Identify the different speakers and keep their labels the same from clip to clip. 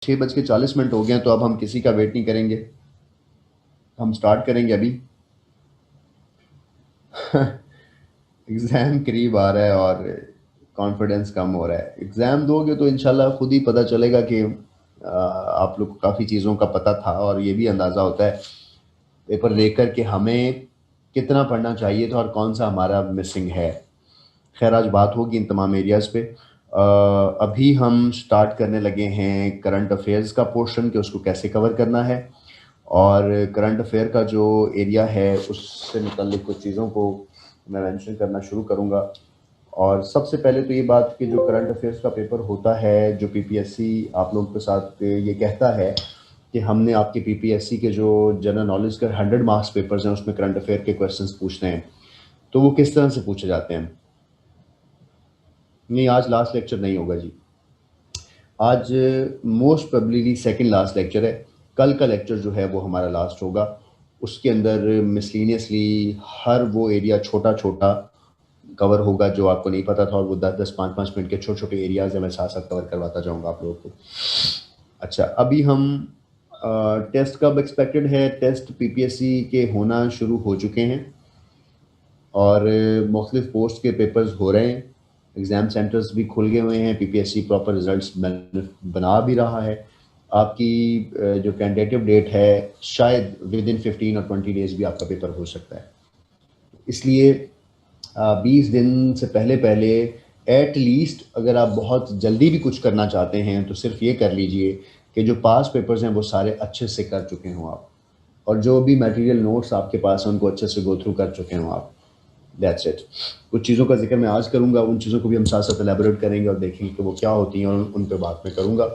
Speaker 1: 6:40 हो गए हैं, तो अब हम किसी का वेट नहीं करेंगे, हम स्टार्ट करेंगे अभी। एग्ज़ाम करीब आ रहा है और कॉन्फिडेंस कम हो रहा है। एग्ज़ाम दोगे तो इंशाल्लाह खुद ही पता चलेगा कि आप लोग को काफ़ी चीज़ों का पता था, और ये भी अंदाज़ा होता है पेपर देखकर कि हमें कितना पढ़ना चाहिए था और कौन सा हमारा मिसिंग है। खैर, आज बात होगी इन तमाम एरियाज़ पे। अभी हम स्टार्ट करने लगे हैं करंट अफेयर्स का पोर्शन, कि उसको कैसे कवर करना है, और करंट अफेयर का जो एरिया है उससे मुतल्लिक कुछ चीज़ों को मैं मेंशन करना शुरू करूँगा। और सबसे पहले तो ये बात कि जो करंट अफेयर्स का पेपर होता है, जो पीपीएससी आप लोगों के साथ ये कहता है कि हमने आपके पीपीएससी के जो जनरल नॉलेज के 100 मार्क्स पेपर्स हैं उसमें करंट अफेयर के क्वेश्चंस पूछते हैं, तो वो किस तरह से पूछे जाते हैं। नहीं, आज लास्ट लेक्चर नहीं होगा जी, आज most probably second last lecture है। कल का लेक्चर जो है वो हमारा लास्ट होगा। उसके अंदर मिसलिनियसली हर वो एरिया छोटा छोटा कवर होगा जो आपको नहीं पता था, और वो 10-10, 5-5 मिनट के छोटे छोटे एरियाज है, मैं साथ साथ कवर करवाता जाऊंगा आप लोगों को। अच्छा, अभी हम टेस्ट कब एक्सपेक्टेड है? टेस्ट पीपीएससी के होना शुरू हो चुके हैं और मुख्तलिफ पोस्ट के पेपर्स हो रहे हैं। एग्ज़ाम सेंटर्स भी खुल गए हुए हैं, पीपीएससी प्रॉपर रिजल्ट्स बना भी रहा है। आपकी जो टेंटेटिव डेट है, शायद विद इन 15 और 20 डेज़ भी आपका पेपर हो सकता है। इसलिए 20 दिन से पहले पहले एट लीस्ट अगर आप बहुत जल्दी भी कुछ करना चाहते हैं तो सिर्फ ये कर लीजिए कि जो पास पेपर्स हैं वो सारे अच्छे से कर चुके हों आप, और जो भी मटेरियल नोट्स आपके पास हैं उनको अच्छे से गो थ्रू कर चुके हों आप। That's it. कुछ चीज़ों का जिक्र मैं आज करूँगा, उन चीज़ों को भी हम साथ साथ एलेबोरेट करेंगे और देखेंगे कि वो क्या होती हैं, और उन पर बात मैं करूँगा।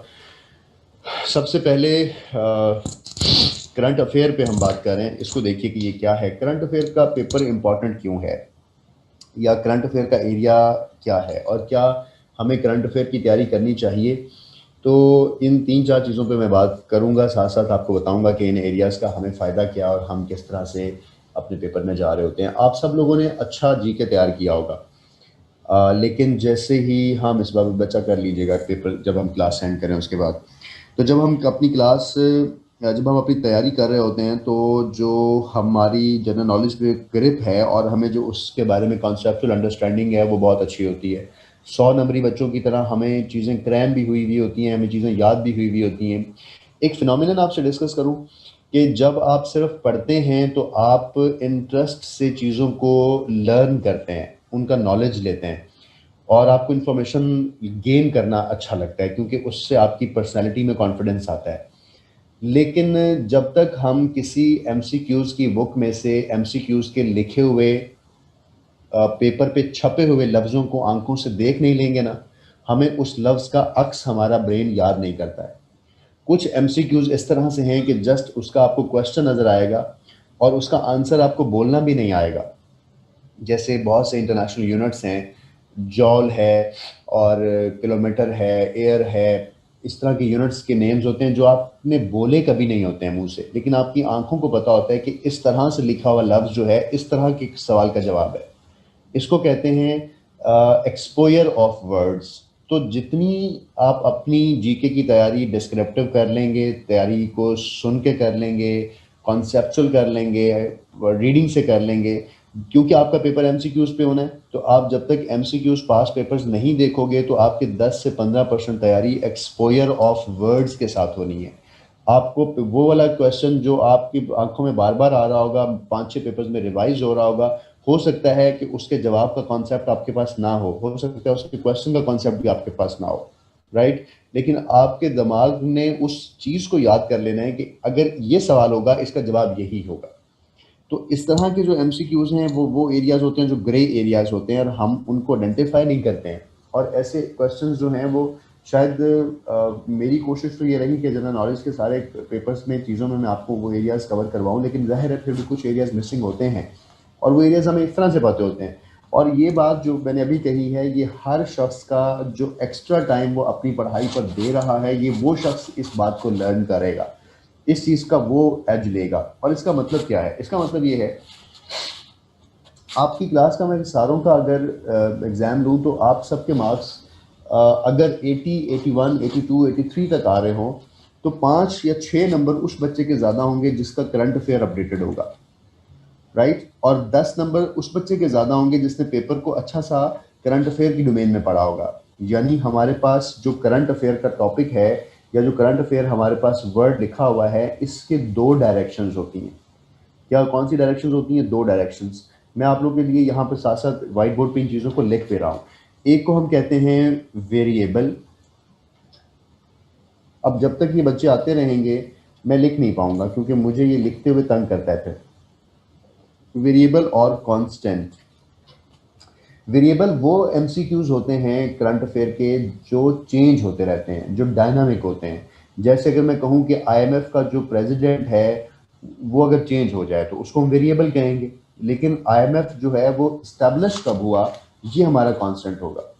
Speaker 1: सबसे पहले करंट अफेयर पे हम बात कर रहे हैं, इसको देखिए कि ये क्या है। करंट अफेयर का पेपर इम्पॉर्टेंट क्यों है, या करंट अफेयर का एरिया क्या है, और क्या हमें करंट अफेयर की तैयारी करनी चाहिए। तो इन 3-4 चीज़ों पे मैं बात करूँगा, साथ साथ आपको बताऊँगा कि इन एरियाज़ का हमें फ़ायदा क्या और हम किस तरह से अपने पेपर में जा रहे होते हैं। आप सब लोगों ने अच्छा जीके तैयार किया होगा, लेकिन जैसे ही हम इस बार बच्चा कर लीजिएगा पेपर, जब हम क्लास एंड करें उसके बाद, तो जब हम अपनी क्लास जब हम अपनी तैयारी कर रहे होते हैं तो जो हमारी जनरल नॉलेज पे ग्रिप है और हमें जो उसके बारे में कॉन्सेप्चुअल अंडरस्टैंडिंग है वो बहुत अच्छी होती है। 100 नंबरी बच्चों की तरह हमें चीज़ें क्रैम भी हुई हुई होती हैं, हमें चीज़ें याद भी हुई हुई होती हैं। एक फिनोमिनन आपसे डिस्कस करूं कि जब आप सिर्फ पढ़ते हैं तो आप इंटरेस्ट से चीज़ों को लर्न करते हैं, उनका नॉलेज लेते हैं, और आपको इन्फॉर्मेशन गेन करना अच्छा लगता है क्योंकि उससे आपकी पर्सनैलिटी में कॉन्फिडेंस आता है। लेकिन जब तक हम किसी एमसीक्यूज़ की बुक में से एमसीक्यूज़ के लिखे हुए पेपर पे छपे हुए लफ्ज़ों को आंखों से देख नहीं लेंगे ना, हमें उस लफ्ज़ का अक्स हमारा ब्रेन याद नहीं करता है। कुछ एमसीक्यूज़ इस तरह से हैं कि जस्ट उसका आपको क्वेश्चन नज़र आएगा और उसका आंसर आपको बोलना भी नहीं आएगा। जैसे बहुत से इंटरनेशनल यूनिट्स हैं, जॉल है और किलोमीटर है, एयर है, इस तरह के यूनिट्स के नेम्स होते हैं जो आपने बोले कभी नहीं होते हैं मुंह से, लेकिन आपकी आंखों को पता होता है कि इस तरह से लिखा हुआ लफ्ज़ जो है इस तरह के सवाल का जवाब है। इसको कहते हैं एक्सपोयर ऑफ वर्ड्स। तो जितनी आप अपनी जीके की तैयारी डिस्क्रिप्टिव कर लेंगे, तैयारी को सुन के कर लेंगे, कॉन्सेप्चुअल कर लेंगे, रीडिंग से कर लेंगे, क्योंकि आपका पेपर एमसीक्यूज पे होना है, तो आप जब तक एमसीक्यूज पास पेपर्स नहीं देखोगे तो आपके 10 से 15% तैयारी एक्सपोयर ऑफ वर्ड्स के साथ होनी है। आपको वो वाला क्वेश्चन जो आपकी आंखों में बार बार आ रहा होगा, 5-6 पेपर्स में रिवाइज हो रहा होगा, हो सकता है कि उसके जवाब का कॉन्सेप्ट आपके पास ना हो सकता है उसके क्वेश्चन का कॉन्सेप्ट भी आपके पास ना हो, राइट। लेकिन आपके दिमाग ने उस चीज़ को याद कर लेना है कि अगर ये सवाल होगा इसका जवाब यही होगा। तो इस तरह के जो एमसीक्यूज हैं वो एरियाज होते हैं जो ग्रे एरियाज होते हैं, और हम उनको आइडेंटिफाई नहीं करते हैं, और ऐसे क्वेश्चंस जो हैं वो शायद मेरी कोशिश तो ये रही कि जनरल नॉलेज के सारे पेपर्स में चीज़ों में मैं आपको वो एरियाज कवर करवाऊं, लेकिन ज़ाहिर है फिर भी कुछ एरियाज मिसिंग होते हैं, और वो एरियाज हमें इस तरह से पते होते हैं। और ये बात जो मैंने अभी कही है, ये हर शख्स का जो एक्स्ट्रा टाइम वो अपनी पढ़ाई पर दे रहा है, ये वो शख्स इस बात को लर्न करेगा, इस चीज़ का वो एज लेगा। और इसका मतलब क्या है? इसका मतलब ये है, आपकी क्लास का मैं सारों का अगर एग्ज़ाम लूँ तो आप सबके मार्क्स अगर 80, 81, 82, 83 तक आ रहे हों तो 5 या 6 नंबर उस बच्चे के ज़्यादा होंगे जिसका करंट अफेयर अपडेटेड होगा, राइट। और 10 नंबर उस बच्चे के ज़्यादा होंगे जिसने पेपर को अच्छा सा करंट अफेयर की डोमेन में पढ़ा होगा। यानी हमारे पास जो करंट अफेयर का टॉपिक है या जो करंट अफेयर हमारे पास वर्ड लिखा हुआ है, इसके 2 डायरेक्शंस होती हैं। क्या कौन सी डायरेक्शंस होती हैं? 2 डायरेक्शंस। मैं आप लोगों के लिए यहाँ पर साथ साथ व्हाइट बोर्ड पे इन चीज़ों को लिख दे रहा हूँ। एक को हम कहते हैं वेरिएबल। अब जब तक ये बच्चे आते रहेंगे मैं लिख नहीं पाऊंगा क्योंकि मुझे ये लिखते हुए तंग करता है फिर। वेरिएबल और कांस्टेंट। वेरिएबल वो एमसीक्यूज होते हैं करंट अफेयर के जो चेंज होते रहते हैं, जो डायनामिक होते हैं। जैसे अगर मैं कहूँ कि आईएमएफ का जो प्रेसिडेंट है वो अगर चेंज हो जाए तो उसको हम वेरिएबल कहेंगे, लेकिन आईएमएफ जो है वो स्टैब्लिश कब हुआ ये हमारा कांस्टेंट होगा।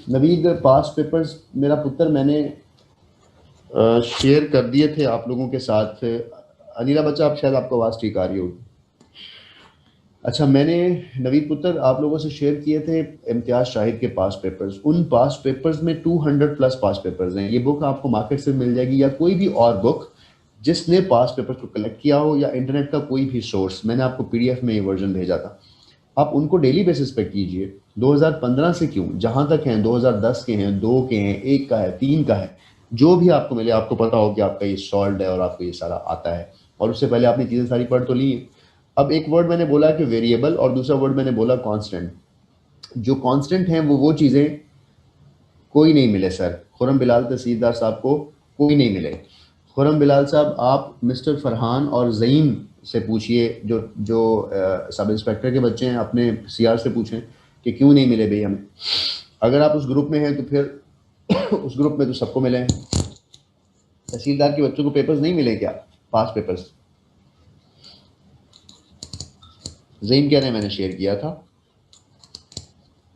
Speaker 1: नवीद पास पेपर्स मेरा पुत्र मैंने शेयर कर दिए थे आप लोगों के साथ। अनिला बच्चा आप शायद आपको आवाज़ ठीक आ रही होगी। अच्छा, मैंने नवीद पुत्र आप लोगों से शेयर किए थे इम्तियाज शाहिद के पास पेपर्स। उन पास पेपर्स में 200 प्लस पास पेपर्स हैं। ये बुक आपको मार्केट से मिल जाएगी या कोई भी और बुक जिसने पास पेपर्स को कलेक्ट किया हो या इंटरनेट का कोई भी सोर्स। मैंने आपको पीडीएफ में ये वर्जन भेजा था, आप उनको डेली बेसिस पे कीजिए। 2015 से क्यों, जहां तक हैं 2010 के हैं, 2 के हैं, 1 का है, 3 का है, जो भी आपको मिले आपको पता हो कि आपका ये सॉल्व है और आपको ये सारा आता है और उससे पहले आपने चीज़ें सारी पढ़ तो ली हैं। अब एक वर्ड मैंने बोला कि वेरिएबल और दूसरा वर्ड मैंने बोला कांस्टेंट। जो कांस्टेंट हैं वो चीज़ें कोई नहीं मिले सर। खुरम बिलाल तहसीलदार साहब को कोई नहीं मिले। खुरम बिलाल साहब आप मिस्टर फरहान और ज़ईम से पूछिए, जो जो सब इंस्पेक्टर के बच्चे हैं, अपने सीआर से पूछें कि क्यों नहीं मिले भाई हमें। अगर आप उस ग्रुप में हैं तो फिर उस ग्रुप में तो सबको मिले हैं। तहसीलदार के बच्चों को पेपर्स नहीं मिले क्या, पास पेपर्स? ज़ईम कह रहे हैं मैंने शेयर किया था।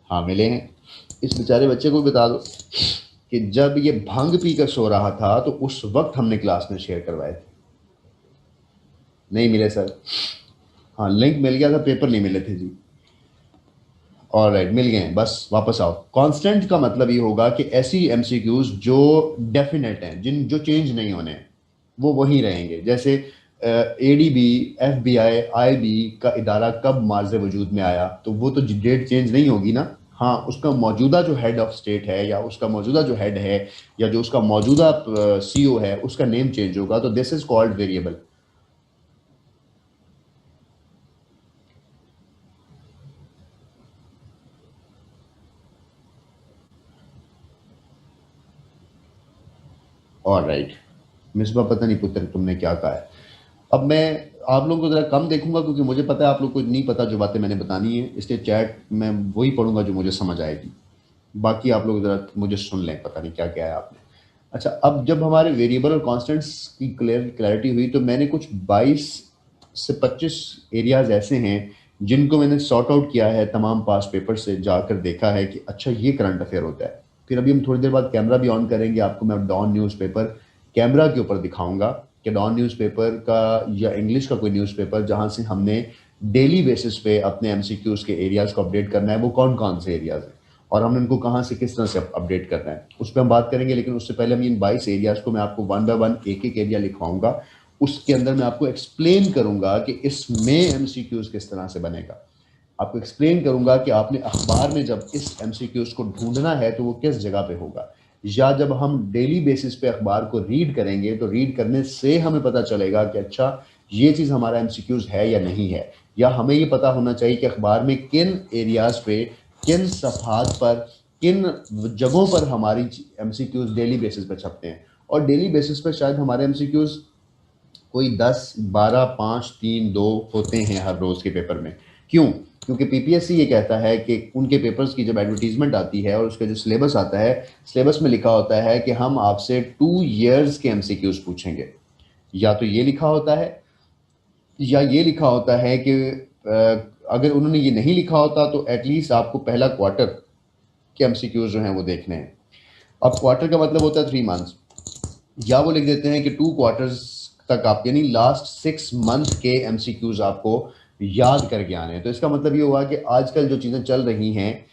Speaker 1: हाँ मिले हैं। इस बेचारे बच्चे को बता दो कि जब ये भांग पीकर सो रहा था तो उस वक्त हमने क्लास में शेयर करवाए थे। नहीं मिले सर। हाँ लिंक मिल गया था, पेपर नहीं मिले थे जी। ऑलराइट, मिल गए हैं, बस वापस आओ। कांस्टेंट का मतलब ये होगा कि ऐसी एमसीक्यूज जो डेफिनेट हैं, जिन जो चेंज नहीं होने हैं, वो वहीं रहेंगे। जैसे एडीबी, एफबीआई, आईबी का इदारा कब मार्ज़ वजूद में आया, तो वो तो डेट चेंज नहीं होगी ना। हाँ, उसका मौजूदा जो हेड ऑफ स्टेट है या उसका मौजूदा जो हेड है या जो उसका मौजूदा सीईओ है उसका नेम चेंज होगा, तो this is called variable. Alright Misbah, पता नहीं पुत्र तुमने क्या कहा है। अब मैं आप लोगों को ज़रा कम देखूंगा क्योंकि मुझे पता है आप लोग को नहीं पता जो बातें मैंने बतानी है, इसलिए चैट में वही पढ़ूंगा जो मुझे समझ आएगी। बाकी आप लोग ज़रा मुझे सुन लें, पता नहीं क्या क्या है आपने। अच्छा, अब जब हमारे वेरिएबल और कांस्टेंट्स की क्लैरिटी हुई तो मैंने कुछ 22 से 25 एरियाज ऐसे हैं जिनको मैंने सॉर्ट आउट किया है तमाम पास पेपर से जाकर देखा है कि अच्छा ये करंट अफेयर होता है। फिर अभी हम थोड़ी देर बाद कैमरा भी ऑन करेंगे, आपको मैं डॉन न्यूज़पेपर कैमरा के ऊपर दिखाऊंगा कि डॉन न्यूज़पेपर का या इंग्लिश का कोई न्यूज़पेपर जहां से हमने डेली बेसिस पे अपने एमसीक्यूज के एरियाज को अपडेट करना है, वो कौन कौन से एरियाज हैं और हमने उनको कहाँ से किस तरह से अपडेट करना है, उस पर हम बात करेंगे। लेकिन उससे पहले हम इन 22 एरियाज को मैं आपको वन बाय वन एक एक एरिया लिखवाऊंगा। उसके अंदर मैं आपको एक्सप्लेन करूंगा कि इसमें एमसीक्यूज किस तरह से बनेगा। आपको एक्सप्लेन करूंगा कि आपने अखबार में जब इस एमसीक्यूज को ढूंढना है तो वो किस जगह पे होगा, या जब हम डेली बेसिस पे अखबार को रीड करेंगे तो रीड करने से हमें पता चलेगा कि अच्छा ये चीज़ हमारा एमसीक्यूज है या नहीं है। या हमें ये पता होना चाहिए कि अखबार में किन एरियाज पे, किन सफहात पर, किन जगहों पर हमारी एमसीक्यूज डेली बेसिस पे छपते हैं। और डेली बेसिस पे शायद हमारे एमसीक्यूज कोई 10, 12, 5, 3, 2 होते हैं हर रोज के पेपर में। क्यों? क्योंकि पीपीएससी ये कहता है कि उनके पेपर्स की जब एडवर्टीजमेंट आती है और उसका जो सिलेबस आता है, सिलेबस में लिखा होता है कि हम आपसे 2 ईयर्स के एमसीक्यूज पूछेंगे। या तो ये लिखा होता है या ये लिखा होता है कि अगर उन्होंने ये नहीं लिखा होता तो एटलीस्ट आपको पहला क्वार्टर के एमसीक्यूज जो हैं वो देखने हैं। अब क्वार्टर का मतलब होता है 3 मंथ्स, या वो लिख देते हैं कि 2 क्वार्टर्स तक आप, यानी लास्ट 6 मंथ के एमसीक्यूज आपको याद करके आने हैं। तो इसका मतलब ये हुआ कि आजकल जो चीज़ें चल रही हैं,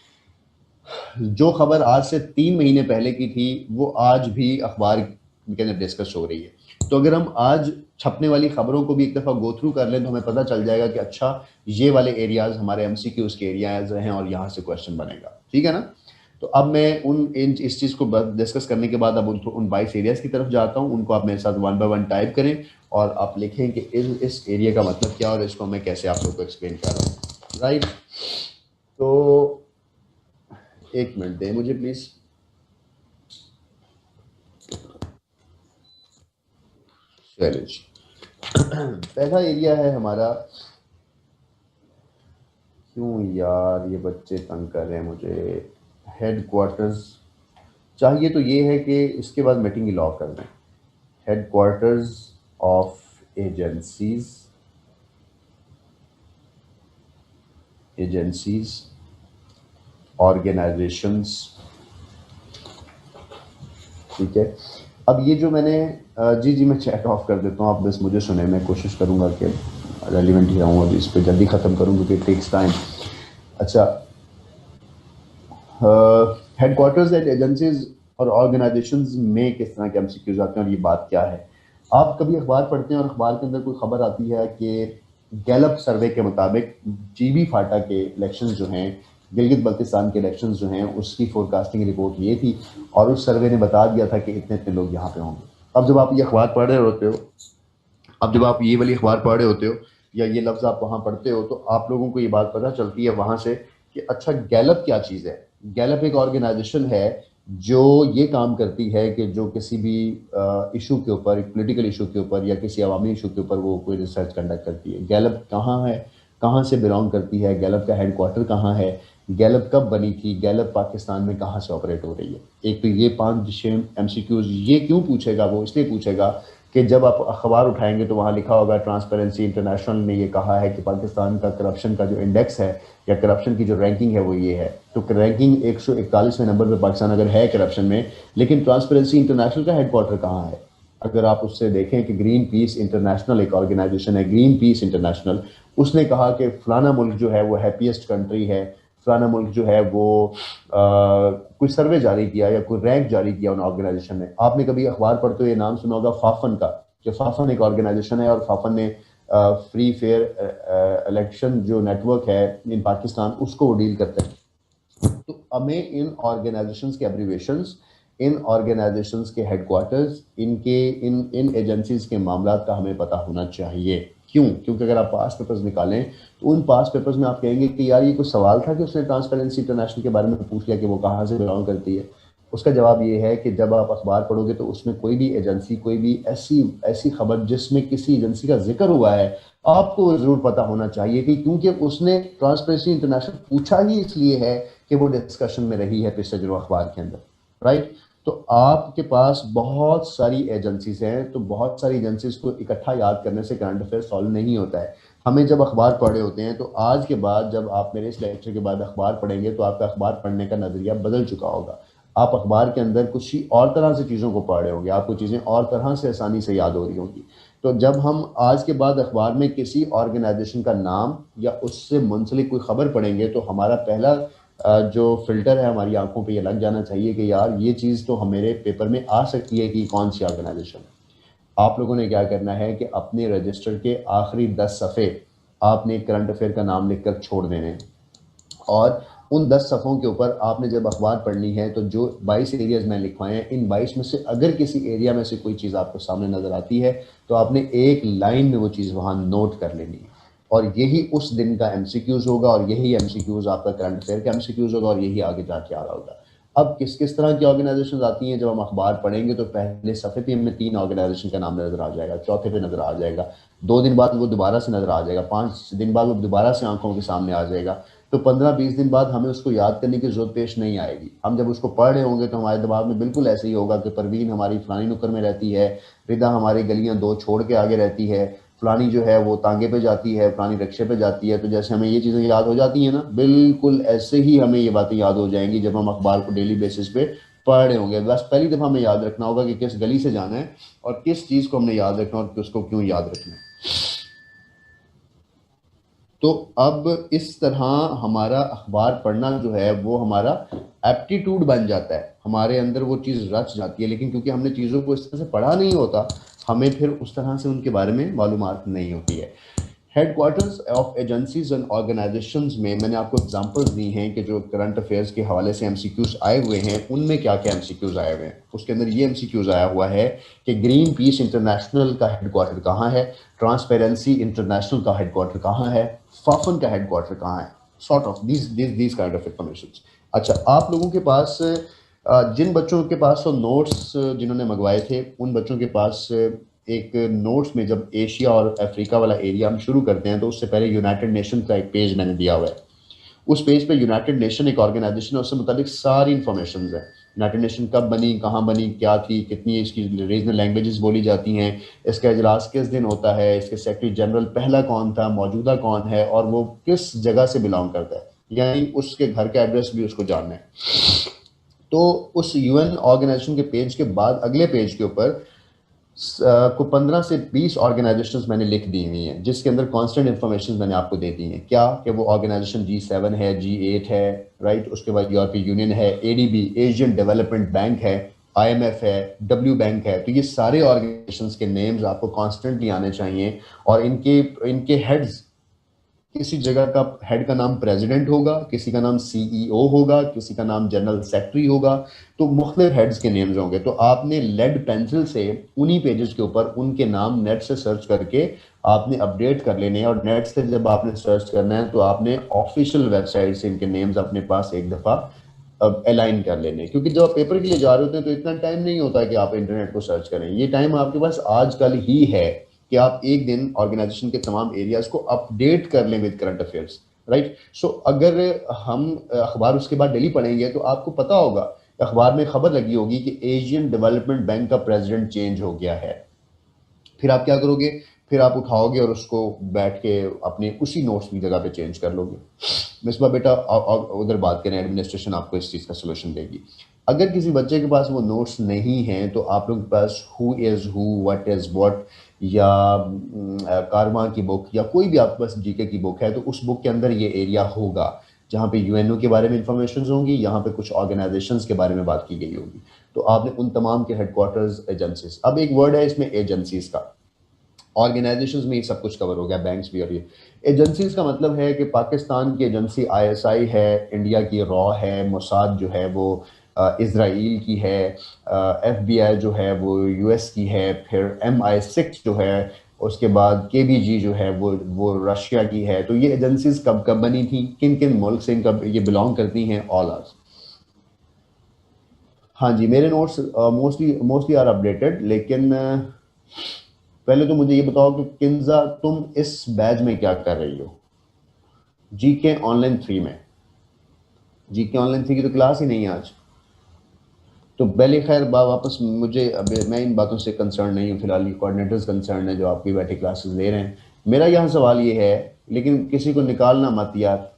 Speaker 1: जो खबर आज से 3 महीने पहले की थी वो आज भी अखबार के अंदर डिस्कस हो रही है। तो अगर हम आज छपने वाली खबरों को भी एक दफ़ा गो थ्रू कर लें तो हमें पता चल जाएगा कि अच्छा ये वाले एरियाज हमारे एमसीक्यूज के एरियाज हैं और यहाँ से क्वेश्चन बनेगा, ठीक है ना। तो अब मैं इस चीज़ को डिस्कस करने के बाद अब उन 22 एरियाज की तरफ जाता हूँ। उनको आप मेरे साथ वन बाय वन टाइप करें और आप लिखें कि इस एरिया का मतलब क्या और इसको मैं कैसे आप लोग को एक्सप्लेन कर रहा हूँ, राइट। तो एक मिनट दें मुझे प्लीज। चलिए पहला एरिया है हमारा। क्यों यार ये बच्चे तंग कर रहे हैं मुझे। हेड क्वार्टर्स चाहिए तो ये है कि इसके बाद मीटिंग ही लॉक कर दें। Head quarters of agencies organisations, ठीक है। अब ये जो मैंने जी मैं चैट ऑफ कर देता हूँ, आप बस मुझे सुने, मैं कोशिश करूँगा कि रेलिवेंट ही रहूँ और इस पर जल्दी ख़त्म करूँ क्योंकि इट टेक्स टाइम। अच्छा, हेडक्वार्टर्स एंड एजेंसीज और ऑर्गेनाइजेशंस में किस तरह के एमसीक्यूज आते हैं और ये बात क्या है। आप कभी अखबार पढ़ते हैं और अखबार के अंदर कोई खबर आती है कि गैलप सर्वे के मुताबिक जीबी फाटा के इलेक्शंस जो हैं, गिलगित बल्तिस्तान के इलेक्शंस जो हैं, उसकी फोरकास्टिंग रिपोर्ट ये थी और उस सर्वे ने बता दिया था कि इतने इतने लोग यहाँ पे होंगे। अब जब आप ये अखबार पढ़ रहे होते हो, अब जब आप ये वाली अखबार पढ़ रहे होते हो या ये लफ्ज़ आप वहाँ पढ़ते हो तो आप लोगों को ये बात पता चलती है वहाँ से कि अच्छा गैलप क्या चीज़ है। गैलप एक ऑर्गेनाइजेशन है जो ये काम करती है कि जो किसी भी इशू के ऊपर, एक पॉलिटिकल इशू के ऊपर या किसी अवामी इशू के ऊपर वो कोई रिसर्च कंडक्ट करती है। गैलप कहाँ है, कहाँ से बिलोंग करती है, गैलप का हेड क्वार्टर कहाँ है, गैलप कब बनी थी, गैलप पाकिस्तान में कहाँ से ऑपरेट हो रही है। एक तो ये 5 एमसीक्यूज। ये क्यों पूछेगा, वो इसलिए पूछेगा कि जब आप अखबार उठाएंगे तो वहाँ लिखा होगा ट्रांसपेरेंसी इंटरनेशनल ने ये कहा है कि पाकिस्तान का करप्शन का जो इंडेक्स है या करप्शन की जो रैंकिंग है वो ये है। तो रैंकिंग 141वें नंबर पे पाकिस्तान अगर है करप्शन में, लेकिन ट्रांसपेरेंसी इंटरनेशनल का हेडक्वार्टर कहाँ है। अगर आप उससे देखें कि ग्रीन पीस इंटरनेशनल एक ऑर्गेनाइजेशन है, ग्रीन पीस इंटरनेशनल, उसने कहा कि फलाना मुल्क जो है वो हैप्पीएस्ट कंट्री है, फलाना मुल्क जो है वो कोई सर्वे जारी किया या कोई रैंक जारी किया उन ऑर्गेनाइजेशन ने। आपने कभी अखबार पढ़ते हुए नाम सुना होगा फाफन का, कि फाफन एक ऑर्गेनाइजेशन है और फाफन ने फ्री फेयर इलेक्शन जो नेटवर्क है इन पाकिस्तान उसको वो डील करते हैं। तो हमें इन ऑर्गेनाइजेशंस के एब्रीवेशंस, इन ऑर्गेनाइजेशंस के हेडक्वार्टर्स, इनके इन एजेंसीज के मामला का हमें पता होना चाहिए। क्यों? क्योंकि अगर आप पास पेपर्स निकालें तो उन पास पेपर्स में आप कहेंगे कि यार ये कुछ सवाल था कि उसने ट्रांसपेरेंसी इंटरनेशनल के बारे में पूछ लिया कि वो कहाँ से बिलोंग करती है। उसका जवाब ये है कि जब आप अखबार पढ़ोगे तो उसमें कोई भी एजेंसी, कोई भी ऐसी ऐसी खबर जिसमें किसी एजेंसी का जिक्र हुआ है, आपको ज़रूर पता होना चाहिए कि क्योंकि उसने ट्रांसपेरेंसी इंटरनेशनल पूछा ही इसलिए है कि वो डिस्कशन में रही है पिछले दिनों अखबार के अंदर, राइट। तो आपके पास बहुत सारी एजेंसीज हैं, तो बहुत सारी एजेंसीज को इकट्ठा याद करने से करंट अफेयर सॉल्व नहीं होता है। हमें जब अखबार पढ़े होते हैं तो आज के बाद जब आप मेरे इस लेक्चर के बाद अखबार पढ़ेंगे तो आपका अखबार पढ़ने का नज़रिया बदल चुका होगा। आप अखबार के अंदर कुछ ही और तरह से चीज़ों को पढ़ रहे होंगे, आपको चीज़ें और तरह से आसानी से याद हो रही होंगी। तो जब हम आज के बाद अखबार में किसी ऑर्गेनाइजेशन का नाम या उससे मुंसलिक कोई खबर पढ़ेंगे तो हमारा पहला जो फ़िल्टर है हमारी आंखों पे ये लग जाना चाहिए कि यार ये चीज़ तो हम मेरे पेपर में आ सकती है कि कौन सी ऑर्गेनाइजेशन है। आप लोगों ने क्या करना है कि अपने रजिस्टर के आखिरी 10 सफ़े आपने करंट अफेयर का नाम लिखकर छोड़ देने हैं और उन 10 सफ़ों के ऊपर आपने जब अखबार पढ़नी है तो जो 22 एरियाज मैंने लिखवाए हैं, इन 22 में से अगर किसी एरिया में से कोई चीज़ आपको सामने नज़र आती है तो आपने एक लाइन में वो चीज़ वहाँ नोट कर लेनी है और यही उस दिन का एमसीक्यूज़ होगा और यही एमसीक्यूज़ आपका करंट अफेयर का एमसीक्यूज़ होगा और यही आगे जाके आ रहा होगा। अब किस किस तरह की ऑर्गेनाइजेशन आती हैं, जब हम अखबार पढ़ेंगे तो पहले सफ़े पे हमें 3 ऑर्गेनाइजेशन का नाम नज़र आ जाएगा, चौथे पे नज़र आ जाएगा, 2 दिन बाद वो दोबारा से नज़र आ जाएगा, 5 दिन बाद वो दोबारा से आंखों के सामने आ जाएगा। तो 15-20 दिन बाद हमें उसको याद करने की जरूरत पेश नहीं आएगी। हम जब उसको पढ़ रहे होंगे तो हमारे दिमाग में बिल्कुल ऐसे ही होगा कि परवीन हमारी फलानी नुक्कर में रहती है, रिदा हमारी गलियां 2 छोड़ के आगे रहती है, फलानी जो है वो तांगे पे जाती है, फलानी रिक्शे पे जाती है। तो जैसे हमें ये चीज़ें याद हो जाती हैं ना, बिल्कुल ऐसे ही हमें ये बातें याद हो जाएंगी जब हम अखबार को डेली बेसिस पे पढ़ रहे होंगे। बस पहली दफ़ा हमें याद रखना होगा कि किस गली से जाना है और किस चीज़ को हमने याद रखना और उसको क्यों याद रखना है। तो अब इस तरह हमारा अखबार पढ़ना जो है वो हमारा एप्टीट्यूड बन जाता है, हमारे अंदर वो चीज़ रच जाती है। लेकिन क्योंकि हमने चीज़ों को इस तरह से पढ़ा नहीं होता, हमें फिर उस तरह से उनके बारे में मालूमात नहीं होती है। Headquarters of agencies and organisations में मैंने आपको एग्जांपल्स दी हैं कि जो करंट अफेयर्स के हवाले से एमसीक्यूज आए हुए हैं, उनमें क्या क्या एमसीक्यूज आए हुए हैं। उसके अंदर ये एमसीक्यूज आया हुआ है कि ग्रीन पीस इंटरनेशनल का हेडक्वार्टर कहाँ है, ट्रांसपेरेंसी इंटरनेशनल का हेडक्वार्टर कहाँ है, फाफन का हेडक्वार्टर कहाँ है, sort of this kind of information. अच्छा, आप लोगों के पास जिन बच्चों के पास तो नोट्स जिन्होंने मंगवाए थे, उन बच्चों के पास एक नोट्स में जब एशिया और अफ्रीका वाला एरिया हम शुरू करते हैं तो उससे पहले यूनाइटेड नेशन का एक पेज मैंने दिया हुआ है। उस पेज पे यूनाइटेड नेशन एक ऑर्गेनाइजेशन है, उससे मुताबिक सारी इंफॉर्मेशन है। यूनाइटेड नेशन कब बनी, कहाँ बनी, क्या थी, कितनी इसकी रीजनल लैंग्वेजेस बोली जाती हैं, इसका इजलास किस दिन होता है, इसके सेक्रेटरी जनरल पहला कौन था, मौजूदा कौन है, और वो किस जगह से बिलोंग करता है, यानी उसके घर का एड्रेस भी उसको जानना है। तो उस यूएन ऑर्गेनाइजेशन के पेज के बाद अगले पेज के ऊपर को 15 से 20 ऑर्गेनाइजेशंस मैंने लिख दी हुई हैं, जिसके अंदर कांस्टेंट इंफॉर्मेशन मैंने आपको दे दी हैं। क्या कि वो ऑर्गेनाइजेशन G7 है, G8 है, राइट, उसके बाद यूरोपीय यूनियन है, एडीबी एशियन डेवलपमेंट बैंक है, IMF है, डब्ल्यू बैंक है। तो ये सारे ऑर्गेनाइजेशंस के नेम्स आपको कॉन्स्टेंटली आने चाहिए, और इनके इनके हेड्स, किसी जगह का हेड का नाम प्रेसिडेंट होगा, किसी का नाम CEO होगा, किसी का नाम जनरल सेक्रेटरी होगा, तो मुख्तलिफ हेड्स के नेम्स होंगे। तो आपने लेड पेंसिल से उन्हीं पेजेस के ऊपर उनके नाम नेट से सर्च करके आपने अपडेट कर लेने हैं, और नेट से जब आपने सर्च करना है तो आपने ऑफिशियल वेबसाइट से इनके नेम्स अपने पास एक दफ़ा अलाइन कर लेने, क्योंकि जब आप पेपर के लिए जा रहे होते हैं तो इतना टाइम नहीं होता कि आप इंटरनेट को सर्च करें। ये टाइम आपके पास आजकल ही है कि आप एक दिन ऑर्गेनाइजेशन के तमाम एरियाज को अपडेट कर लें विद करंट अफेयर्स, राइट। सो अगर हम अखबार उसके बाद डेली पढ़ेंगे तो आपको पता होगा, अखबार में खबर लगी होगी कि एशियन डेवलपमेंट बैंक का प्रेसिडेंट चेंज हो गया है। फिर आप क्या करोगे, फिर आप उठाओगे और उसको बैठ के अपने उसी नोट्स की जगह पे चेंज कर लोगे। मिसबा बेटा उधर बात करें, एडमिनिस्ट्रेशन आपको इस चीज़ का सोल्यूशन देगी। अगर किसी बच्चे के पास वो नोट्स नहीं हैं तो आप लोग के पास who is who, what is what, या कारवां की बुक, या कोई भी आपके पास जीके की बुक है, तो उस बुक के अंदर ये एरिया होगा जहाँ पे यूएनओ के बारे में इंफॉर्मेशन होंगी, यहाँ पे कुछ ऑर्गेनाइजेशंस के बारे में बात की गई होगी। तो आपने उन तमाम के हेडक्वार्टर्स, एजेंसीज, अब एक वर्ड है इसमें एजेंसीज का। ऑर्गेनाइजेशंस में ये सब कुछ कवर हो गया, बैंक्स भी, और ये एजेंसीज का मतलब है कि पाकिस्तान की एजेंसी ISI है, इंडिया की रॉ है, मोसाद जो है वो इसराइल की है, FBI जो है वो US की है, फिर MI6 जो है, उसके बाद KBG जो है वो रशिया की है। तो ये एजेंसीज कब कब बनी थी, किन किन मुल्क से इनका ये बिलोंग करती हैं, ऑल आर। हाँ जी, मेरे notes mostly mostly are updated, लेकिन पहले तो मुझे ये बताओ कि किंजा तुम इस बैच में क्या कर रही हो, GK ऑनलाइन 3 में। GK ऑनलाइन 3 की तो क्लास ही नहीं है आज। तो पहले खैर वापस मुझे, अब मैं इन बातों से कंसर्न नहीं हूँ, फिलहाल ये कोऑर्डिनेटर्स कंसर्न है जो आपकी बैठे क्लासेस ले रहे हैं। मेरा यहाँ सवाल ये है, लेकिन किसी को निकालना मत यार,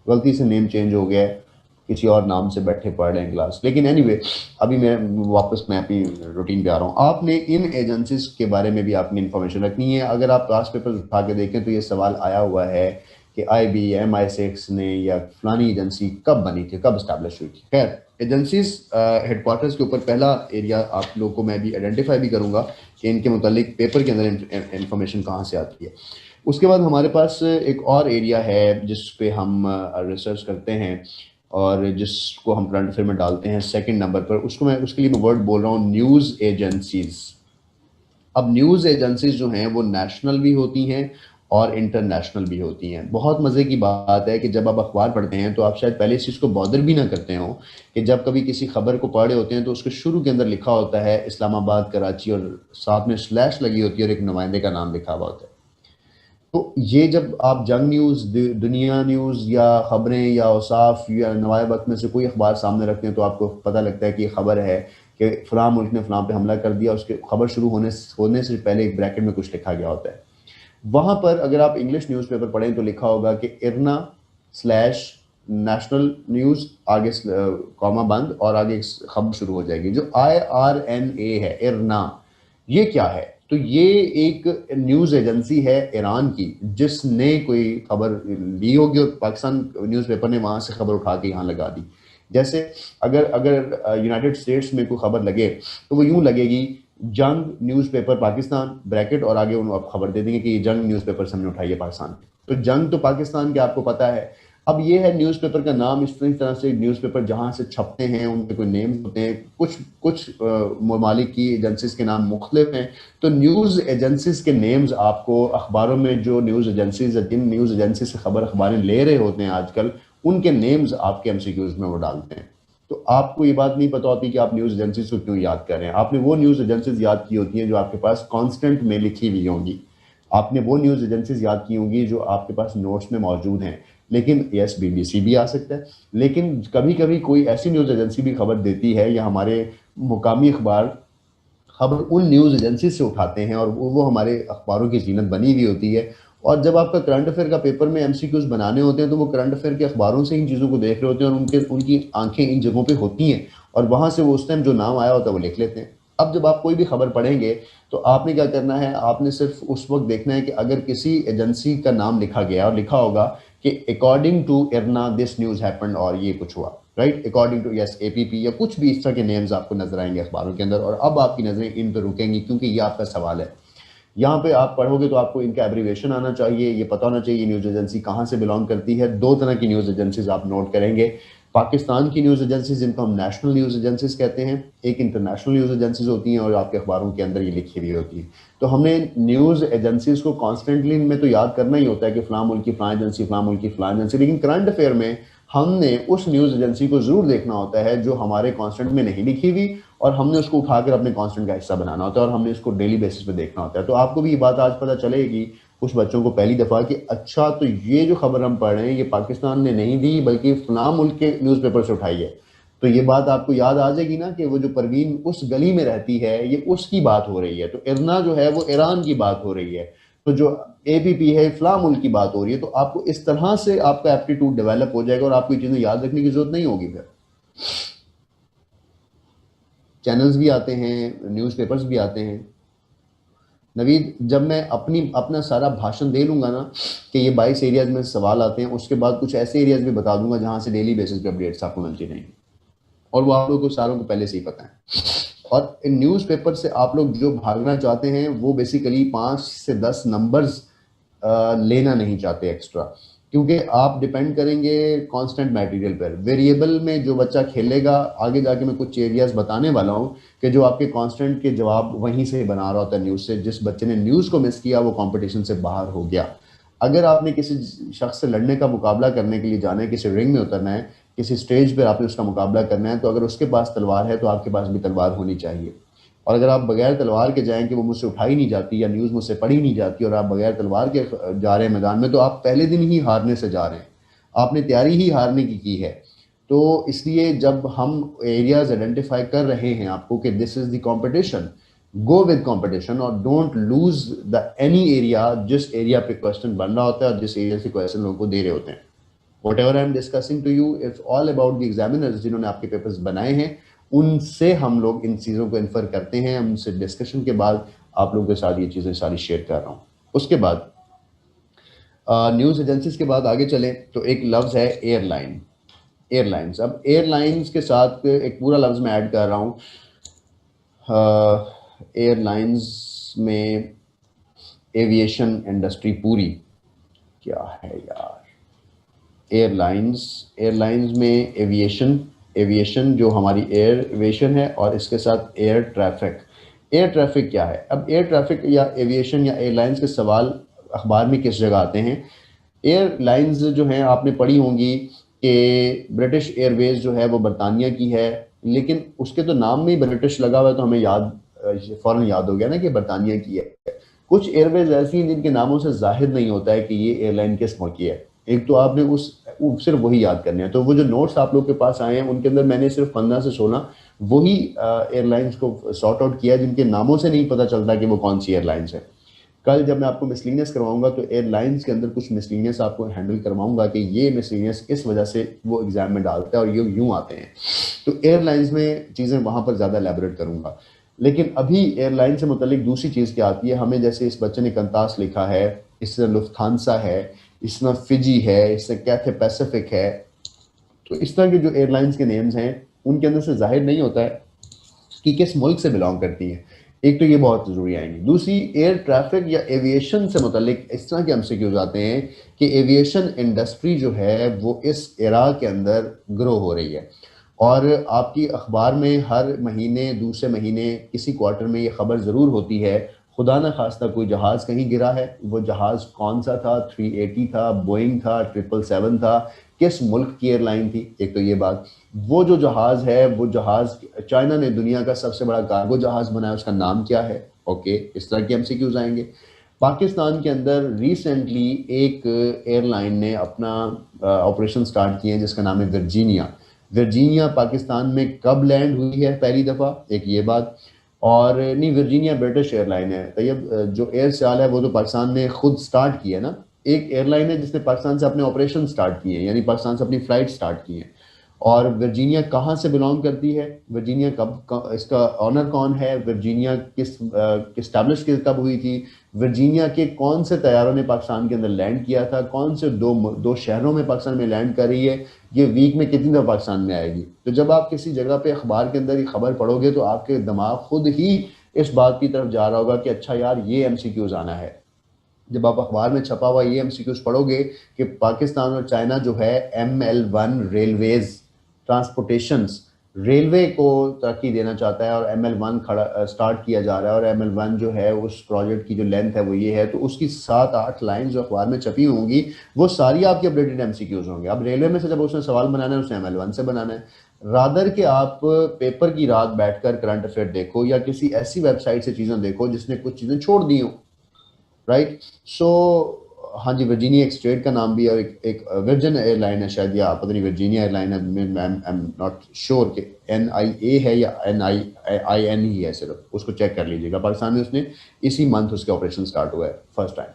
Speaker 1: गलती से नेम चेंज हो गया है, किसी और नाम से बैठे पढ़ रहे हैं क्लास। लेकिन एनीवे अभी मैं वापस मैं अपनी रूटीन पे आ रहा हूँ। आपने इन एजेंसीज के बारे में भी आपने इंफॉर्मेशन रखनी है। अगर आप पास पेपर उठा के देखें तो ये सवाल आया हुआ है कि IB MI6 ने या फलानी एजेंसी कब बनी थी, कब स्टैब्लिश हुई थी। खैर, एजेंसीज हेडक्वार्टर्स के ऊपर पहला एरिया आप लोगों को मैं भी आइडेंटिफाई भी करूँगा कि इनके मुतालिक पेपर के अंदर इंफॉर्मेशन कहाँ से आती है। उसके बाद हमारे पास एक और एरिया है जिस पे हम रिसर्च करते हैं और जिसको हम करंट अफेयर में डालते हैं सेकंड नंबर पर। उसके लिए मैं वर्ड बोल रहा हूँ न्यूज़ एजेंसीज। अब न्यूज़ एजेंसीज जो हैं वो नेशनल भी होती हैं और इंटरनेशनल भी होती हैं। बहुत मज़े की बात है कि जब आप अखबार पढ़ते हैं तो आप शायद पहले इस चीज़ को बॉदर भी ना करते हो कि जब कभी किसी खबर को पढ़ रहे होते हैं तो उसके शुरू के अंदर लिखा होता है इस्लामाबाद, कराची, और साथ में स्लैश लगी होती है और एक नुमाइंदे का नाम लिखा हुआ होता है। तो ये जब आप जंग न्यूज़, दुनिया न्यूज़, या खबरें, या औसाफ, या नवाए वक्त में से कोई अखबार सामने रखते हैं तो आपको पता लगता है कि ये खबर है कि फ़लाँ मुल्क ने फ़लाँ पे हमला कर दिया। उसके खबर शुरू होने से पहले एक ब्रैकेट में कुछ लिखा गया होता है। वहाँ पर अगर आप इंग्लिश न्यूज़पेपर पढ़ें तो लिखा होगा कि इरना स्लैश नेशनल न्यूज़, आगे कॉमा बंद और आगे खबर शुरू हो जाएगी। जो IRNA है, इरना, ये क्या है? तो ये एक न्यूज़ एजेंसी है ईरान की जिसने कोई खबर ली होगी और पाकिस्तान न्यूज़पेपर ने वहाँ से खबर उठा के यहाँ लगा दी। जैसे अगर अगर यूनाइटेड स्टेट्स में कोई खबर लगे तो वो यूं लगेगी, जंग न्यूज़पेपर पाकिस्तान ब्रैकेट और आगे उन्होंने खबर दे देंगे कि ये जंग न्यूज़पेपर से हमने उठाई है पाकिस्तान। तो जंग तो पाकिस्तान के आपको पता है। अब ये है न्यूज़पेपर का नाम, इस तरह से न्यूज़पेपर जहां से छपते हैं उनके कोई नेम्स होते हैं, कुछ कुछ ममालिक की एजेंसीज के नाम मुख्तलिफ हैं। तो न्यूज़ एजेंसीज के नेम्स आपको अखबारों में, जो न्यूज़ एजेंसीज जिन न्यूज़ एजेंसी से खबर अखबारें ले रहे होते हैं आजकल, उनके नेम्स आपके एमसीक्यूज में वो डालते हैं। तो आपको ये बात नहीं पता होती कि आप न्यूज़ एजेंसीज को क्यों याद कर रहे हैं। आपने वो न्यूज़ एजेंसीज याद की होती हैं जो आपके पास कॉन्स्टेंट में लिखी हुई होंगी। आपने वो न्यूज़ एजेंसीज याद की होंगी जो आपके पास नोट्स में मौजूद हैं। लेकिन यस, बीबीसी भी आ सकता है, लेकिन कभी कभी कोई ऐसी न्यूज़ एजेंसी भी खबर देती है या हमारे मुकामी अखबार खबर उन न्यूज़ एजेंसी से उठाते हैं और वो हमारे अखबारों की जीनत बनी हुई होती है। और जब आपका करंट अफेयर का पेपर में एमसीक्यूज बनाने होते हैं तो वो करंट अफेयर के अखबारों से इन चीज़ों को देख रहे होते हैं और उनकी आंखें इन जगहों पे होती हैं और वहाँ से वो उस टाइम जो नाम आया होता है वो लिख लेते हैं। अब जब आप कोई भी खबर पढ़ेंगे तो आपने क्या करना है, आपने सिर्फ उस वक्त देखना है कि अगर किसी एजेंसी का नाम लिखा गया और लिखा होगा कि according to IRNA this news happened और ये कुछ हुआ, right, according to yes APP या कुछ भी इस तरह के नेम्स आपको नजर आएंगे अखबारों के अंदर। और अब आपकी नजरें इन पर रुकेंगी क्योंकि ये आपका सवाल है। यहाँ पे आप पढ़ोगे तो आपको इनका एब्रीवेशन आना चाहिए, ये पता होना चाहिए न्यूज़ एजेंसी कहाँ से बिलोंग करती है। दो तरह की न्यूज़ एजेंसीज आप नोट करेंगे, पाकिस्तान की न्यूज़ एजेंसीज जिनको हम नेशनल न्यूज़ एजेंसीज कहते हैं, एक इंटरनेशनल न्यूज़ एजेंसीज होती हैं और आपके अखबारों के अंदर ये लिखी हुई होती है। तो हमने न्यूज़ एजेंसीज को कॉन्स्टेंटली में तो याद करना ही होता है कि फ़लाँ मुल्क की फ़लाँ एजेंसी, फ़लाँ मुल्क की फ़लाँ एजेंसी, लेकिन करंट अफेयर में हमने उस न्यूज़ एजेंसी को ज़रूर देखना होता है जो हमारे कॉन्स्टेंट में नहीं लिखी हुई और हमने उसको उठाकर अपने कॉन्स्टेंट का हिस्सा बनाना होता है और हमने इसको डेली बेसिस पे देखना होता है। तो आपको भी ये बात आज पता चलेगी कुछ बच्चों को पहली दफ़ा कि अच्छा, तो ये जो खबर हम पढ़ रहे हैं ये पाकिस्तान ने नहीं दी बल्कि फलां मुल्क के न्यूज़पेपर से उठाई है। तो ये बात आपको याद आ जाएगी ना कि वो जो परवीन उस गली में रहती है ये उसकी बात हो रही है, तो इरना जो है वो ईरान की बात हो रही है, तो जो एपीपी है फलां मुल्क की बात हो रही है। तो आपको इस तरह से आपका एप्टीट्यूड डेवलप हो जाएगा और आपको ये चीज़ें याद रखने की जरूरत नहीं होगी। फिर चैनल्स भी आते हैं, न्यूज़पेपर्स भी आते हैं। नवीद, जब मैं अपना सारा भाषण दे लूँगा ना कि ये 22 एरियाज में सवाल आते हैं, उसके बाद कुछ ऐसे एरियाज भी बता दूंगा जहाँ से डेली बेसिस पे अपडेट्स आपको मिलती रहेंगी और वो आप लोगों को सारों को पहले से ही पता है। और इन न्यूज़पेपर से आप लोग जो भागना चाहते हैं वो बेसिकली 5 से 10 नंबर्स लेना नहीं चाहते एक्स्ट्रा, क्योंकि आप डिपेंड करेंगे कांस्टेंट मटेरियल पर। वेरिएबल में जो बच्चा खेलेगा, आगे जाके मैं कुछ एरियाज बताने वाला हूँ कि जो आपके कांस्टेंट के जवाब वहीं से बना रहा होता है न्यूज़ से। जिस बच्चे ने न्यूज़ को मिस किया वो कंपटीशन से बाहर हो गया। अगर आपने किसी शख्स से लड़ने का मुकाबला करने के लिए जाना है, किसी रिंग में उतरना है, किसी स्टेज पर आपने उसका मुकाबला करना है, तो अगर उसके पास तलवार है तो आपके पास भी तलवार होनी चाहिए। और अगर आप बगैर तलवार के जाएं कि वो मुझसे उठाई नहीं जाती या न्यूज़ मुझसे पढ़ी नहीं जाती और आप बगैर तलवार के जा रहे हैं मैदान में, तो आप पहले दिन ही हारने से जा रहे हैं, आपने तैयारी ही हारने की है। तो इसलिए जब हम एरियाज आइडेंटिफाई कर रहे हैं आपको कि this is the competition, go with competition और don't lose the any area जिस एरिया पे क्वेश्चन बन रहा होता है और जिस एरिया से क्वेश्चन लोगों को दे रहे होते हैं। Whatever I am discussing to you, it's all about the examiners जिन्होंने आपके पेपर्स बनाए हैं, उनसे हम लोग इन चीज़ों को इन्फर करते हैं। उनसे डिस्कशन के बाद आप लोगों के साथ ये चीज़ें सारी शेयर कर रहा हूँ। उसके बाद न्यूज़ एजेंसीज के बाद आगे चलें तो एक लफ्ज़ है एयरलाइन, एयरलाइंस। अब एयरलाइंस के साथ एक पूरा लफ्ज़ मैं ऐड कर रहा हूँ। एयरलाइंस में एविएशन इंडस्ट्री पूरी क्या है यार, एयरलाइंस में एविएशन जो हमारी एविएशन है और इसके साथ एयर ट्रैफिक। एयर ट्रैफिक क्या है? अब एयर ट्रैफिक या एविएशन या एयरलाइंस के सवाल अखबार में किस जगह आते हैं? एयरलाइंस जो हैं आपने पढ़ी होंगी कि ब्रिटिश एयरवेज जो है वो बरतानिया की है, लेकिन उसके तो नाम में ही ब्रिटिश लगा हुआ है तो हमें फ़ौरन याद हो गया ना कि बरतानिया की है। कुछ एयरवेज ऐसी हैं जिनके नामों से जाहिर नहीं होता है कि ये एयरलाइन किस मुल्क की है। एक तो आपने सिर्फ वही याद करने हैं। तो वो जो नोट्स आप लोग के पास आए हैं उनके अंदर मैंने सिर्फ 15 से 16 वही एयरलाइंस को सॉर्ट आउट किया जिनके नामों से नहीं पता चलता कि वो कौन सी एयरलाइंस है। कल जब मैं आपको मिसलिनियस करवाऊंगा तो एयरलाइंस के अंदर कुछ मिसलिनियस आपको हैंडल करवाऊंगा कि ये मिसलिनियस इस वजह से वो एग्जाम में डालता है और ये यूं आते हैं। तो एयरलाइंस में चीज़ें वहाँ पर ज़्यादा एलैबोरेट करूँगा। लेकिन अभी एयरलाइन से मुतल्लिक दूसरी चीज़ क्या आती है, हमें जैसे इस बच्चे ने कंतास लिखा है, इस तरह लुफ्थांसा है, इस तरह फिजी है, इस तरह कैथे पैसिफिक है। तो इस तरह के जो एयरलाइंस के नेम्स हैं उनके अंदर से जाहिर नहीं होता है कि किस मुल्क से बिलोंग करती हैं। एक तो ये बहुत ज़रूरी आएंगी। दूसरी, एयर ट्रैफिक या एविएशन से मुतल्लिक इस तरह के एमसीक्यूज आते हैं कि एविएशन इंडस्ट्री जो है वो इस एरा के अंदर ग्रो हो रही है, और आपकी अखबार में हर महीने दूसरे महीने किसी क्वार्टर में ये खबर ज़रूर होती है, खुदा न खास्ता कोई जहाज़ कहीं गिरा है, वो जहाज़ कौन सा था, 380 था, बोइंग था, 777 था, किस मुल्क की एयरलाइन थी। एक तो ये बात, वो जो जहाज़ है वो जहाज़ चाइना ने दुनिया का सबसे बड़ा कार्गो जहाज़ बनाया, उसका नाम क्या है। ओके, इस तरह के एमसीक्यूज आएंगे। पाकिस्तान के अंदर रिसेंटली एक एयरलाइन ने अपना ऑपरेशन स्टार्ट किए हैं जिसका नाम है वर्जीनिया। वर्जीनिया पाकिस्तान में कब लैंड हुई है पहली दफ़ा, एक ये बात। और नहीं, वर्जीनिया ब्रिटिश एयरलाइन है। तैयब, जो एयर सयाल है वो तो पाकिस्तान ने खुद स्टार्ट किया है ना। एक एयरलाइन है जिसने पाकिस्तान से अपने ऑपरेशन स्टार्ट किए हैं, यानी पाकिस्तान से अपनी फ्लाइट स्टार्ट की हैं। और वर्जीनिया कहाँ से बिलोंग करती है, वर्जीनिया इसका ऑनर कौन है, वर्जीनिया किस इस्टेब्लिश कब हुई थी, वर्जीनिया के कौन से तैयारों ने पाकिस्तान के अंदर लैंड किया था, कौन से दो शहरों में पाकिस्तान में लैंड कर रही है, ये वीक में कितनी दफ़ा पाकिस्तान में आएगी। तो जब आप किसी जगह पे अखबार के अंदर ये खबर पढ़ोगे तो आपके दिमाग खुद ही इस बात की तरफ जा रहा होगा कि अच्छा यार ये एमसीक्यूज आना है। जब आप अखबार में छपा हुआ ये एमसीक्यूज पढ़ोगे कि पाकिस्तान और चाइना जो है ML1 रेलवेज ट्रांसपोर्टेशंस रेलवे को तरक्की देना चाहता है, और ML1 खड़ा स्टार्ट किया जा रहा है, और ML1 जो है उस प्रोजेक्ट की जो लेंथ है वो ये है। तो उसकी 7-8 लाइन जो अखबार में छपी होंगी वो सारी आपके अपडेटेड एमसीक्यूज होंगे। अब रेलवे में से जब उसने सवाल बनाना है उसने ML1 से बनाना है। रादर कि आप पेपर की रात बैठकर करंट अफेयर देखो या किसी ऐसी वेबसाइट से चीज़ें देखो जिसने कुछ चीज़ें छोड़ दी हो, राइट। सो हाँ जी, वर्जीनिया एक स्टेट का नाम भी है, और एक वर्जिन एयरलाइन है शायद, या पता नहीं वर्जीनिया एयरलाइन है, आई एम नॉट श्योर कि NIA है या NIN ही है, सिर्फ उसको चेक कर लीजिएगा। पाकिस्तान में उसने इसी मंथ उसके ऑपरेशन स्टार्ट हुआ है फर्स्ट टाइम।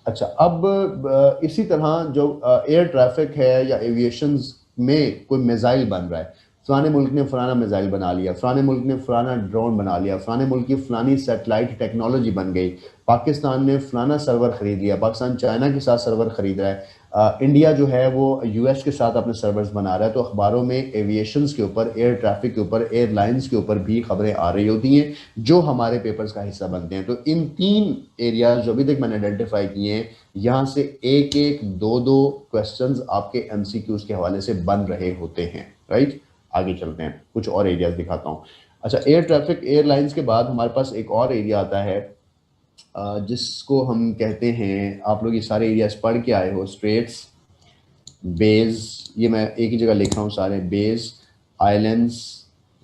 Speaker 1: अच्छा, अब इसी तरह जो एयर ट्रैफिक है या एविएशन में कोई मिसाइल बन रहा है, फलाने मुल्क ने फलाना मिसाइल बना लिया, फलाने मुल्क ने फलाना ड्रोन बना लिया, फलाने मुल्क की फलानी सैटेलाइट टेक्नोलॉजी बन गई, पाकिस्तान ने फलाना सर्वर खरीद लिया, पाकिस्तान चाइना के साथ सर्वर खरीद रहा है, इंडिया जो है वो US के साथ अपने सर्वर्स बना रहा है। तो अखबारों में एविएशंस के ऊपर, एयर ट्रैफिक के ऊपर, एयरलाइंस के ऊपर भी खबरें आ रही होती हैं जो हमारे पेपर्स का हिस्सा बनते हैं। तो इन 3 एरियाज जो अभी तक मैंने आइडेंटिफाई किए हैं, यहाँ से एक एक दो दो क्वेश्चंस आपके MCQs के हवाले से बन रहे होते हैं, राइट। आगे चलते हैं, कुछ और एरियाज दिखाता हूँ। अच्छा, एयर ट्रैफिक एयरलाइंस के बाद हमारे पास एक और एरिया आता है जिसको हम कहते हैं, आप लोग ये सारे एरियाज पढ़ के आए हो, स्ट्रेट्स, बेज, ये मैं एक ही जगह लिख रहा हूँ सारे, बेज, आइलैंड्स,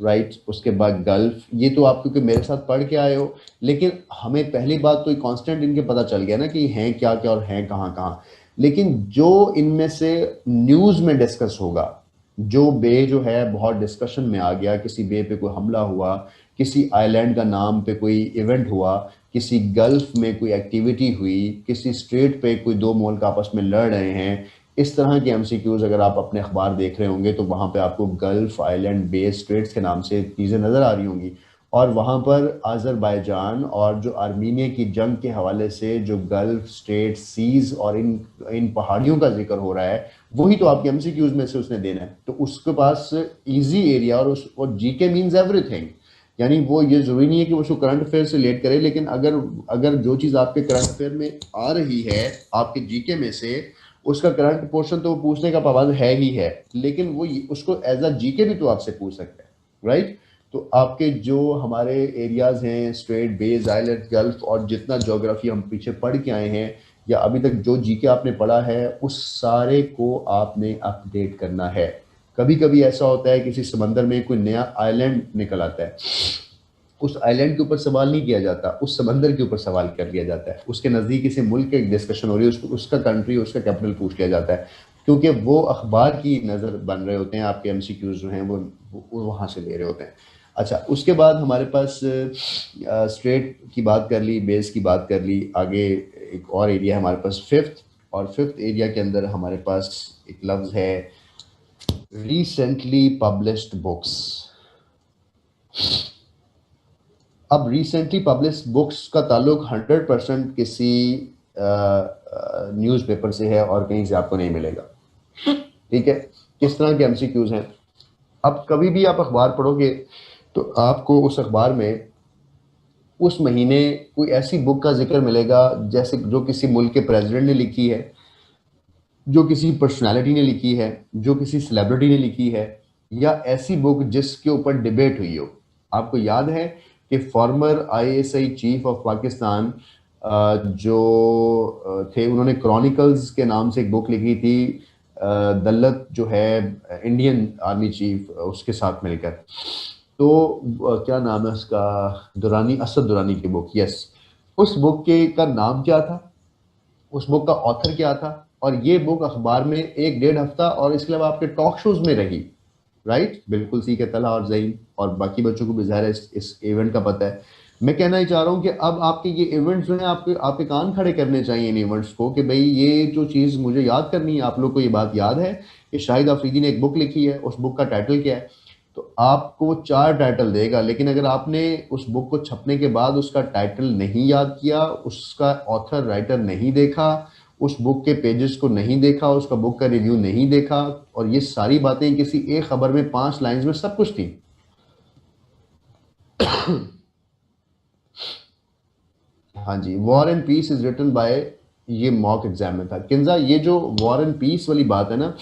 Speaker 1: राइट। उसके बाद गल्फ, ये तो आप क्योंकि मेरे साथ पढ़ के आए हो, लेकिन हमें पहली बात तो कांस्टेंट इनके पता चल गया ना कि हैं क्या क्या और हैं कहाँ कहाँ। लेकिन जो इनमें से न्यूज़ में डिस्कस होगा, जो बे जो है बहुत डिस्कशन में आ गया, किसी बे पे कोई हमला हुआ, किसी आइलैंड का नाम पे कोई इवेंट हुआ, किसी गल्फ में कोई एक्टिविटी हुई, किसी स्ट्रेट पे कोई दो मुल्क आपस में लड़ रहे हैं, इस तरह के MCQs अगर आप अपने अखबार देख रहे होंगे तो वहाँ पे आपको गल्फ, आइलैंड, बे, स्ट्रेट्स के नाम से चीज़ें नज़र आ रही होंगी। और वहाँ पर अज़रबैजान और जो आर्मीनिया की जंग के हवाले से जो गल्फ, स्ट्रेट, सीज़ और इन इन पहाड़ियों का जिक्र हो रहा है, वही तो आपके MCQs में से उसने देना है। तो उसके पास ईजी एरिया, और GK मीन्स एवरीथिंग, यानी वो ये ज़रूरी नहीं है कि वो उसको करंट अफेयर से रिलेट करे, लेकिन अगर अगर जो चीज़ आपके करंट अफेयर में आ रही है आपके GK में से, उसका करंट पोर्शन तो वो पूछने का पाबंद है ही है, लेकिन वो उसको एज अ GK भी तो आपसे पूछ सकते हैं, राइट। तो आपके जो हमारे एरियाज हैं, स्ट्रेट, बेज, आइलैंड, गल्फ, और जितना ज्योग्राफी हम पीछे पढ़ के आए हैं या अभी तक जो GK आपने पढ़ा है, उस सारे को आपने अपडेट करना है। कभी कभी ऐसा होता है किसी समंदर में कोई नया आइलैंड निकल आता है, उस आइलैंड के ऊपर सवाल नहीं किया जाता, उस समंदर के ऊपर सवाल कर लिया जाता है। उसके नज़दीक किसी मुल्क की डिस्कशन हो रही है, उसका कंट्री, उसका कैपिटल पूछ लिया जाता है, क्योंकि वो अखबार की नज़र बन रहे होते हैं, आपके MCQs जो हैं वो वहाँ से ले रहे होते हैं। अच्छा, उसके बाद हमारे पास स्ट्रेट की बात कर ली, बेस की बात कर ली, आगे एक और एरिया है हमारे पास फिफ्थ, और फिफ्थ एरिया के अंदर हमारे पास एक लफ्ज़ है रिसेंटली पब्लिश्ड बुक्स। अब रिसेंटली पब्लिश बुक्स का ताल्लुक 100% किसी न्यूज़पेपर से है और कहीं से आपको नहीं मिलेगा। ठीक है, किस तरह के एमसीक्यूज हैं? अब कभी भी आप अखबार पढ़ोगे तो आपको उस अखबार में उस महीने कोई ऐसी बुक का जिक्र मिलेगा जैसे जो किसी मुल्क के प्रेसिडेंट ने लिखी है, जो किसी पर्सनालिटी ने लिखी है, जो किसी सेलिब्रिटी ने लिखी है, या ऐसी बुक जिसके ऊपर डिबेट हुई हो। आपको याद है कि farmer ISI chief of Pakistan जो थे, उन्होंने क्रॉनिकल्स के नाम से एक बुक लिखी थी, दल्लत जो है इंडियन आर्मी चीफ, उसके साथ मिलकर। तो क्या नाम है उसका, दुरानी, असद दुरानी की बुक, यस। उस बुक के का नाम क्या था, उस बुक का ऑथर क्या था, और ये बुक अखबार में 1-1.5 हफ्ता और इसके अलावा आपके टॉक शोज में रही। राइट, बिल्कुल सी के तला और जईन और बाकी बच्चों को भी ज़ाहिर है इस इवेंट का पता है। मैं कहना ही चाह रहा हूँ कि अब आपके ये इवेंट्स जो हैं, आपके आपके कान खड़े करने चाहिए इन इवेंट्स को, कि भाई ये जो चीज़ मुझे याद करनी है। आप लोग को ये बात याद है कि शाहिद अफरीदी ने एक बुक लिखी है, उस बुक का टाइटल क्या है? तो आपको 4 टाइटल देगा, लेकिन अगर आपने उस बुक को छपने के बाद उसका टाइटल नहीं याद किया, उसका ऑथर राइटर नहीं देखा, उस बुक के पेजेस को नहीं देखा, उसका बुक का रिव्यू नहीं देखा, और ये सारी बातें किसी एक खबर में 5 लाइंस में सब कुछ थी। हाँ जी, War and Peace is written by, ये मॉक एग्जाम में था किंजा। ये जो वॉर एंड पीस वाली बात है ना,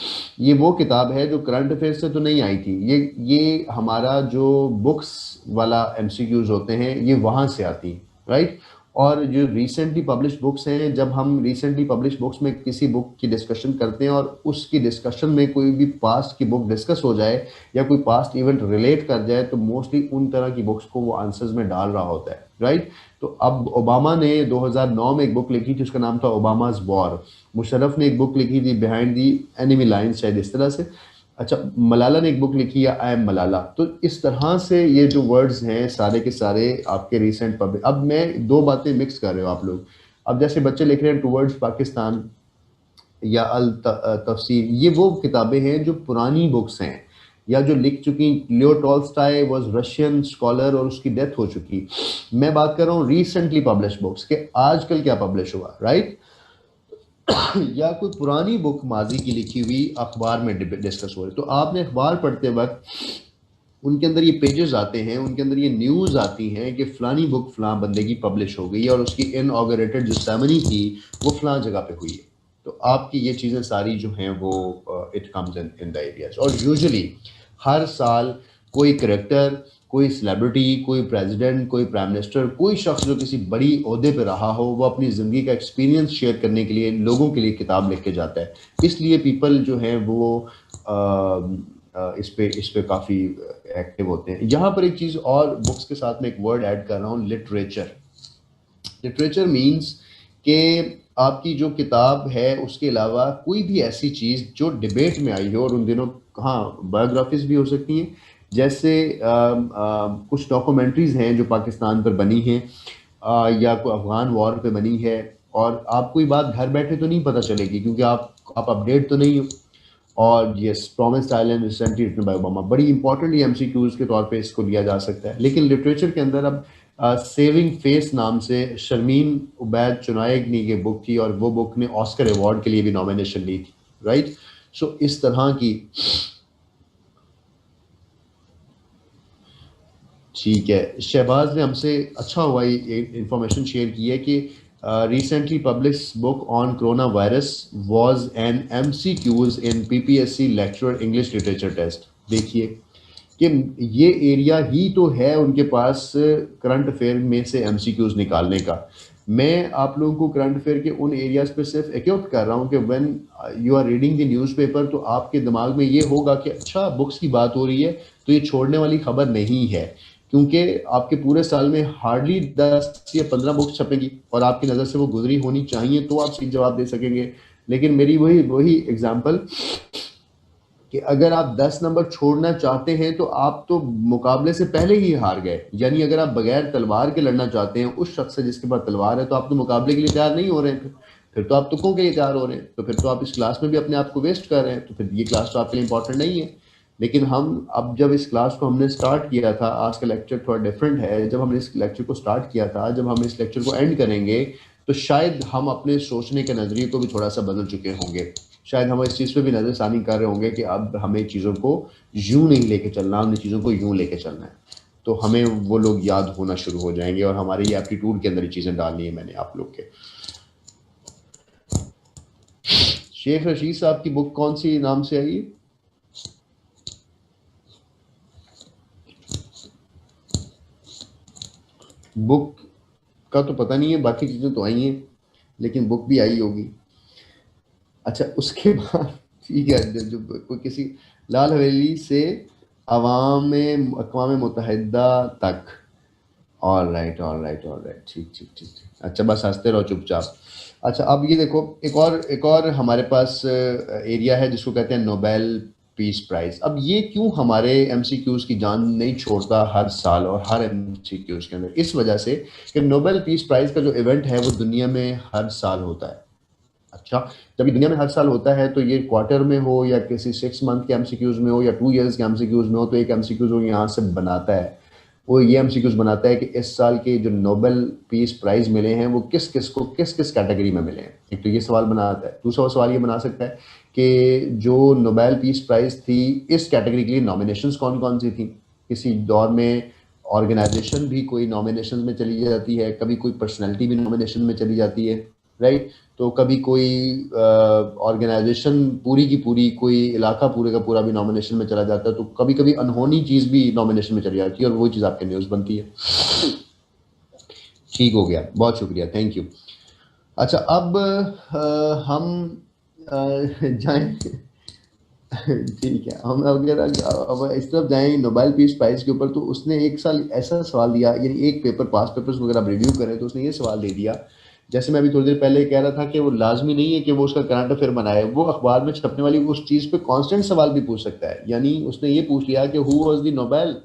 Speaker 1: ये वो किताब है जो करंट अफेयर से तो नहीं आई थी। ये हमारा जो बुक्स वाला एमसीक्यूज होते हैं, ये वहाँ से आती, राइट। और जो रिसेंटली पब्लिश बुक्स हैं, जब हम रिसेंटली पब्लिश बुक्स में किसी बुक की डिस्कशन करते हैं और उसकी डिस्कशन में कोई भी पास्ट की बुक डिस्कस हो जाए या कोई पास्ट इवेंट रिलेट कर जाए, तो मोस्टली उन तरह की बुक्स को वो आंसर्स में डाल रहा होता है, राइट। तो अब ओबामा ने 2009 में एक बुक लिखी थी, उसका नाम था ओबामाज वॉर। मुशर्रफ ने एक बुक लिखी थी, बिहाइंड दी एनिमी लाइन्स, शायद इस तरह से। अच्छा, मलाला ने एक बुक लिखी है, आई एम मलाला। तो इस तरह से ये जो वर्ड्स हैं सारे के सारे आपके रिसेंट पब्लिक। अब मैं दो बातें मिक्स कर रहे हो आप लोग। अब जैसे बच्चे लिख रहे हैं टूवर्ड्स पाकिस्तान या अल तफसीर, ये वो किताबें हैं जो पुरानी बुक्स हैं या जो लिख चुकी। Leo Tolstoy was Russian scholar और उसकी डेथ हो चुकी। मैं बात कर रहा हूँ रिसेंटली पब्लिश बुक्स के, आजकल क्या पब्लिश हुआ, राइट। या कोई पुरानी बुक माजी की लिखी हुई अखबार में डिस्कस हो रही। तो आपने अखबार पढ़ते वक्त उनके अंदर ये पेजेस आते हैं, उनके अंदर ये न्यूज़ आती हैं कि फ़लानी बुक फ़लाँ बंदे की पब्लिश हो गई है और उसकी इनऑगरेटेड जो सेरेमनी थी वो फ़लाँ जगह पे हुई है। तो आपकी ये चीज़ें सारी जो हैं वो it comes in the areas. और यूजुअली हर साल कोई करेक्टर, कोई सेलिब्रिटी, कोई प्रेसिडेंट, कोई प्राइम मिनिस्टर, कोई शख्स जो किसी बड़ी ओहदे पे रहा हो, वो अपनी ज़िंदगी का एक्सपीरियंस शेयर करने के लिए लोगों के लिए किताब लिख के जाता है। इसलिए पीपल जो हैं वो इस पे काफ़ी एक्टिव होते हैं। यहाँ पर एक चीज़ और, बुक्स के साथ में एक वर्ड ऐड कर रहा हूँ, लिटरेचर। लिटरेचर मीन्स कि आपकी जो किताब है उसके अलावा कोई भी ऐसी चीज़ जो डिबेट में आई हो। और उन दिनों हाँ बायोग्राफीज भी हो सकती हैं, जैसे कुछ डॉक्यूमेंट्रीज़ हैं जो पाकिस्तान पर बनी हैं, या कोई अफ़गान वॉर पे बनी है, और आपको ये बात घर बैठे तो नहीं पता चलेगी क्योंकि आप अपडेट तो नहीं हो। और yes, promised island recently written by Obama, बड़ी इंपॉर्टेंट एमसीक्यूज के तौर पे इसको लिया जा सकता है। लेकिन लिटरेचर के अंदर अब सेविंग फेस नाम से शर्मीन उबैद चुनायग ने ये बुक थी, और वो बुक ने ऑस्कर अवार्ड के लिए भी नॉमिनेशन ली थी, राइट। सो इस तरह की, ठीक है। शहबाज ने हमसे अच्छा हुआ ये इंफॉर्मेशन शेयर की है कि recently publish book on corona virus was an MCQs in PPSC lecturer English literature test. देखिए कि ये एरिया ही तो है उनके पास करंट अफेयर में से एमसीक्यूज निकालने का। मैं आप लोगों को करंट अफेयर के उन एरियाज पे सिर्फ इक्विप कर रहा हूँ कि when you are reading the newspaper, तो आपके दिमाग में ये होगा कि अच्छा बुक्स की बात हो रही है तो ये छोड़ने वाली खबर नहीं है, क्योंकि आपके पूरे साल में हार्डली 10 या 15 बुक्स छपेंगी और आपकी नज़र से वो गुजरी होनी चाहिए तो आप सही जवाब दे सकेंगे। लेकिन मेरी वही वही एग्जाम्पल कि अगर आप 10 नंबर छोड़ना चाहते हैं तो आप तो मुकाबले से पहले ही हार गए। यानी अगर आप बगैर तलवार के लड़ना चाहते हैं उस शख्स से जिसके पास तलवार है, तो आप तो मुकाबले के लिए तैयार नहीं हो रहे हैं। फिर तो आप तुक्कों के लिए तैयार हो रहे हैं, तो फिर तो आप इस क्लास में भी अपने आप को वेस्ट कर रहे हैं, तो फिर ये क्लास तो आपके लिए इंपॉर्टेंट नहीं है। लेकिन हम अब जब इस क्लास को हमने स्टार्ट किया था, आज का लेक्चर थोड़ा डिफरेंट है, जब हमने इस लेक्चर को स्टार्ट किया था, जब हम इस लेक्चर को एंड करेंगे तो शायद हम अपने सोचने के नज़रिए को भी थोड़ा सा बदल चुके होंगे, शायद हम इस चीज़ पे भी नज़रसानी कर रहे होंगे कि अब हमें चीज़ों को यूं नहीं लेके चलना, हमने चीज़ों को यूं लेके चलना है। तो हमें वो लोग याद होना शुरू हो जाएंगे और हमारे ये एप्टीट्यूड के अंदर ये चीज़ें डालनी है मैंने आप लोग के। शेख रशीद साहब की बुक कौन सी नाम से आई? बुक का तो पता नहीं है, बाकी चीज़ें तो आई हैं, लेकिन बुक भी आई होगी। अच्छा, उसके बाद ठीक है, जो कोई किसी लाल हवेली से अक़वाम मुत्तहिदा तक, all right all right all right, ठीक ठीक ठीक ठीक। अच्छा, बस हंसते रहो चुपचाप। अच्छा, अब ये देखो, एक और हमारे पास एरिया है जिसको कहते हैं नोबेल पीस प्राइज। अब ये क्यों हमारे एमसीक्यूज की जान नहीं छोड़ता हर साल और हर एमसीक्यूज के अंदर? इस वजह से कि नोबेल पीस प्राइज का जो इवेंट है वो दुनिया में हर साल होता है। अच्छा, जब ये दुनिया में हर साल होता है तो ये क्वार्टर में हो या किसी 6 मंथ के एमसीक्यूज में हो या 2 ईयर्स के एमसीक्यूज में हो, तो एक एमसीक्यूज वो यहाँ से बनाता है, वो ये एमसीक्यूज बनाता है कि इस साल के जो नोबेल पीस प्राइज मिले हैं वो किस किस को किस किस कैटेगरी में मिले हैं। एक तो ये सवाल बनाता है। दूसरा सवाल ये बना सकता है कि जो नोबेल पीस प्राइज थी इस कैटेगरी के लिए नॉमिनेशंस कौन कौन सी थी। किसी दौर में ऑर्गेनाइजेशन भी कोई नॉमिनेशन में चली जाती है, कभी कोई पर्सनैलिटी भी नॉमिनेशन में चली जाती है, राइट। तो कभी कोई ऑर्गेनाइजेशन पूरी की पूरी, कोई इलाका पूरे का पूरा भी नॉमिनेशन में चला जाता है, तो कभी कभी अनहोनी चीज़ भी नॉमिनेशन में चली जाती है और वो चीज़ आपके न्यूज़ बनती है। ठीक हो गया, बहुत शुक्रिया, थैंक यू। अच्छा, अब हम जाएं ठीक है, हम अगर अब इस तरफ जाएं नोबेल पीस प्राइज के ऊपर, तो उसने एक साल ऐसा सवाल दिया, यानी एक पेपर, पास पेपर्स वगैरह आप रिव्यू करें तो उसने ये सवाल दे दिया, जैसे मैं अभी थोड़ी देर पहले कह रहा था कि वो लाजमी नहीं है कि वो उसका करंट अफेयर बनाए, वो अखबार में छपने वाली उस चीज़ पे कांस्टेंट सवाल भी पूछ सकता है। यानी उसने ये पूछ लिया कि हु वाज द नोबेल,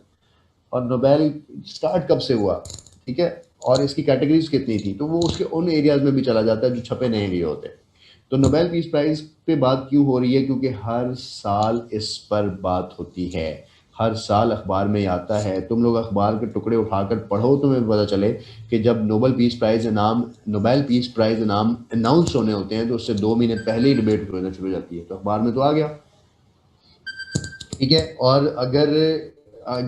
Speaker 1: और नोबेल स्टार्ट कब से हुआ, ठीक है, और इसकी कैटेगरीज कितनी थी, तो वो उसके उन एरियाज में भी चला जाता है जो छपे नहीं भी होते। तो नोबेल पीस प्राइज पे बात क्यों हो रही है? क्योंकि हर साल इस पर बात होती है, हर साल अखबार में आता है। तुम लोग अखबार के टुकड़े उठाकर पढ़ो, तुम्हें पता चले कि जब नोबेल पीस प्राइज इनाम अनाउंस होने होते हैं तो उससे 2 महीने पहले ही डिबेट होना शुरू हो जाती है। तो अखबार में तो आ गया, ठीक है। और अगर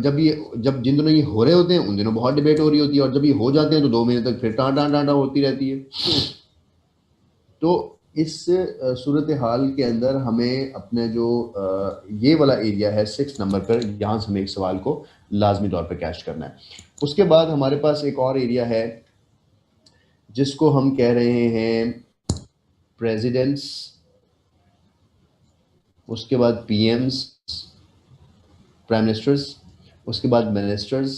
Speaker 1: जब जिन दिनों ये हो रहे होते हैं उन दिनों बहुत डिबेट हो रही होती है, और जब ये हो जाते हैं तो 2 महीने तक फिर टाँटा टाँटा होती रहती है। तो इस सूरत हाल के अंदर हमें अपने जो ये वाला एरिया है 6 नंबर पर, यहाँ से हमें एक सवाल को लाजमी तौर पर कैच करना है। उसके बाद हमारे पास एक और एरिया है जिसको हम कह रहे हैं प्रेसिडेंट्स, उसके बाद पीएम्स, प्राइम मिनिस्टर्स, उसके बाद मिनिस्टर्स,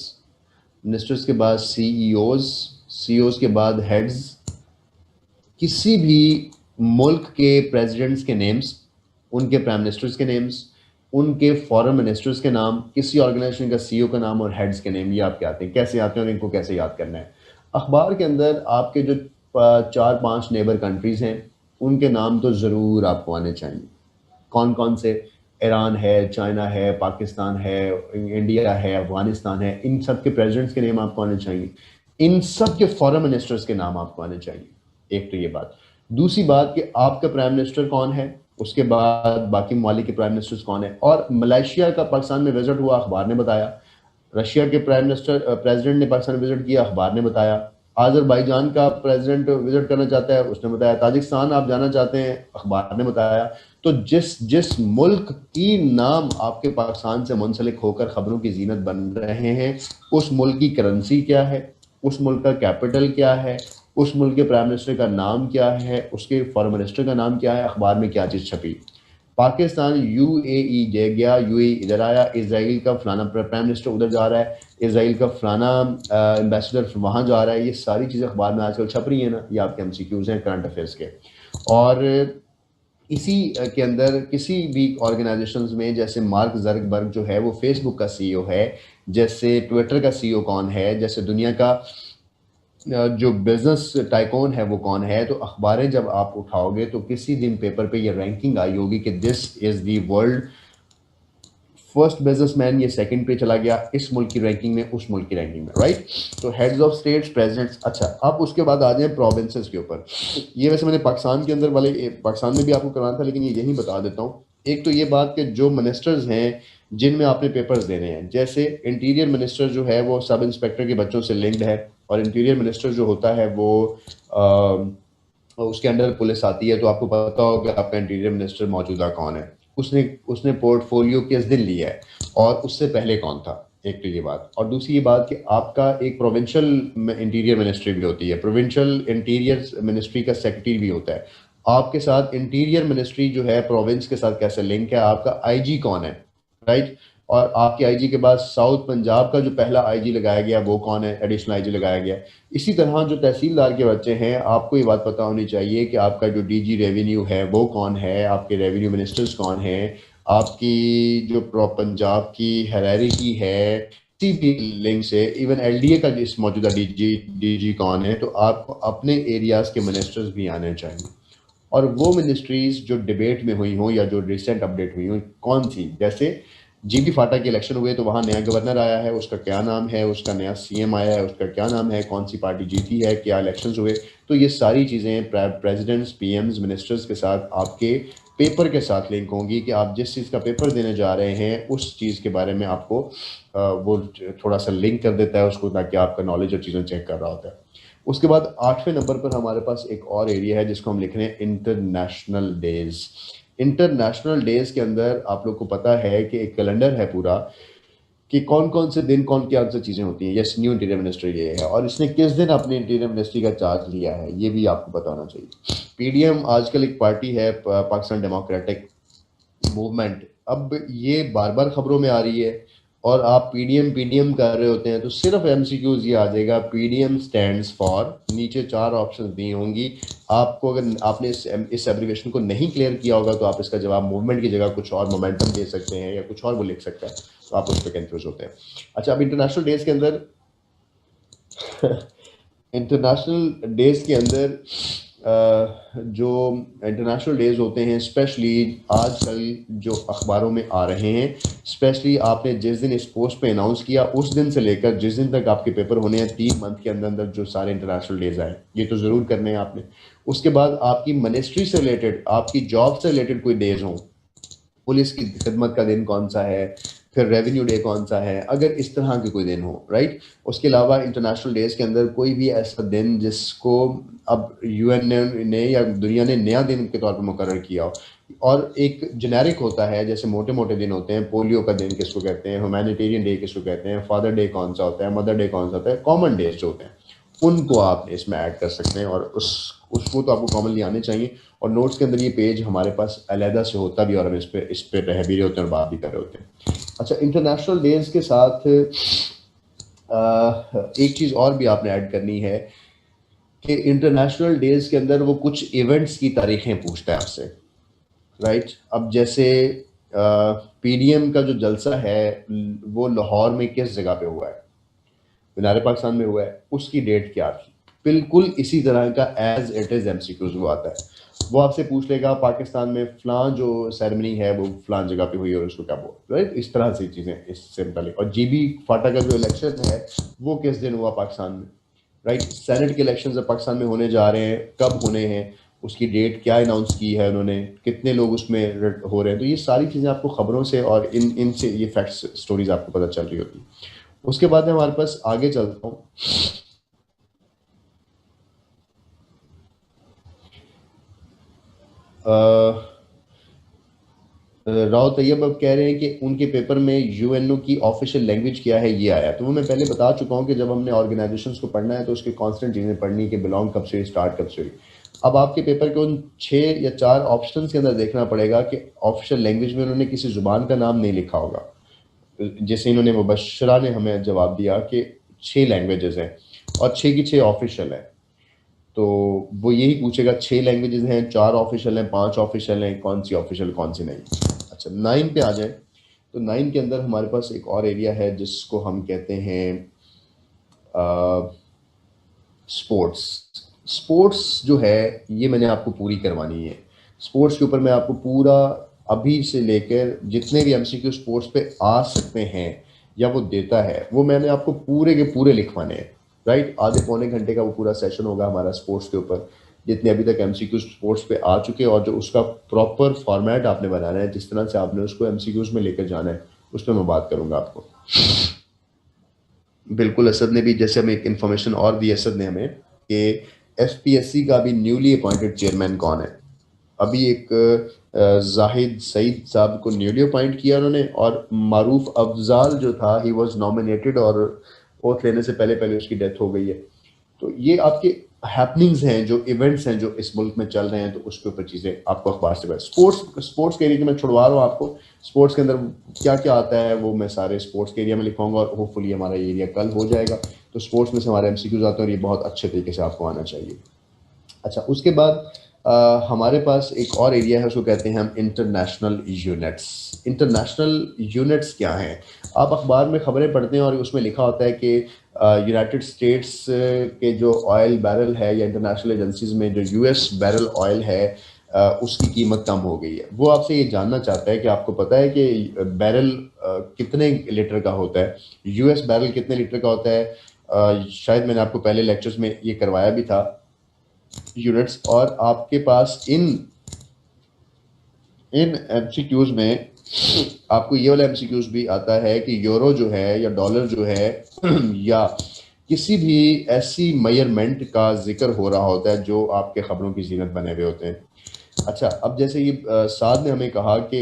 Speaker 1: मिनिस्टर्स के बाद सीईओज, सीईओज के बाद हेड्स। किसी भी मुल्क के प्रेसिडेंट्स के नेम्स, उनके प्राइम मिनिस्टर्स के नेम्स, उनके फॉरेन मिनिस्टर्स के नाम, किसी ऑर्गेनाइजेशन का सीईओ का नाम और हेड्स के नेम, ये आपके आते हैं। कैसे आते हैं और इनको कैसे याद करना है? अखबार के अंदर आपके जो 4-5 नेबर कंट्रीज़ हैं उनके नाम तो ज़रूर आपको आने चाहिए। कौन कौन से? ईरान है, चाइना है, पाकिस्तान है, इंडिया है, अफगानिस्तान है। इन सब के प्रेसिडेंट्स के नाम आपको आने चाहिए, इन सब के फॉरेन मिनिस्टर्स के नाम आपको आने चाहिए। एक तो ये बात। दूसरी बात कि आपका प्राइम मिनिस्टर कौन है, उसके बाद बाकी ममालिक के प्राइम मिनिस्टर्स कौन है। और मलेशिया का पाकिस्तान में विजिट हुआ, अखबार ने बताया। रशिया के प्रेसिडेंट ने पाकिस्तान विजिट किया, अखबार ने बताया। आज़रबाईजान का प्रेसिडेंट विजिट करना चाहता है, उसने बताया। ताजिकिस्तान आप जाना चाहते हैं, अखबार ने बताया। तो जिस जिस मुल्क की नाम आपके पाकिस्तान से मुंसलिक होकर खबरों की जीनत बन रहे हैं, उस मुल्क की करेंसी क्या है, उस मुल्क का कैपिटल क्या है, उस मुल्क के प्राइम मिनिस्टर का नाम क्या है, उसके फॉरेन मिनिस्टर का नाम क्या है, अखबार में क्या चीज़ छपी। पाकिस्तान यूएई गया, यूएई इधर आया, इसराइल का फलाना प्राइम मिनिस्टर उधर जा रहा है, इसराइल का फलाना एम्बेसडर वहाँ जा रहा है। ये सारी चीज़ें अखबार में आजकल छप रही हैं ना, ये आपके एमसीक्यूज़ हैं करंट अफेयर्स के। और इसी के अंदर किसी भी ऑर्गेनाइजेशंस में, जैसे मार्क ज़करबर्ग जो है वो फेसबुक का सीईओ है, जैसे ट्विटर का सीईओ कौन है, जैसे दुनिया का जो बिजनेस टाइकॉन है वो कौन है, तो अखबारें जब आप उठाओगे तो किसी दिन पेपर पे ये रैंकिंग आई होगी कि this is the world first businessman ये सेकंड पे चला गया इस मुल्क की रैंकिंग में, उस मुल्क की रैंकिंग में, राइट। तो हेड्स ऑफ स्टेट्स, प्रेसिडेंट्स। अच्छा, अब उसके बाद आ जाए प्रोविंसेस के ऊपर। ये वैसे मैंने पाकिस्तान के अंदर वाले, पाकिस्तान में भी आपको करवाना था, लेकिन ये यही बता देता हूँ। एक तो ये बात कि जो मिनिस्टर्स हैं जिनमें आपने पेपर्स देने हैं, जैसे इंटीरियर मिनिस्टर जो है वो सब इंस्पेक्टर के बच्चों से लिंक्ड है, और इंटीरियर मिनिस्टर जो होता है वो उसके अंडर पुलिस आती है। तो आपको पता होगा आपका इंटीरियर मिनिस्टर मौजूदा कौन है, उसने उसने पोर्टफोलियो किस दिन लिया है, और उससे पहले कौन था। एक तो ये बात, और दूसरी ये बात कि आपका एक प्रोविंशियल इंटीरियर मिनिस्ट्री भी होती है, प्रोविंशियल इंटीरियर मिनिस्ट्री का सेक्रेटरी भी होता है। आपके साथ इंटीरियर मिनिस्ट्री जो है प्रोविंस के साथ कैसे लिंक है, आपका आईजी कौन है, राइट। और आपके आईजी के बाद साउथ पंजाब का जो पहला आईजी लगाया गया वो कौन है, एडिशनल आईजी लगाया गया। इसी तरह जो तहसीलदार के बच्चे हैं, आपको ये बात पता होनी चाहिए कि आपका जो डीजी रेवेन्यू है वो कौन है, आपके रेवेन्यू मिनिस्टर्स कौन है, आपकी जो पंजाब की हैरारिकी है, किसी भी लिंक से, इवन एलडीए का जिस मौजूदा डीजी डीजी कौन है। तो आपको अपने एरियाज के मिनिस्टर्स भी आने चाहिए, और वो मिनिस्ट्रीज जो डिबेट में हुई हों या जो रिसेंट अपडेट हुई हों कौन सी। जैसे जीबी फाटा के इलेक्शन हुए तो वहाँ नया गवर्नर आया है, उसका क्या नाम है, उसका नया सीएम आया है, उसका क्या नाम है, कौन सी पार्टी जीती है, क्या इलेक्शंस हुए। तो ये सारी चीज़ें प्रेसिडेंट्स, पीएम्स, मिनिस्टर्स के साथ आपके पेपर के साथ लिंक होंगी कि आप जिस चीज़ का पेपर देने जा रहे हैं उस चीज़ के बारे में आपको वो थोड़ा सा लिंक कर देता है उसको, ताकि आपका नॉलेज और चीज़ें चेक कर रहा होता है। उसके बाद 8वें नंबर पर हमारे पास एक और एरिया है जिसको हम लिख रहे हैं इंटरनेशनल डेज। इंटरनेशनल डेज के अंदर आप लोग को पता है कि एक कैलेंडर है पूरा कि कौन कौन से दिन कौन क्या से चीज़ें होती हैं। यस, न्यू इंटीरियर मिनिस्टर ये है, और इसने किस दिन अपने इंटीरियर मिनिस्ट्री का चार्ज लिया है ये भी आपको पता होना चाहिए। पीडीएम आजकल एक पार्टी है, पाकिस्तान डेमोक्रेटिक मूवमेंट। अब ये बार बार खबरों में आ रही है, और आप पीडीएम पीडीएम कर रहे होते हैं तो सिर्फ एमसीक्यूज ये आ जाएगा, पीडीएम स्टैंड्स फॉर, नीचे 4 ऑप्शन दी होंगी आपको। अगर आपने इस एब्रिवेशन को नहीं क्लियर किया होगा तो आप इसका जवाब मूवमेंट की जगह कुछ और मोमेंटम दे सकते हैं या कुछ और वो लिख सकता है, तो आप उस पर कंफ्यूज होते हैं। अच्छा, अब इंटरनेशनल डेज के अंदर इंटरनेशनल डेज के अंदर जो इंटरनेशनल डेज होते हैं, स्पेशली आजकल जो अखबारों में आ रहे हैं, स्पेशली आपने जिस दिन इस पोस्ट पे अनाउंस किया उस दिन से लेकर जिस दिन तक आपके पेपर होने हैं, 3 मंथ के अंदर अंदर जो सारे इंटरनेशनल डेज आए ये तो ज़रूर करने हैं आपने। उसके बाद आपकी मिनिस्ट्री से रिलेटेड, आपकी जॉब से रिलेटेड कोई डेज हों, पुलिस की खिदमत का दिन कौन सा है, फिर रेवेन्यू डे कौन सा है, अगर इस तरह के कोई दिन हो, राइट। उसके अलावा इंटरनेशनल डेज के अंदर कोई भी ऐसा दिन जिसको अब यूएन ने या दुनिया ने नया दिन के तौर पर मुकर्रर किया हो, और एक जेनेरिक होता है, जैसे मोटे मोटे दिन होते हैं, पोलियो का दिन किसको कहते हैं, ह्यूमैनिटेरियन डे किसको कहते हैं, फादर डे कौन सा होता है, मदर डे कौन सा होता है, कॉमन डेज जो होते हैं उनको आप इसमें ऐड कर सकते हैं, और उसको तो आपको कॉमनली आने चाहिए। और नोट्स के अंदर ये पेज हमारे पास अलहदा से होता भी, और हम इस पे रह भी रहे होते हैं और बात भी कर रहे होते हैं। अच्छा, इंटरनेशनल डेज के साथ एक चीज़ और भी आपने ऐड करनी है कि इंटरनेशनल डेज के अंदर वो कुछ इवेंट्स की तारीखें पूछता है आपसे, राइट। अब जैसे पीडीएम का जो जलसा है वो लाहौर में किस जगह पे हुआ है, मीनार पाकिस्तान में हुआ है, उसकी डेट क्या थी। बिल्कुल इसी तरह का एज इट इज एमसीक्यूज वो आता है। वो आपसे पूछ लेगा पाकिस्तान में फलां जो सेरेमनी है वो फलां जगह पे हुई और उसको क्या बोल, राइट। इस तरह से चीज़ें इससे मुतालिक। और जीबी फाटा का जो इलेक्शन है वो किस दिन हुआ पाकिस्तान में, राइट। सेनेट के इलेक्शन अब पाकिस्तान में होने जा रहे हैं, कब होने हैं, उसकी डेट क्या अनाउंस की है उन्होंने, कितने लोग उसमें हो रहे हैं। तो ये सारी चीज़ें आपको खबरों से और इनसे ये फैक्ट्स स्टोरीज आपको पता चल रही होती। उसके बाद में हमारे पास आगे चलता हूँ। राव तैयब अब कह रहे हैं कि उनके पेपर में यूएनओ की ऑफिशियल लैंग्वेज क्या है ये आया। तो वो मैं पहले बता चुका हूँ कि जब हमने ऑर्गेनाइजेशंस को पढ़ना है तो उसके कांस्टेंट चीज़ें पढ़नी कि बिलोंग कब से हुई, स्टार्ट कब से हुई। अब आपके पेपर के उन 6 या 4 ऑप्शन के अंदर देखना पड़ेगा कि ऑफिशियल लैंग्वेज में उन्होंने किसी ज़ुबान का नाम नहीं लिखा होगा। जैसे इन्होंने मुबशरा ने हमें जवाब दिया कि 6 लैंग्वेजेस हैं और 6 की 6 ऑफिशियल है। तो वो यही पूछेगा 6 लैंग्वेजेस हैं, 4 ऑफिशियल हैं, 5 ऑफिशियल हैं, कौन सी ऑफिशियल कौन सी नहीं। अच्छा, 9 पे आ जाए तो 9 के अंदर हमारे पास एक और एरिया है जिसको हम कहते हैं स्पोर्ट्स। स्पोर्ट्स जो है ये मैंने आपको पूरी करवानी है। स्पोर्ट्स के ऊपर मैं आपको पूरा अभी से लेकर जितने भी एमसीक्यू स्पोर्ट्स पे आ सकते हैं या वो देता है, वो मैंने आपको पूरे के पूरे लिखवाने हैं, राइट। आधे पौने घंटे का वो पूरा सेशन होगा हमारा स्पोर्ट्स के ऊपर, जितने अभी तक एमसीक्यू स्पोर्ट्स पे आ चुके हैं, और जो उसका प्रॉपर फॉर्मेट आपने बनाना है, जिस तरह से आपने उसको एमसीक्यूज में लेकर जाना है, उस पर मैं बात करूंगा आपको। बिल्कुल, असद ने भी, जैसे हमें एक इन्फॉर्मेशन और दी असद ने हमें, कि एफपीएससी का भी न्यूली अपॉइंटेड चेयरमैन कौन है। अभी एक जाहिद सईद साहब को न्यूली अपॉइंट किया उन्होंने, और मारूफ अफजाल जो था, ही वाज नॉमिनेटेड, और ओथ लेने से पहले पहले उसकी डेथ हो गई है। तो ये आपके हैपनिंग्स हैं, जो इवेंट्स हैं जो इस मुल्क में चल रहे हैं, तो उसके ऊपर चीज़ें आपको अखबार से स्पोर्ट्स के एरिया में छुड़वा रहा हूँ आपको। स्पोर्ट्स के अंदर क्या क्या आता है वो मैं सारे स्पोर्ट्स के एरिया में लिखवाऊंगा, और होपफुली हमारा ये एरिया कल हो जाएगा। तो स्पोर्ट्स में से हमारे एमसीक्यूज आते हैं, और ये बहुत अच्छे तरीके से आपको आना चाहिए। अच्छा, उसके बाद हमारे पास एक और एरिया है, उसको कहते हैं हम इंटरनेशनल यूनिट्स। इंटरनेशनल यूनिट्स क्या हैं? आप अखबार में खबरें पढ़ते हैं और उसमें लिखा होता है कि यूनाइटेड स्टेट्स के जो ऑयल बैरल है, या इंटरनेशनल एजेंसीज में जो यूएस बैरल ऑयल है, उसकी कीमत कम हो गई है। वो आपसे ये जानना चाहता है कि आपको पता है कि बैरल कितने लीटर का होता है, यूएस बैरल कितने लीटर का होता है। शायद मैंने आपको पहले लेक्चर्स में ये करवाया भी था, यूनिट्स। और आपके पास इन इन एमसीक्यूज में आपको ये वाला एमसीक्यूज भी आता है कि यूरो जो है या डॉलर जो है या किसी भी ऐसी मेजरमेंट का जिक्र हो रहा होता है जो आपके खबरों की जीनत बने हुए होते हैं। अच्छा, अब जैसे ये साद ने हमें कहा कि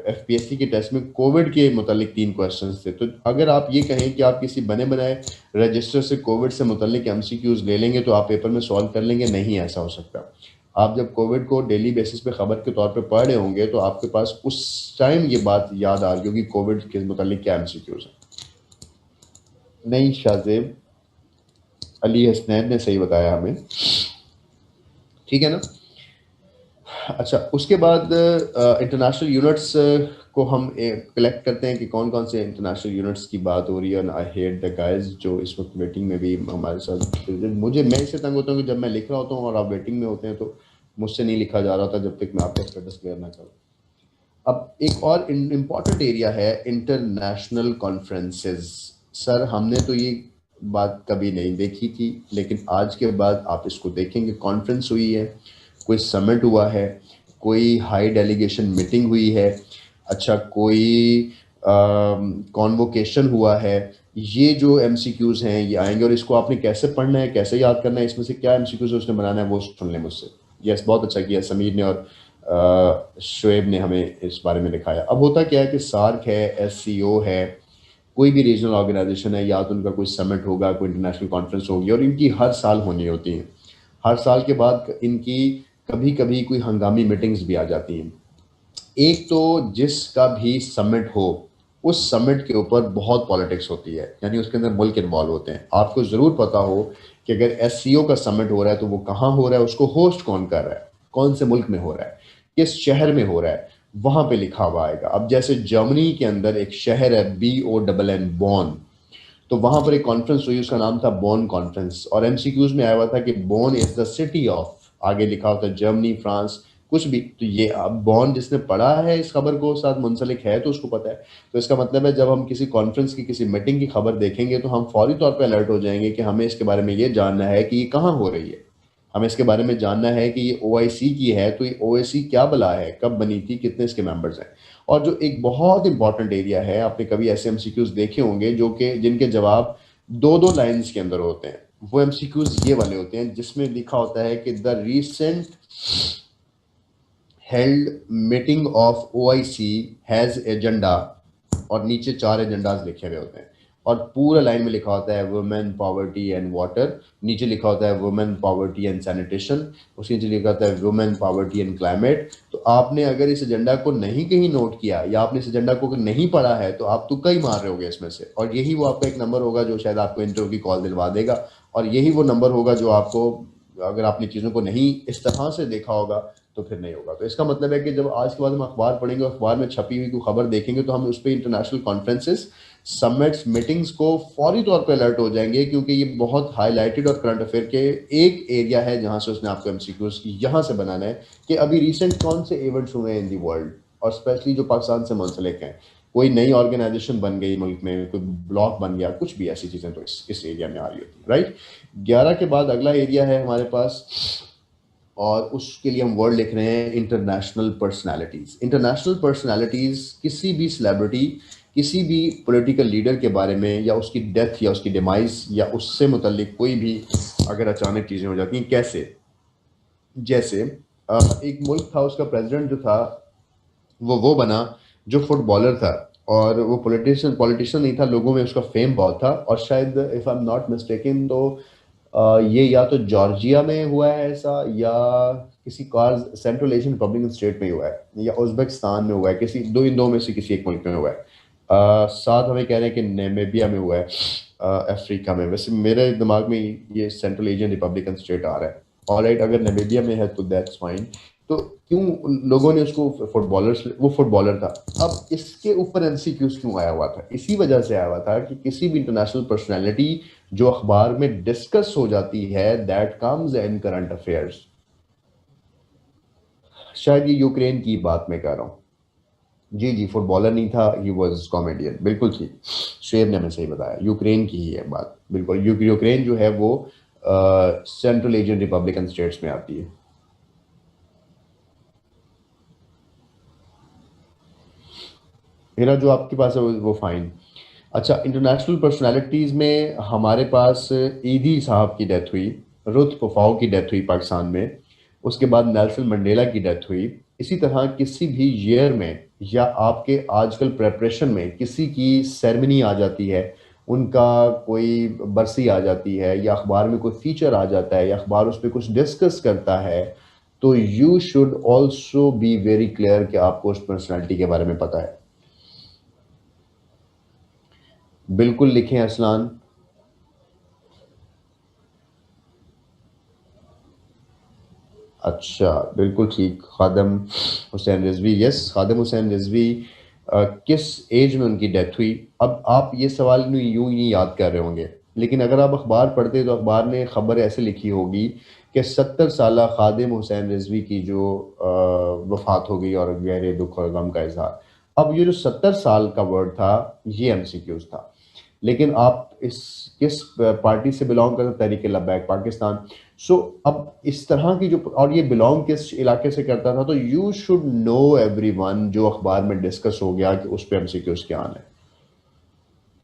Speaker 1: एफपीएससी के टेस्ट में कोविड के मुतालिक 3 क्वेश्चंस थे, तो अगर आप ये कहें कि आप किसी बने बनाए रजिस्टर से कोविड से मुतालिक एमसीक्यूज ले लेंगे तो आप पेपर में सॉल्व कर लेंगे, नहीं ऐसा हो सकता। आप जब कोविड को डेली बेसिस पे खबर के तौर पे पढ़ रहे होंगे तो आपके पास उस टाइम ये बात याद आ रही होगी कोविड के मुतालिक क्या एमसीक्यूज है। नहीं, शाहजेब अली हसनैन ने सही बताया हमें, ठीक है ना। अच्छा, उसके बाद इंटरनेशनल यूनिट्स को हम कलेक्ट करते हैं कि कौन कौन से इंटरनेशनल यूनिट्स की बात हो रही है। आई हेट द गाइज जो इस वक्त वेटिंग में भी हमारे साथ, मैं इससे तंग होता हूँ कि जब मैं लिख रहा होता हूँ और आप वेटिंग में होते हैं, तो मुझसे नहीं लिखा जा रहा था जब तक मैं आपका स्टेटस क्लियर ना करूँ। अब एक और इम्पॉर्टेंट एरिया है इंटरनेशनल कॉन्फ्रेंसेस। सर, हमने तो ये बात कभी नहीं देखी थी, लेकिन आज के बाद आप इसको देखेंगे। कॉन्फ्रेंस हुई है, कोई समिट हुआ है, कोई हाई डेलीगेशन मीटिंग हुई है, अच्छा कोई कॉन्वोकेशन हुआ है। ये जो एमसीक्यूज हैं ये आएंगे, और इसको आपने कैसे पढ़ना है, कैसे याद करना है, इसमें से क्या एमसीक्यूज उसने बनाना है, वो सुन लें मुझसे। यस, बहुत अच्छा किया समीर ने और शुएब ने हमें इस बारे में दिखाया। अब होता क्या है कि सार्क है, एससीओ है, कोई भी रीजनल ऑर्गेनाइजेशन है, या तो उनका कोई समिट होगा, कोई इंटरनेशनल कॉन्फ्रेंस होगी, और इनकी हर साल होनी होती है। हर साल के बाद इनकी कभी कभी कोई हंगामी मीटिंग्स भी आ जाती हैं। एक तो जिसका भी समिट हो, उस समिट के ऊपर बहुत पॉलिटिक्स होती है, यानी उसके अंदर मुल्क इन्वॉल्व होते हैं। आपको ज़रूर पता हो कि अगर एससीओ का समिट हो रहा है तो वो कहाँ हो रहा है, उसको होस्ट कौन कर रहा है, कौन से मुल्क में हो रहा है, किस शहर में हो रहा है, वहाँ पे लिखा हुआ आएगा। अब जैसे जर्मनी के अंदर एक शहर है BONN, बॉन, तो वहाँ पर एक कॉन्फ्रेंस हुई, उसका नाम था बॉन कॉन्फ्रेंस, और एमसीक्यूज में आया हुआ था कि बॉन इज द सिटी ऑफ, आगे लिखा होता है जर्मनी, फ्रांस, कुछ भी। तो ये अब बॉन जिसने पढ़ा है इस खबर को, साथ मुंसलिक है, तो उसको पता है। तो इसका मतलब है जब हम किसी कॉन्फ्रेंस की, किसी मीटिंग की खबर देखेंगे तो हम फौरी तौर पे अलर्ट हो जाएंगे कि हमें इसके बारे में ये जानना है कि ये कहाँ हो रही है। हमें इसके बारे में जानना है कि ये OIC की है, तो ये OIC क्या बला है, कब बनी थी, कितने इसके मेंबर्स हैं। और जो एक बहुत इंपॉर्टेंट एरिया है, आपने कभी ऐसे एमसीक्यूज देखे होंगे जो कि जिनके जवाब 2-2 लाइंस के अंदर होते हैं, वो एमसीक्यूज ये वाले होते हैं जिसमें लिखा होता है कि the recent held meeting of OIC has agenda, और नीचे 4 एजेंडाज लिखे हुए होते हैं, और पूरा लाइन में लिखा होता है वुमेन पॉवर्टी एंड वाटर, नीचे लिखा होता है वुमेन पॉवर्टी एंड सैनिटेशन, उसके नीचे लिखा होता है वुमेन पॉवर्टी एंड क्लाइमेट। तो आपने अगर इस एजेंडा को नहीं कहीं नोट किया, या आपने इस एजेंडा को नहीं पढ़ा है, तो आप तुक्का ही मार रहे होगे इसमें से, और यही वो आपका एक नंबर होगा जो शायद आपको इंटरव्यू की कॉल दिलवा देगा, और यही वो नंबर होगा जो आपको, अगर आपने चीज़ों को नहीं इस तरह से देखा होगा तो फिर नहीं होगा। तो इसका मतलब है कि जब आज के बाद हम अखबार पढ़ेंगे, अखबार में छपी हुई कोई खबर देखेंगे, तो हम उस पर इंटरनेशनल कॉन्फ्रेंसेस, समिट्स, मीटिंग्स को फौरी तौर पे अलर्ट हो जाएंगे, क्योंकि ये बहुत हाईलाइटेड और करंट अफेयर के एक एरिया है जहां से उसने आपको एमसीक्यूज यहाँ से बनाना है कि अभी रिसेंट कौन से इवेंट्स हुए हैं इन दी वर्ल्ड, और स्पेशली जो पाकिस्तान से मुंसलिक हैं, कोई नई ऑर्गेनाइजेशन बन गई मुल्क में, कोई ब्लॉक बन गया, कुछ भी ऐसी चीज़ें तो इस एरिया में आ रही होती है, राइट। 11 के बाद अगला एरिया है हमारे पास, और उसके लिए हम वर्ड लिख रहे हैं इंटरनेशनल पर्सनालिटीज़। इंटरनेशनल पर्सनालिटीज़ किसी भी सेलिब्रिटी, किसी भी पॉलिटिकल लीडर के बारे में, या उसकी डेथ या उसकी डिमाइस या उससे मुतल्लिक कोई भी अगर अचानक चीज़ें हो जाती हैं, कैसे, जैसे एक मुल्क था, उसका प्रेसिडेंट जो था वो बना जो फुटबॉलर था, और वो पॉलिटिशियन नहीं था, लोगों में उसका फेम बहुत था, और शायद if I am not mistaken तो ये या तो जॉर्जिया में हुआ है ऐसा, या किसी car central Asian Republican state में हुआ है, या उज्बेकिस्तान में हुआ है, किसी इन दो में से किसी एक मुल्क में हुआ है। साथ हमें कह रहे हैं कि नामीबिया में हुआ है, अफ्रीका में। वैसे मेरे दिमाग में ये सेंट्रल एशियन रिपब्लिकन स्टेट आ रहा है। ऑलराइट, अगर नामीबिया में है तो दैट्स फाइन। तो क्यों लोगों ने उसको वो फुटबॉलर था। अब इसके ऊपर एमसीक्यूज क्यों आया हुआ था? इसी वजह से आया हुआ था कि किसी भी इंटरनेशनल पर्सनैलिटी जो अखबार में डिस्कस हो जाती है, that comes in current affairs. शायद ये यूक्रेन की बात मैं कर रहा हूँ। जी जी, फुटबॉलर नहीं था, ही वॉज कॉमेडियन, बिल्कुल ठीक, शुएब ने हमें सही बताया, यूक्रेन की ही है बात, बिल्कुल। यूक्रेन जो है वो सेंट्रल एशियन रिपब्लिकन स्टेट्स में आती है। मेरा जो आपके पास है वो फाइन। अच्छा, इंटरनेशनल पर्सनालिटीज़ में हमारे पास ईदी साहब की डेथ हुई, रुत पफाओ की डेथ हुई पाकिस्तान में, उसके बाद नेल्सन मंडेला की डेथ हुई। इसी तरह किसी भी ईयर में या आपके आजकल प्रेपरेशन में किसी की सेरेमनी आ जाती है, उनका कोई बरसी आ जाती है, या अखबार में कोई फीचर आ जाता है, या अखबार उस पर कुछ डिस्कस करता है, तो you should also be very clear कि आपको उस पर्सनैलिटी के बारे में पता है। बिल्कुल लिखें असलान। अच्छा, बिल्कुल ठीक, खादम हुसैन रिजवी, यस, खादम हुसैन रिजवी। किस एज में उनकी डेथ हुई? अब आप ये सवाल यूं ही याद कर रहे होंगे, लेकिन अगर आप अखबार पढ़ते तो अखबार ने खबर ऐसे लिखी होगी कि 70 साल खादिम हुसैन रिजवी की जो वफात हो गई, और गहरे दुख और गम का इजहार। अब ये जो 70 साल का वर्ड था, ये एमसीक्यूज था। लेकिन आप इस किस पार्टी से बिलोंग करते? तहरीक लब्बैक पाकिस्तान। सो अब इस तरह की जो, और ये बिलोंग किस इलाके से करता था, तो यू शुड नो एवरीवन जो अखबार में डिस्कस हो गया कि उस पर एमसीक्यूज क्या आना है।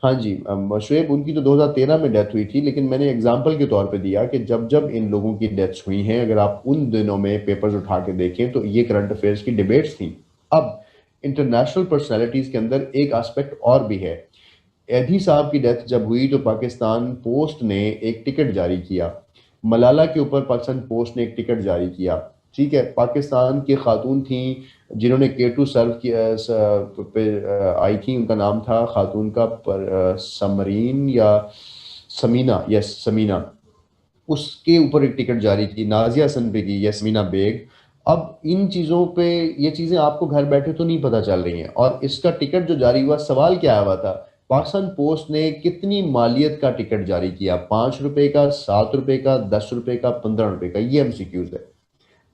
Speaker 1: हाँ जी, शुएब उनकी तो 2013 में डेथ हुई थी, लेकिन मैंने एग्जांपल के तौर पे दिया कि जब जब इन लोगों की डेथ्स हुई हैं, अगर आप उन दिनों में पेपर्स उठा के देखें तो ये करंट अफेयर्स की डिबेट्स थी। अब इंटरनेशनल पर्सनैलिटीज के अंदर एक एस्पेक्ट और भी है। एधी साहब की डेथ जब हुई तो पाकिस्तान पोस्ट ने एक टिकट जारी किया, मलाला के ऊपर पाकिस्तान पोस्ट ने एक टिकट जारी किया। ठीक है, पाकिस्तान की खातून थी जिन्होंने K2 सर्व किया, पे आई थी, उनका नाम था खातून का समरीन या समीना, यस समीना। उसके ऊपर एक टिकट जारी की, नाजिया हसन पे की, यस्मीना बेग। अब इन चीज़ों पे, ये चीज़ें आपको घर बैठे तो नहीं पता चल रही हैं, और इसका टिकट जो जारी हुआ, सवाल क्या आया हुआ था? पाकिस्तान पोस्ट ने कितनी मालियत का टिकट जारी किया? 5 रुपए का, 7 रुपए का, 10 रुपए का, 15 रुपए का? ये एमसीक्यूज है।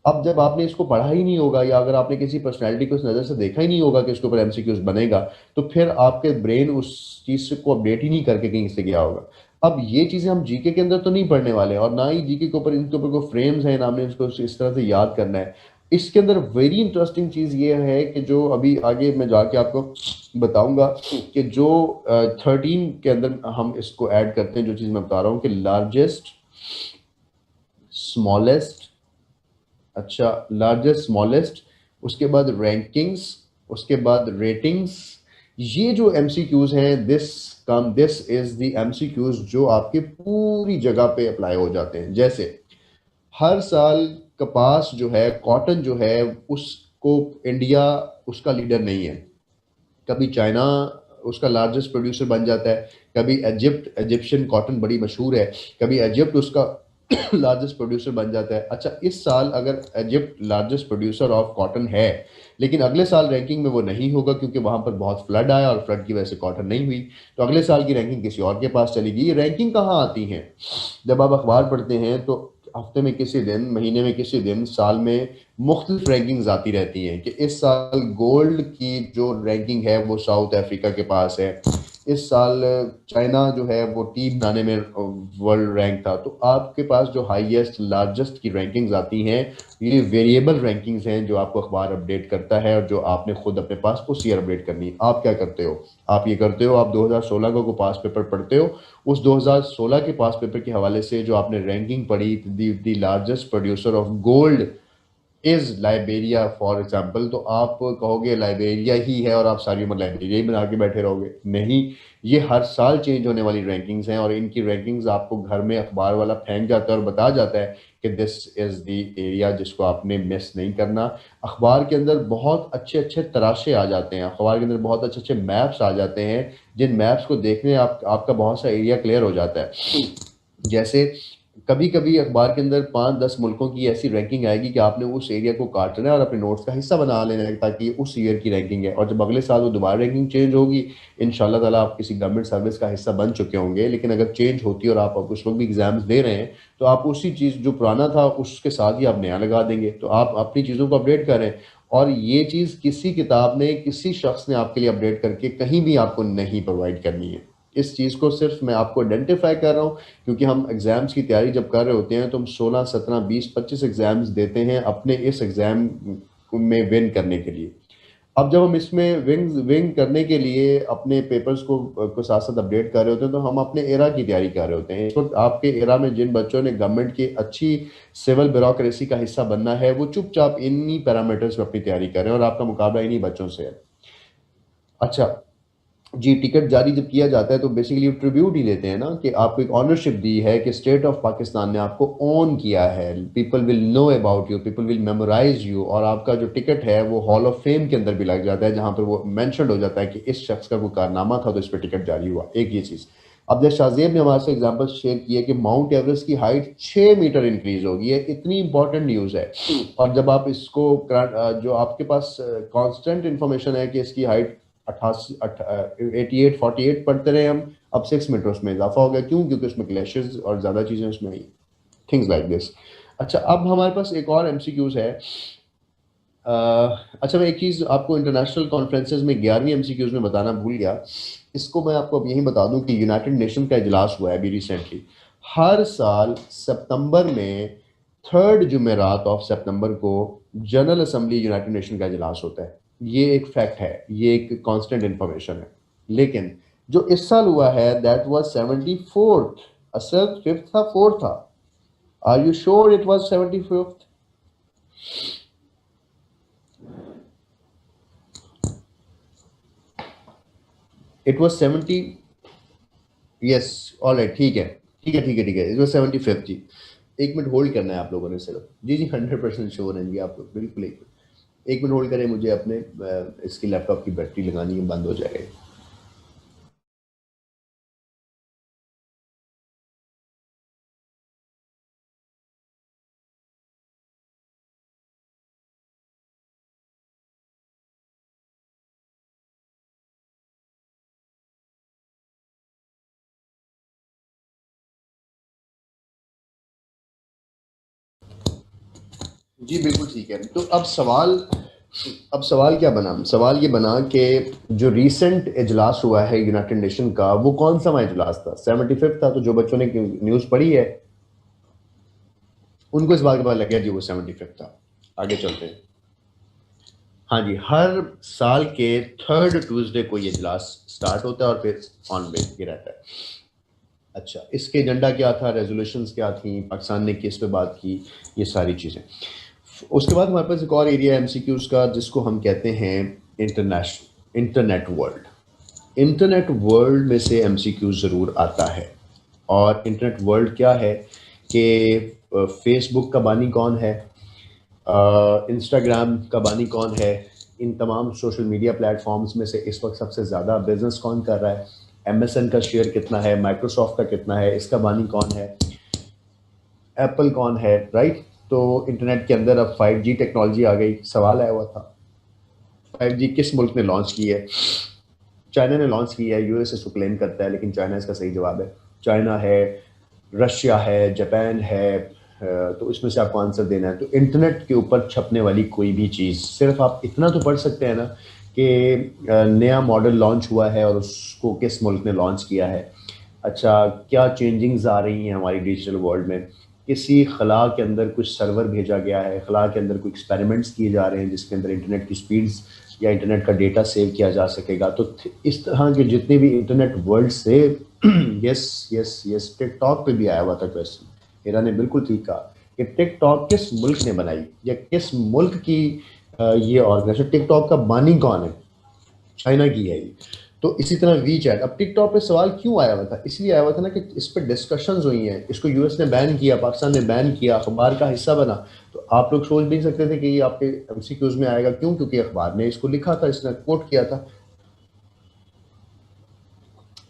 Speaker 1: अब जब आपने इसको पढ़ा ही नहीं होगा, या अगर आपने किसी पर्सनैलिटी को इस नज़र से देखा ही नहीं होगा कि इसके ऊपर एमसीक्यूज बनेगा, तो फिर आपके ब्रेन उस चीज़ को अपडेट ही नहीं करके कहीं से गया होगा। अब ये चीज़ें हम जीके के अंदर तो नहीं पढ़ने वाले हैं, और ना ही जीके के ऊपर, इनके ऊपर कोई फ्रेम्स हैं, ना हमने इसको इस तरह से याद करना है। इसके अंदर वेरी इंटरेस्टिंग चीज़ ये है कि जो अभी आगे मैं जाके आपको बताऊंगा, कि जो 13 के अंदर हम इसको ऐड करते हैं, जो चीज़ मैं बता रहा हूँ कि लार्जेस्ट, स्मॉलेस्ट, अच्छा, लार्जेस्ट स्मॉलेस्ट, उसके बाद रैंकिंग्स, उसके बाद रेटिंग्स। ये जो एमसीक्यूज हैं, दिस इज द एमसीक्यूज जो आपके पूरी जगह पे अप्लाई हो जाते हैं। जैसे हर साल कपास जो है, कॉटन जो है, उसको इंडिया उसका लीडर नहीं है। कभी चाइना उसका लार्जेस्ट प्रोड्यूसर बन जाता है, कभी इजिप्शियन कॉटन बड़ी मशहूर है, कभी इजिप्ट उसका लार्जेस्ट प्रोड्यूसर बन जाता है। अच्छा, इस साल अगर Egypt largest producer of cotton है, लेकिन अगले साल रैंकिंग में वो नहीं होगा क्योंकि वहां पर बहुत फ्लड आया, और फ्लड की वजह से कॉटन नहीं हुई, तो अगले साल की रैंकिंग किसी और के पास चलेगी। ये रैंकिंग कहाँ आती है? जब आप अखबार पढ़ते हैं तो हफ्ते में किसी दिन, महीने में किसी दिन, साल में मुख्तलिफ रैंकिंग्स आती रहती हैं कि इस साल गोल्ड की जो रैंकिंग है वो साउथ अफ्रीका के पास है, इस साल चाइना जो है वो टी बनाने में वर्ल्ड रैंक था। तो आपके पास जो हाईएस्ट लार्जेस्ट की रैंकिंग्स आती हैं, ये वेरिएबल रैंकिंग्स हैं जो आपको अखबार अपडेट करता है और जो आपने खुद अपने पास उस ईयर अपडेट करनी है। आप क्या करते हो? आप ये करते हो, आप 2016 का को पास पेपर पढ़ते हो, उस 2016 के पास पेपर के हवाले से जो आपने रैंकिंग पढ़ी, the largest producer of gold is Liberia for example, तो आप कहोगे लाइबेरिया ही है और आप सारी उम्र लाइबेरिया ही बना के बैठे रहोगे? नहीं, ये हर साल चेंज होने वाली रैंकिंग्स हैं और इनकी रैंकिंग्स आपको घर में अखबार वाला फेंक जाता है और बता जाता है कि दिस इज द एरिया जिसको आपने मिस नहीं करना। अखबार के अंदर बहुत अच्छे अच्छे तराशे आ जाते हैं, अखबार के अंदर बहुत अच्छे अच्छे मैप्स आ जाते हैं, जिन मैप्स को देखने आपका बहुत सा एरिया क्लियर हो जाता है। जैसे कभी कभी अखबार के अंदर 5-10 मुल्कों की ऐसी रैंकिंग आएगी कि आपने उस एरिया को काटना है और अपने नोट्स का हिस्सा बना लेना है ताकि उस ईयर की रैंकिंग है, और जब अगले साल वो दोबारा रैंकिंग चेंज होगी, इंशाल्लाह ताला आप किसी गवर्नमेंट सर्विस का हिस्सा बन चुके होंगे। लेकिन अगर चेंज होती है और आप उस वक्त भी एग्जाम्स दे रहे हैं, तो आप उसी चीज़ जो पुराना था उसके साथ ही आप नया लगा देंगे। तो आप अपनी चीज़ों को अपडेट करें, और ये चीज़ किसी किताब ने, किसी शख्स ने आपके लिए अपडेट करके कहीं भी आपको नहीं प्रोवाइड करनी है। इस चीज़ को सिर्फ मैं आपको आइडेंटिफाई कर रहा हूँ, क्योंकि हम एग्ज़ाम्स की तैयारी जब कर रहे होते हैं तो हम 16, 17, 20, 25 एग्ज़ाम्स देते हैं अपने इस एग्ज़ाम में विन करने के लिए। अब जब हम इसमें विन करने के लिए अपने पेपर्स को साथ साथ अपडेट कर रहे होते हैं, तो हम अपने एरा की तैयारी कर रहे होते हैं। इस वक्त आपके एरा में जिन बच्चों ने गवर्नमेंट की अच्छी सिविल ब्यूरोक्रेसी का हिस्सा बनना है, वो चुपचाप इन्हीं पैरामीटर्स में अपनी तैयारी कर रहे हैं और आपका मुकाबला इन्हीं बच्चों से है। अच्छा जी, टिकट जारी जब किया जाता है तो बेसिकली ट्रिब्यूट ही लेते हैं ना, कि आपको एक ऑनरशिप दी है कि स्टेट ऑफ पाकिस्तान ने आपको ओन किया है, people will know about you, people will memorise you, और आपका जो टिकट है वो हॉल ऑफ फेम के अंदर भी लग जाता है, जहां पर वो मेंशन हो जाता है कि इस शख्स का कोई कारनामा था तो इस पर टिकट जारी हुआ। एक ये चीज़। अब जैसे शाहजेब ने हमारे से एग्जाम्पल शेयर किया कि माउंट एवरेस्ट की हाइट 6 मीटर इंक्रीज होगी, है इतनी इंपॉर्टेंट न्यूज़ है। और जब आप इसको जो आपके पास कांस्टेंट इंफॉर्मेशन है कि इसकी हाइट 88-48 पढ़ते रहे हम, अब 6 मीटर उसमें इजाफा हो गया। क्यों? क्योंकि उसमें ग्लेशियर्स और ज़्यादा चीज़ें उसमें आई, थिंग्स लाइक दिस। अच्छा, अब हमारे पास एक और एमसीक्यूज है। अच्छा, मैं एक चीज़ आपको इंटरनेशनल कॉन्फ्रेंसेज में 11वीं एमसीक्यूज में बताना भूल गया। इसको मैं आपको अब यही बता दूं कि यूनाइटेड नेशन का इजलास हुआ है अभी रिसेंटली। हर साल सितंबर में थर्ड जुमेरात ऑफ सितंबर को जनरल असम्बली यूनाइटेड नेशन का इजलास होता है। ये एक फैक्ट है, ये एक कांस्टेंट इंफॉर्मेशन है। लेकिन जो इस साल हुआ है दैट वाज 74th। असल फिफ्थ था, फोर्थ था? Are you sure it was 75th? It was 70। Yes, alright, ठीक है, ठीक है, ठीक है, ठीक है, इट वाज 75th जी। एक मिनट होल्ड करना है आप लोगों ने सिर्फ। जी जी, 100% श्योर हैं जी आप लोग, बिल्कुल। एक मिनट होल्ड करें, मुझे अपने इसकी लैपटॉप की बैटरी लगानी है, बंद हो जाएगा। जी बिल्कुल ठीक है। तो अब सवाल क्या बना? सवाल ये बना कि जो रीसेंट इजलास हुआ है यूनाइटेड नेशन का, वो कौन सा इजलास था? 75th था। तो जो बच्चों ने न्यूज़ पढ़ी है उनको इस बात का पता लग गया जी वो 75th था। आगे चलते हैं। हाँ जी, हर साल के थर्ड ट्यूसडे को ये इजलास स्टार्ट होता है और फिर ऑन वे ये रहता है। अच्छा, इसके एजेंडा क्या था, रेजोल्यूशंस क्या थी, पाकिस्तान ने किस पे बात की, ये सारी चीज़ें। उसके बाद हमारे पास एक और एरिया एमसीक्यूज का जिसको हम कहते हैं इंटरनेट वर्ल्ड। इंटरनेट वर्ल्ड में से एमसीक्यू ज़रूर आता है। और इंटरनेट वर्ल्ड क्या है कि फेसबुक का बानी कौन है, इंस्टाग्राम का बानी कौन है, इन तमाम सोशल मीडिया प्लेटफॉर्म्स में से इस वक्त सबसे ज़्यादा बिजनेस कौन कर रहा है, एमएसएन का शेयर कितना है, माइक्रोसॉफ्ट का कितना है, इसका बानी कौन है, एप्पल कौन है, राइट। तो इंटरनेट के अंदर अब 5G टेक्नोलॉजी आ गई। सवाल आया हुआ था 5G किस मुल्क ने लॉन्च की है? चाइना ने लॉन्च की है, यूएस इसको क्लेम करता है, लेकिन चाइना इसका सही जवाब है। चाइना है, रशिया है, जापान है, तो इसमें से आपको आंसर देना है। तो इंटरनेट के ऊपर छपने वाली कोई भी चीज़, सिर्फ आप इतना तो पढ़ सकते हैं ना कि नया मॉडल लॉन्च हुआ है और उसको किस मुल्क ने लॉन्च किया है। अच्छा, क्या चेंजिंग्स आ रही हैं हमारी डिजिटल वर्ल्ड में, किसी खला के अंदर कुछ सर्वर भेजा गया है, खला के अंदर कुछ एक्सपेरिमेंट्स किए जा रहे हैं जिसके अंदर इंटरनेट की स्पीड्स या इंटरनेट का डेटा सेव किया जा सकेगा। तो इस तरह के जितने भी इंटरनेट वर्ल्ड से यस यस यस, टिकटॉक पे भी आया हुआ था क्वेश्चन। हीरा ने बिल्कुल ठीक कहा कि टिकटॉक किस मुल्क ने बनाई या किस मुल्क की ये ऑर्गेनाइजेशन, टिकटॉक का बानी कौन है, चाइना की है ये। तो इसी तरह वी चैट, अब टिकटॉक पे सवाल क्यों आया हुआ था, इसलिए आया हुआ था ना कि इस पर डिस्कशंस हुई हैं, इसको यूएस ने बैन किया, पाकिस्तान ने बैन किया, अखबार का हिस्सा बना। तो आप लोग सोच भी नहीं सकते थे कि ये आपके एमसीक्यूज में आएगा। क्यों? क्योंकि अखबार ने इसको लिखा था, इसने कोट किया था।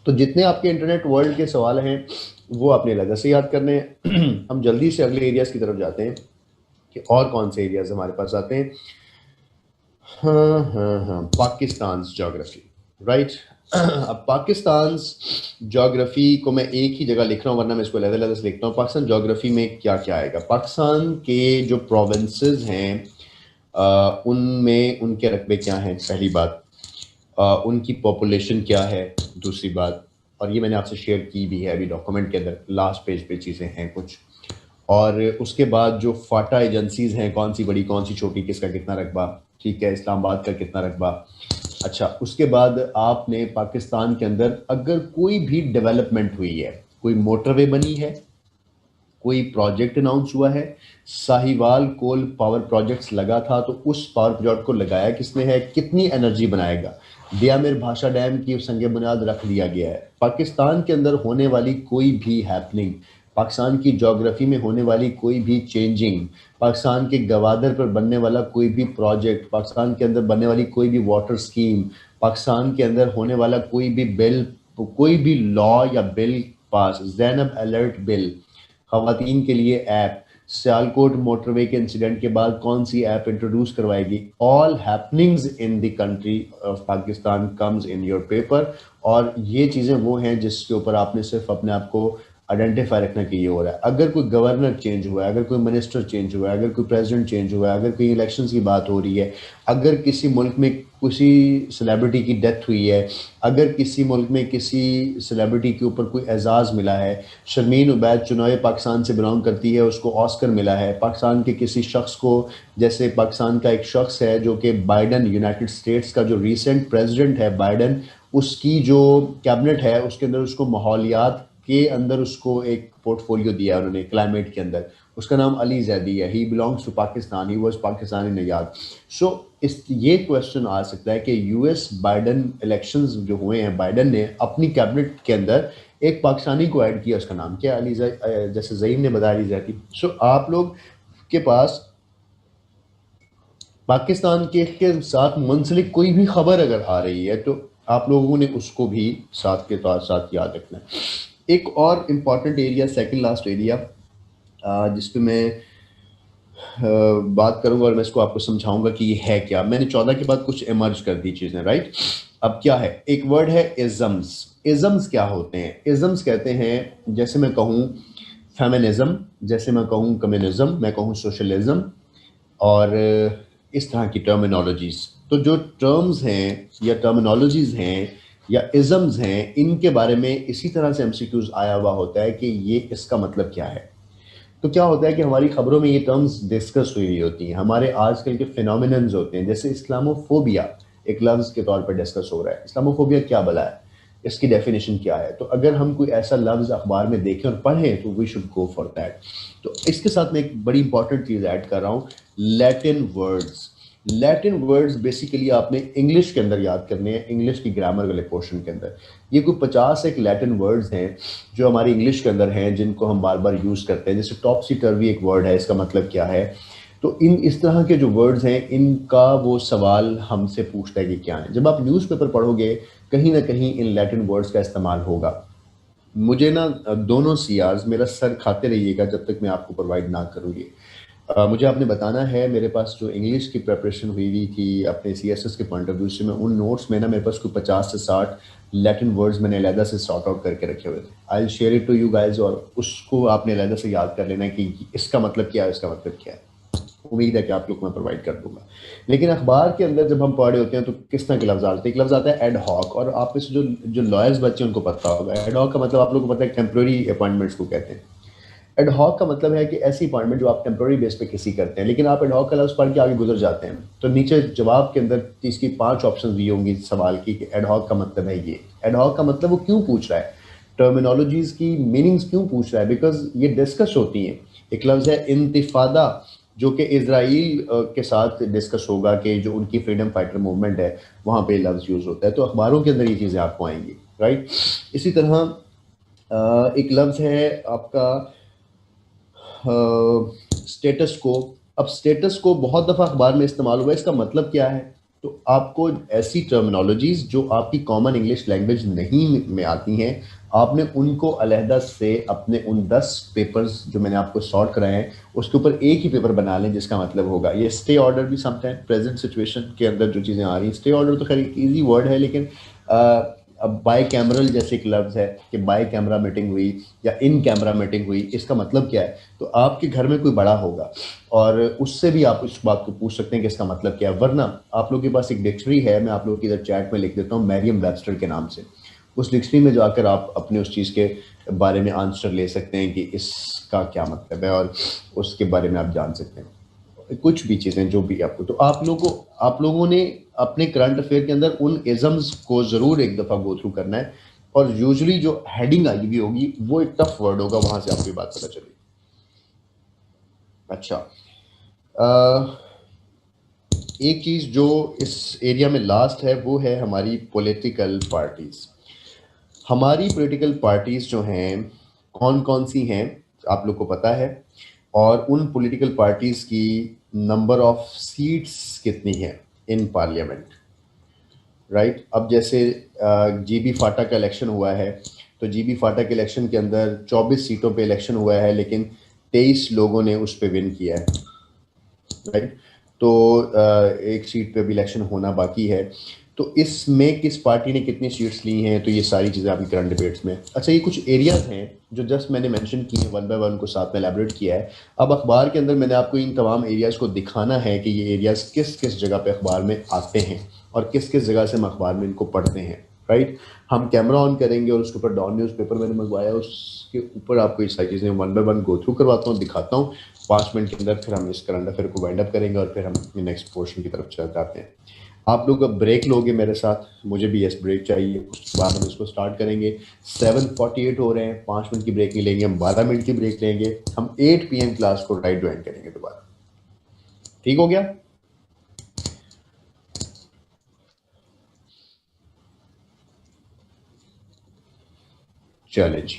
Speaker 1: तो जितने आपके इंटरनेट वर्ल्ड के सवाल हैं वो आपने अलग से याद करने हैं। हम जल्दी से अगले एरियाज की तरफ जाते हैं कि और कौन से एरियाज हमारे पास आते हैं। हाँ हाँ हाँ, पाकिस्तान ज्योग्राफी, राइट। अब पाकिस्तान ज्योग्राफी को मैं एक ही जगह लिख रहा हूँ, वरना मैं इसको अलग अलग से लिखता हूँ। पाकिस्तान ज्योग्राफी में क्या क्या आएगा, पाकिस्तान के जो प्रोविंसेस हैं उनमें उनके रकबे क्या हैं, पहली बात। उनकी पॉपुलेशन क्या है, दूसरी बात। और ये मैंने आपसे शेयर की भी है अभी डॉक्यूमेंट के अंदर, लास्ट पेज पे चीज़ें हैं कुछ। और उसके बाद जो फाटा एजेंसीज हैं, कौन सी बड़ी कौन सी छोटी, किसका कितना रकबा, ठीक है, इस्लामाबाद का कितना रकबा। अच्छा, उसके बाद आपने पाकिस्तान के अंदर अगर कोई भी डेवलपमेंट हुई है, कोई मोटरवे बनी है, कोई प्रोजेक्ट अनाउंस हुआ है, साहिवाल कोल पावर प्रोजेक्ट्स लगा था, तो उस पावर प्रोजेक्ट को लगाया किसने है, कितनी एनर्जी बनाएगा, दियामिर भाषा डैम की संग बुनियाद रख दिया गया है। पाकिस्तान के अंदर होने वाली कोई भी हैपनिंग, पाकिस्तान की जोग्राफी में होने वाली कोई भी चेंजिंग, पाकिस्तान के गवादर पर बनने वाला कोई भी प्रोजेक्ट, पाकिस्तान के अंदर बनने वाली कोई भी वाटर स्कीम, पाकिस्तान के अंदर होने वाला कोई भी बिल, कोई भी लॉ या bill pass, Zainab alert bill, खवातीन के लिए ऐप, सियालकोट मोटरवे के इंसिडेंट के बाद कौन सी ऐप इंट्रोड्यूस करवाएगी, all happenings in the country of Pakistan comes in your paper. और ये चीज़ें वो हैं जिसके ऊपर आपने सिर्फ अपने आप को आइडेंटिफाई रखना कि ये हो रहा है। अगर कोई गवर्नर चेंज हुआ है, अगर कोई मिनिस्टर चेंज हुआ है, अगर कोई प्रेसिडेंट चेंज हुआ है, अगर कोई इलेक्शंस की बात हो रही है, अगर किसी मुल्क में किसी सेलिब्रिटी की डेथ हुई है, अगर किसी मुल्क में किसी सेलिब्रिटी के ऊपर कोई एजाज़ मिला है, शर्मीन उबैद चुनाव पाकिस्तान से बिलोंग करती है, उसको ऑस्कर मिला है, पाकिस्तान के किसी शख्स को, जैसे पाकिस्तान का एक शख्स है जो कि बाइडन, यूनाइटेड स्टेट्स का जो रिसेंट प्रेसिडेंट है बाइडन, उसकी जो कैबिनेट है उसके अंदर उसको माहौलियात के अंदर उसको एक पोर्टफोलियो दिया उन्होंने क्लाइमेट के अंदर, उसका नाम अली जैदी है, he belongs to Pakistan, he was Pakistani नयाद। सो इस ये क्वेश्चन आ सकता है कि यूएस बाइडन इलेक्शंस जो हुए हैं, बाइडन ने अपनी कैबिनेट के अंदर एक पाकिस्तानी को ऐड किया, उसका नाम क्या, अली जैसे ज़ईम ने बताया, अली जैदी। सो आप लोग के पास पाकिस्तान के साथ मुंसलिक कोई भी खबर अगर आ रही है तो आप लोगों ने उसको भी साथ के साथ याद रखना है। एक और important area, second last area, जिस पे मैं बात करूंगा और मैं इसको आपको समझाऊंगा कि ये है क्या। मैंने 14 के बाद कुछ इमर्ज कर दी चीज़ें, राइट। अब क्या है, एक वर्ड है इज़म्स। इज़म्स क्या होते हैं? इज़म्स कहते हैं, जैसे मैं कहूँ फेमिनिज्म, जैसे मैं कहूँ कम्युनिज्म, मैं कहूँ सोशलिज्म, और इस तरह की टर्मिनोलॉजीज़। तो जो टर्म्स हैं या टर्मिनोलॉजीज़ हैं या इज़म्स हैं, इनके बारे में इसी तरह से एमसीक्यूज आया हुआ होता है कि ये इसका मतलब क्या है। तो क्या होता है कि हमारी खबरों में ये टर्म्स डिस्कस हुई होती हैं, हमारे आजकल के फिनोमिनन्स होते हैं, जैसे इस्लामोफोबिया एक लफ्ज़ के तौर पर डिस्कस हो रहा है। इस्लामोफोबिया क्या भला है, इसकी डेफिनेशन क्या है? तो अगर हम कोई ऐसा लफ्ज़ अखबार में देखें और पढ़ें तो we should go for that. तो इसके साथ मैं एक बड़ी इंपॉर्टेंट चीज़ ऐड कर रहा हूँ, Latin words. Latin words basically आपने इंग्लिश के अंदर याद करने हैं, इंग्लिश की ग्रामर वाले पोर्शन के अंदर। ये कोई 50 एक लैटिन वर्ड्स हैं जो हमारी इंग्लिश के अंदर हैं, जिनको हम बार बार यूज़ करते हैं। जैसे टॉपसी टर्वी एक वर्ड है, इसका मतलब क्या है? तो इस तरह के जो वर्ड्स हैं, इनका वो सवाल हमसे पूछता है कि क्या है। जब आप न्यूज़पेपर पढ़ोगे कहीं ना कहीं इन लैटिन वर्ड्स का इस्तेमाल होगा। मुझे ना दोनों सीआर्स मेरा सर खाते रहिएगा जब तक मैं आपको प्रोवाइड ना करूँ ये। मुझे आपने बताना है, मेरे पास जो इंग्लिश की प्रिपरेशन हुई हुई थी अपने सीएसएस के पॉइंट ऑफ व्यू से, मैं उन नोट्स में ना मेरे पास कोई 50 से 60 लैटिन वर्ड्स मैंने अलहदा से सॉर्ट आउट करके रखे हुए थे। I share it to you guys, और उसको आपने अलहदा से याद कर लेना कि इसका मतलब क्या है, इसका मतलब क्या है। उम्मीद है कि आप लोग को मैं प्रोवाइड कर दूंगा। लेकिन अखबार के अंदर जब हम पढ़ रहे होते हैं तो किस तरह के लफ्ज आते हैं? एक लफ्ज आता है एड हॉक, और आप में से जो जो लॉयर्स बच्चे उनको पता होगा एड हॉक का मतलब, आप लोगों को पता है टेम्प्रेरी अपॉइंटमेंट्स को कहते हैं। एड हॉक का मतलब है कि ऐसी अपॉइंटमेंट जो आप टेम्प्रेरी बेस पे किसी करते हैं, लेकिन आप एड हॉक का लफ्ज पढ़ के आगे गुजर जाते हैं। तो नीचे जवाब के अंदर इसकी 5 ऑप्शन दी होंगी सवाल की कि एड हॉक का मतलब है ये। एड हॉक का मतलब वो क्यों पूछ रहा है, टर्मिनोलॉजीज की मीनिंग्स क्यों पूछ रहा है, बिकॉज ये डिस्कस होती हैं। एक लफ्ज है इंतिफादा, जो कि इसराइल के साथ डिस्कस होगा कि जो उनकी फ्रीडम फाइटर मूवमेंट है वहाँ पे लफ्ज यूज होता है। तो अखबारों के अंदर ये चीज़ें आपको आएंगी, राइट। इसी तरह एक लफ्ज है आपका स्टेटस को। अब स्टेटस को बहुत दफ़ा अखबार में इस्तेमाल हुआ है, इसका मतलब क्या है? तो आपको ऐसी टर्मिनोलॉजीज जो आपकी कॉमन इंग्लिश लैंग्वेज नहीं में आती हैं, आपने उनको अलहदा से अपने उन 10 पेपर्स जो मैंने आपको सॉर्ट कराए हैं उसके ऊपर एक ही पेपर बना लें, जिसका मतलब होगा ये स्टे ऑर्डर भी समटाइम प्रेजेंट सिचुएशन के अंदर जो चीज़ें आ रही हैं। स्टे ऑर्डर तो खैर एक ईजी वर्ड है, लेकिन अब बाय कैमरल जैसे एक लफ्ज़ है कि बाय कैमरा मीटिंग हुई या इन कैमरा मीटिंग हुई, इसका मतलब क्या है? तो आपके घर में कोई बड़ा होगा और उससे भी आप इस बात को पूछ सकते हैं कि इसका मतलब क्या है। वरना आप लोगों के पास एक डिक्शनरी है, मैं आप लोगों की इधर चैट में लिख देता हूँ, मैरियम वेबस्टर के नाम से। उस डिक्शनरी में जाकर आप अपने उस चीज़ के बारे में आंसर ले सकते हैं कि इसका क्या मतलब है, और उसके बारे में आप जान सकते हैं कुछ भी चीज़ें जो भी आपको। तो आप लोगों ने अपने करंट अफेयर के अंदर उन इज़म्स को ज़रूर एक दफ़ा गो थ्रू करना है, और यूजुअली जो हेडिंग आई हुई होगी वो एक टफ वर्ड होगा, वहां से आपको ये बात पता चलेगी। अच्छा, एक चीज़ जो इस एरिया में लास्ट है वो है हमारी पॉलिटिकल पार्टीज़। हमारी पॉलिटिकल पार्टीज़ जो हैं कौन कौन सी हैं आप लोग को पता है, और उन पॉलिटिकल पार्टीज़ की नंबर ऑफ सीट्स कितनी है इन पार्लियामेंट, राइट। अब जैसे जीबी फाटा का इलेक्शन हुआ है, तो जीबी फाटा के इलेक्शन के अंदर 24 सीटों पे इलेक्शन हुआ है, लेकिन 23 लोगों ने उस पर विन किया है, राइट। तो एक सीट पे भी इलेक्शन होना बाकी है। तो इसमें किस पार्टी ने कितनी सीट्स ली हैं, तो ये सारी चीज़ें आपकी करंट डिबेट्स में। अच्छा, ये कुछ एरियाज हैं जो जस्ट मैंने मेंशन किए, वन बाय वन को साथ में एलैबोरेट किया है। अब अखबार के अंदर मैंने आपको इन तमाम एरियाज़ को दिखाना है कि ये एरियाज़ किस किस जगह पे अखबार में आते हैं और किस किस जगह से हम अखबार में इनको पढ़ते हैं, राइट। हम कैमरा ऑन करेंगे और उसके ऊपर डॉन न्यूज़पेपर मैंने मंगवाया, उसके ऊपर आपको ये सारी चीज़ें one by one go through करवाता हूँ, दिखाता हूँ। 5 मिनट के अंदर फिर हम इस करंट अफेयर को वाइंड अप करेंगे और फिर हम नेक्स्ट पोर्शन की तरफ चल जाते हैं। आप लोग अब ब्रेक लोगे मेरे साथ, मुझे भी यस ब्रेक चाहिए। उसके बाद हम इसको स्टार्ट करेंगे। 7:48 हो रहे हैं, 5 मिनट की ब्रेक नहीं लेंगे, हम 12 मिनट की ब्रेक लेंगे। हम 8 PM क्लास को राइट ज्वाइन करेंगे दोबारा। ठीक हो गया? चलें जी।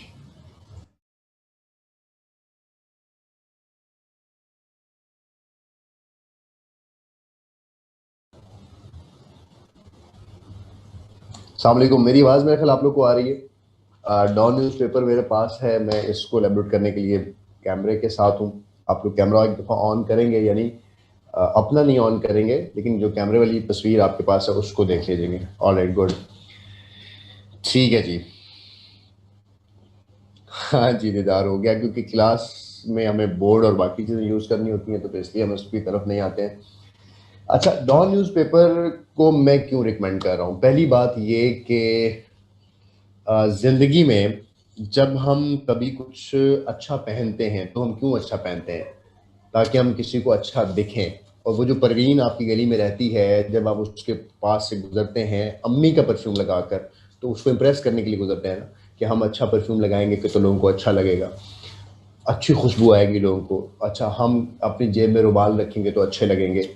Speaker 1: अस्सलाम वालेकुम, मेरी आवाज़ मेरे ख्याल आप लोग को आ रही है। डॉन न्यूज़पेपर मेरे पास है, मैं इसको एलैबोरेट करने के लिए कैमरे के साथ हूँ। आप लोग कैमरा एक दफ़ा ऑन करेंगे, यानी अपना नहीं ऑन करेंगे, लेकिन जो कैमरे वाली तस्वीर आपके पास है उसको देख लीजिएंगे। ऑल राइट, गुड, ठीक है जी। हाँ जी, दीदार हो गया, क्योंकि क्लास में हमें बोर्ड और बाकी चीज़ें यूज़ करनी होती हैं, तो इसलिए हम उसकी तरफ नहीं आते हैं। अच्छा, डॉन न्यूज़पेपर को मैं क्यों रिकमेंड कर रहा हूँ? पहली बात ये कि ज़िंदगी में जब हम कभी कुछ अच्छा पहनते हैं तो हम क्यों अच्छा पहनते हैं? ताकि हम किसी को अच्छा दिखें। और वो जो परवीन आपकी गली में रहती है, जब आप उसके पास से गुजरते हैं अम्मी का परफ्यूम लगाकर, तो उसको इम्प्रेस करने के लिए गुजरते हैं ना, कि हम अच्छा परफ्यूम लगाएंगे कि तो लोगों को अच्छा लगेगा, अच्छी खुशबू आएगी लोगों को। अच्छा, हम अपनी जेब में रुमाल रखेंगे तो अच्छे लगेंगे,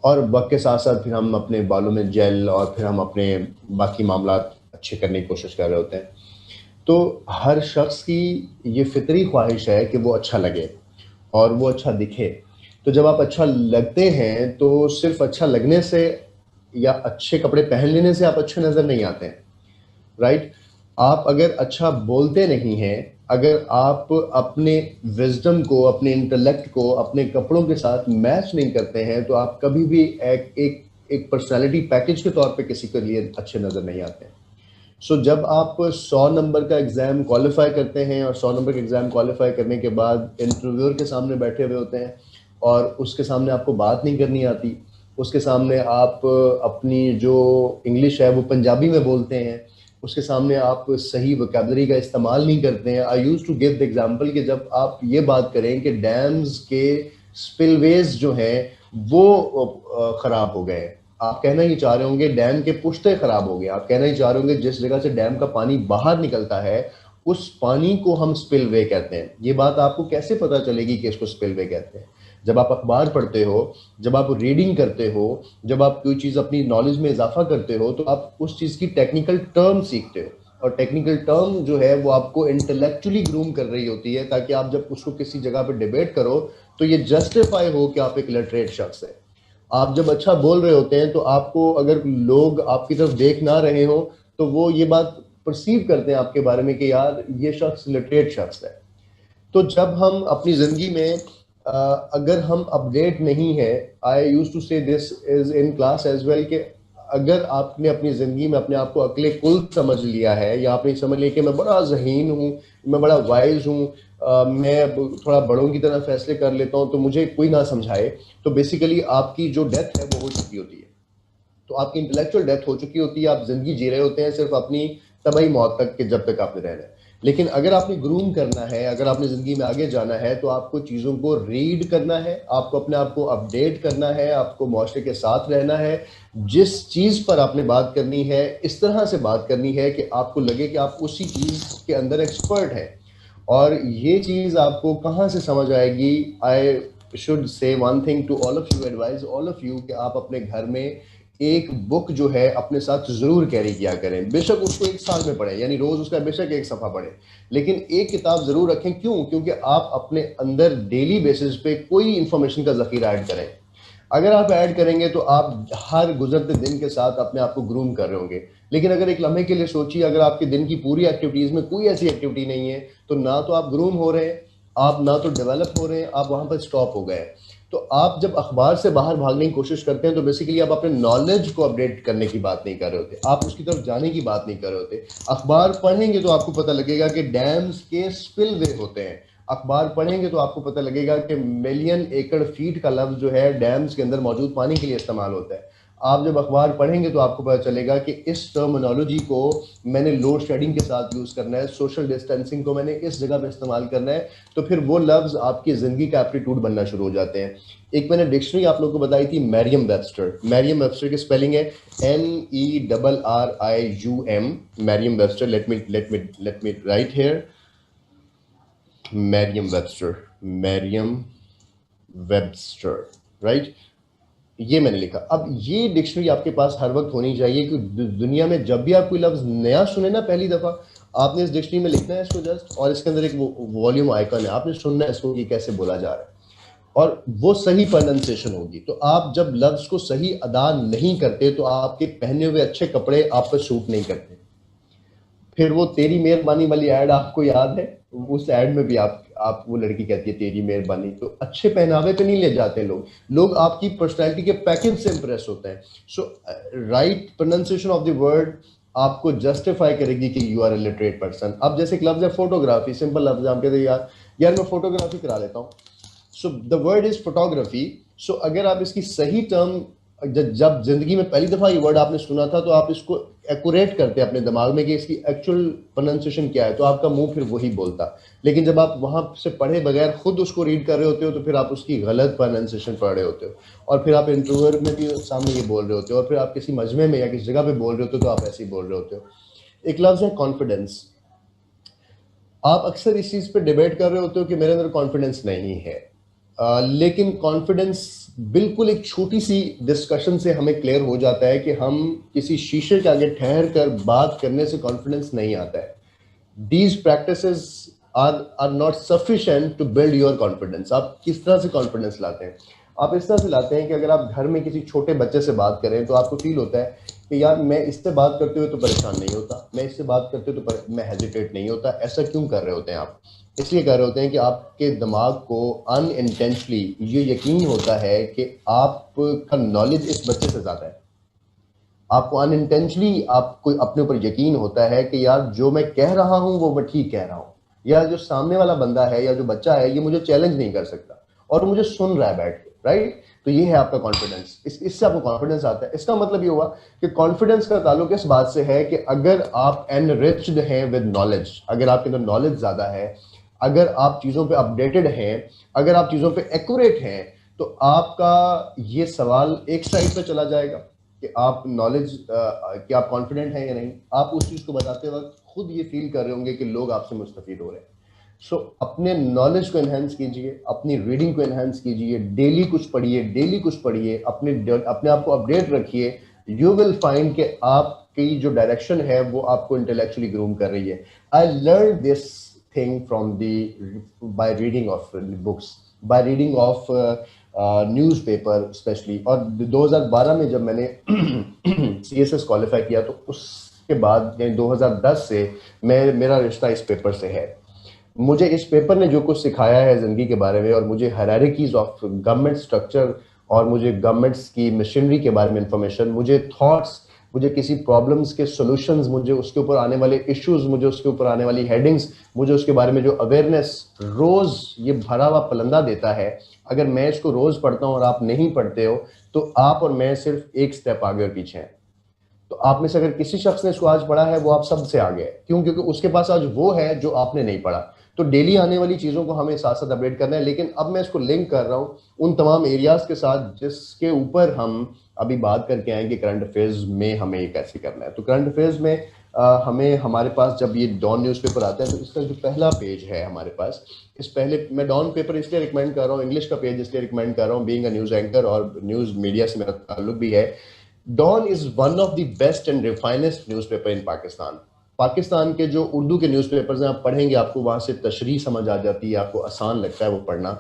Speaker 1: और वक्त के साथ साथ फिर हम अपने बालों में जेल और फिर हम अपने बाकी मामलात अच्छे करने की कोशिश कर रहे होते हैं। तो हर शख्स की ये फितरी ख्वाहिश है कि वो अच्छा लगे और वो अच्छा दिखे। तो जब आप अच्छा लगते हैं तो सिर्फ अच्छा लगने से या अच्छे कपड़े पहन लेने से आप अच्छे नज़र नहीं आते हैं, राइट। आप अगर अच्छा बोलते नहीं हैं अगर आप अपने विजडम को, अपने इंटेलेक्ट को अपने कपड़ों के साथ मैच नहीं करते हैं तो आप कभी भी एक पर्सनालिटी पैकेज के तौर पे किसी के लिए अच्छे नज़र नहीं आते हैं। सो जब आप 100 नंबर का एग्ज़ाम क्वालिफाई करते हैं और 100 नंबर का एग्ज़ाम क्वालिफाई करने के बाद इंटरव्यूअर के सामने बैठे हुए होते हैं और उसके सामने आपको बात नहीं करनी आती, उसके सामने आप अपनी जो इंग्लिश है वो पंजाबी में बोलते हैं, उसके सामने आप सही वोकैबुलरी का इस्तेमाल नहीं करते हैं। I used to give the example कि जब आप ये बात करें कि डैम्स के स्पिलवेज जो हैं वो ख़राब हो गए हैं, आप कहना ही चाह रहे होंगे डैम के पुश्ते ख़राब हो गए, आप कहना ही चाह रहे होंगे जिस जगह से डैम का पानी बाहर निकलता है उस पानी को हम स्पिलवे कहते हैं। ये बात आपको कैसे पता चलेगी कि इसको स्पिलवे कहते हैं? जब आप अखबार पढ़ते हो, जब आप रीडिंग करते हो, जब आप कोई चीज़ अपनी नॉलेज में इजाफा करते हो तो आप उस चीज़ की टेक्निकल टर्म सीखते हो, और टेक्निकल टर्म जो है वो आपको इंटेलेक्चुअली ग्रूम कर रही होती है ताकि आप जब उसको किसी जगह पर डिबेट करो तो ये जस्टिफाई हो कि आप एक लिटरेट शख्स है। आप जब अच्छा बोल रहे होते हैं तो आपको, अगर लोग आपकी तरफ देख ना रहे हो तो वो ये बात परसीव करते हैं आपके बारे में कि यार ये शख्स लिटरेट शख्स है। तो जब हम अपनी ज़िंदगी में अगर हम अपडेट नहीं है, I use to say this is in class as well, कि अगर आपने अपनी ज़िंदगी में अपने आप को अक्ले कुल समझ लिया है या आपने समझ लिया कि मैं बड़ा ज़हीन हूँ, मैं बड़ा वाइज हूँ, मैं थोड़ा बड़ों की तरह फैसले कर लेता हूँ तो मुझे कोई ना समझाए, तो बेसिकली आपकी जो डेथ है वो हो चुकी होती है। तो आपकी इंटेलेक्चुअल डेथ हो चुकी होती है, आप ज़िंदगी जी रहे होते हैं सिर्फ अपनी तबाही मौत तक के जब तक आपने रहना है। लेकिन अगर आपने ग्रूम करना है, अगर आपने ज़िंदगी में आगे जाना है तो आपको चीज़ों को रीड करना है, आपको अपने आप को अपडेट करना है, आपको मुआशरे के साथ रहना है। जिस चीज़ पर आपने बात करनी है इस तरह से बात करनी है कि आपको लगे कि आप उसी चीज़ के अंदर एक्सपर्ट हैं। और ये चीज़ आपको कहाँ से समझ आएगी? I should say one thing to all of you, advise all of you, कि आप अपने घर में एक बुक जो है अपने साथ ज़रूर कैरी किया करें। बेशक उसको एक साल में पढ़ें, यानी रोज़ उसका बेशक एक सफ़ा पढ़ें, लेकिन एक किताब ज़रूर रखें। क्यों? क्योंकि आप अपने अंदर डेली बेसिस पे कोई इंफॉर्मेशन का ज़ख़ीरा ऐड करें। अगर आप ऐड करेंगे तो आप हर गुजरते दिन के साथ अपने आप को ग्रूम कर रहे होंगे। लेकिन अगर एक लम्हे के लिए सोचिए, अगर आपके दिन की पूरी एक्टिविटीज़ में कोई ऐसी एक्टिविटी नहीं है तो ना तो आप ग्रूम हो रहे हैं, आप ना तो डेवलप हो रहे हैं, आप वहाँ पर स्टॉप हो गए। तो आप जब अखबार से बाहर भागने की कोशिश करते हैं तो बेसिकली आप अपने नॉलेज को अपडेट करने की बात नहीं कर रहे होते, आप उसकी तरफ जाने की बात नहीं कर रहे होते। अखबार पढ़ेंगे तो आपको पता लगेगा कि डैम्स के स्पिलवे होते हैं, अखबार पढ़ेंगे तो आपको पता लगेगा कि मिलियन एकड़ फीट का लफ्ज़ जो है डैम्स के अंदर मौजूद पानी के लिए इस्तेमाल होता है। आप जब अखबार पढ़ेंगे तो आपको पता चलेगा कि इस टर्मिनोलॉजी को मैंने लोड शेडिंग के साथ यूज़ करना है, सोशल डिस्टेंसिंग को मैंने इस जगह पे इस्तेमाल करना है, तो फिर वो लफ्ज़ आपकी ज़िंदगी का एप्टीट्यूड बनना शुरू हो जाते हैं। एक मैंने डिक्शनरी आप लोगों को बताई थी, मैरियम वेबस्टर। मैरियम वेबस्टर की स्पेलिंग है MERRIUM, Mariam Webster. Let me right here, Mariam Webster, Mariam Webster, right, ये मैंने लिखा। अब ये डिक्शनरी आपके पास हर वक्त होनी चाहिए कि दुनिया में जब भी आप कोई लफ्ज़ नया सुने ना, पहली दफ़ा आपने इस डिक्शनरी में लिखना है इसको जस्ट, और इसके अंदर एक वॉल्यूम आइकन है, आपने सुनना है इसको कि कैसे बोला जा रहा है और वो सही प्रोनाउंसिएशन होगी। तो आप जब लफ्ज़ को सही अदा नहीं करते तो आपके पहने हुए अच्छे कपड़े आप पर सूट नहीं करते। फिर वो तेरी मेहरबानी वाली ऐड आपको याद है? उस ऐड में भी आप वो लड़की कहती है तेरी मेहरबानी, तो अच्छे पहनावे पे नहीं ले जाते लोग आपकी पर्सनैलिटी के पैकेज से इंप्रेस होते हैं। So right pronunciation of the word आपको जस्टिफाई करेगी कि you are a literate person. अब जैसे एक लफ्ज़ है फोटोग्राफी, सिंपल लफ्ज़ है, हम कहते हैं यार मैं फोटोग्राफी करा लेता हूँ। So the word is photography. So अगर आप इसकी सही टर्म, जब जिंदगी में पहली दफा ये वर्ड आपने सुना था तो आप इसको एक्यूरेट करते अपने दिमाग में कि इसकी एक्चुअल प्रोनाउंसिएशन क्या है, तो आपका मुंह फिर वही बोलता। लेकिन जब आप वहां से पढ़े बगैर खुद उसको रीड कर रहे होते हो तो फिर आप उसकी गलत प्रोनाउंसिएशन पढ़ रहे होते हो, और फिर आप इंटरव्यूअर में भी सामने ये बोल रहे होते हो, और फिर आप किसी मजमे में या किसी जगह पे बोल रहे होते हो तो आप ऐसे ही बोल रहे होते हो। एक लफ्ज़ है कॉन्फिडेंस। आप अक्सर इस चीज़ पे डिबेट कर रहे होते हो कि मेरे अंदर कॉन्फिडेंस नहीं है, लेकिन कॉन्फिडेंस बिल्कुल एक छोटी सी डिस्कशन से हमें क्लियर हो जाता है कि हम किसी शीशे के आगे ठहर कर बात करने से कॉन्फिडेंस नहीं आता है। These practices are not sufficient to build your confidence। आप किस तरह से कॉन्फिडेंस लाते हैं? आप इस तरह से लाते हैं कि अगर आप घर में किसी छोटे बच्चे से बात करें तो आपको फील होता है कि यार मैं इससे बात करते हुए तो परेशान नहीं होता, मैं इससे बात करते हुए तो मैं हेजिटेट नहीं होता। ऐसा क्यों कर रहे होते हैं आप? इसलिए कर रहे होते हैं कि आपके दिमाग को अनइंटेंशनली ये यकीन होता है कि आपका नॉलेज इस बच्चे से ज़्यादा है। आपको अनइंटेंशनली आपको अपने ऊपर यकीन होता है कि यार जो मैं कह रहा हूं वो मैं ठीक कह रहा हूं, या जो सामने वाला बंदा है या जो बच्चा है ये मुझे चैलेंज नहीं कर सकता और मुझे सुन रहा है बैठ के, राइट? तो ये है आपका कॉन्फिडेंस। इससे आपको कॉन्फिडेंस आता है। इसका मतलब ये हुआ कि कॉन्फिडेंस का ताल्लुक इस बात से है कि अगर आप एनरिच्ड हैं विद नॉलेज, अगर आपके अंदर नॉलेज ज्यादा है, अगर आप चीजों पे अपडेटेड हैं, अगर आप चीजों पे एक्यूरेट हैं, तो आपका ये सवाल एक साइड पे चला जाएगा कि आप नॉलेज कि आप कॉन्फिडेंट हैं या नहीं। आप उस चीज को बताते वक्त खुद ये फील कर रहे होंगे कि लोग आपसे मुस्तफीद हो रहे हैं। सो अपने नॉलेज को एनहेंस कीजिए, अपनी रीडिंग को एनहेंस कीजिए, डेली कुछ पढ़िए, डेली कुछ पढ़िए, अपने आप को अपडेट रखिए। यू विल फाइंड कि आपकी जो डायरेक्शन है वो आपको इंटेलेक्चुअली ग्रूम कर रही है। I learn this thing from the by reading of books, by reading of newspaper specially. और 2012 में जब मैंने CSS क्वालिफाई किया तो उसके बाद यानी 2010 से मेरा रिश्ता इस पेपर से है। मुझे इस पेपर ने जो कुछ सिखाया है ज़िंदगी के बारे में, और मुझे हायरार्कीज ऑफ गवर्नमेंट स्ट्रक्चर, और मुझे गवर्नमेंट्स की मशीनरी के बारे में इंफॉर्मेशन, मुझे थॉट्स, मुझे किसी प्रॉब्लम्स के सॉल्यूशंस, मुझे उसके ऊपर आने वाले इश्यूज, मुझे उसके ऊपर आने वाली हेडिंग्स, मुझे उसके बारे में जो अवेयरनेस रोज़ ये भरा हुआ पलंदा देता है। अगर मैं इसको रोज़ पढ़ता हूँ और आप नहीं पढ़ते हो तो आप और मैं सिर्फ एक स्टेप आगे और पीछे हैं। तो आप में से अगर किसी शख्स ने इसको आज पढ़ा है वो आप सबसे आगे है। क्यों? क्योंकि उसके पास आज वो है जो आपने नहीं पढ़ा। तो डेली आने वाली चीज़ों को हमें साथ साथ अपडेट करना है। लेकिन अब मैं इसको लिंक कर रहा हूँ उन तमाम एरियाज के साथ जिसके ऊपर हम अभी बात करके आएंगे करंट अफेयर्स में हमें ये कैसे करना है। तो करंट अफेयर्स में हमें, हमारे पास जब ये डॉन न्यूज़पेपर आता है तो इसका जो पहला पेज है हमारे पास, इस पहले, मैं डॉन पेपर इसलिए रिकमेंड कर रहा हूँ, इंग्लिश का पेज इसलिए रिकमेंड कर रहा हूँ, बीइंग अ न्यूज़ एंकर और न्यूज़ मीडिया से मेरा ताल्लुक भी है। Dawn is one of the best and refinest newspaper in Pakistan. Pakistan के जो उर्दू के न्यूज़पेपर्स हैं आप पढ़ेंगे आपको वहाँ से तशरीह समझ आ जाती है, आपको आसान लगता है वो पढ़ना।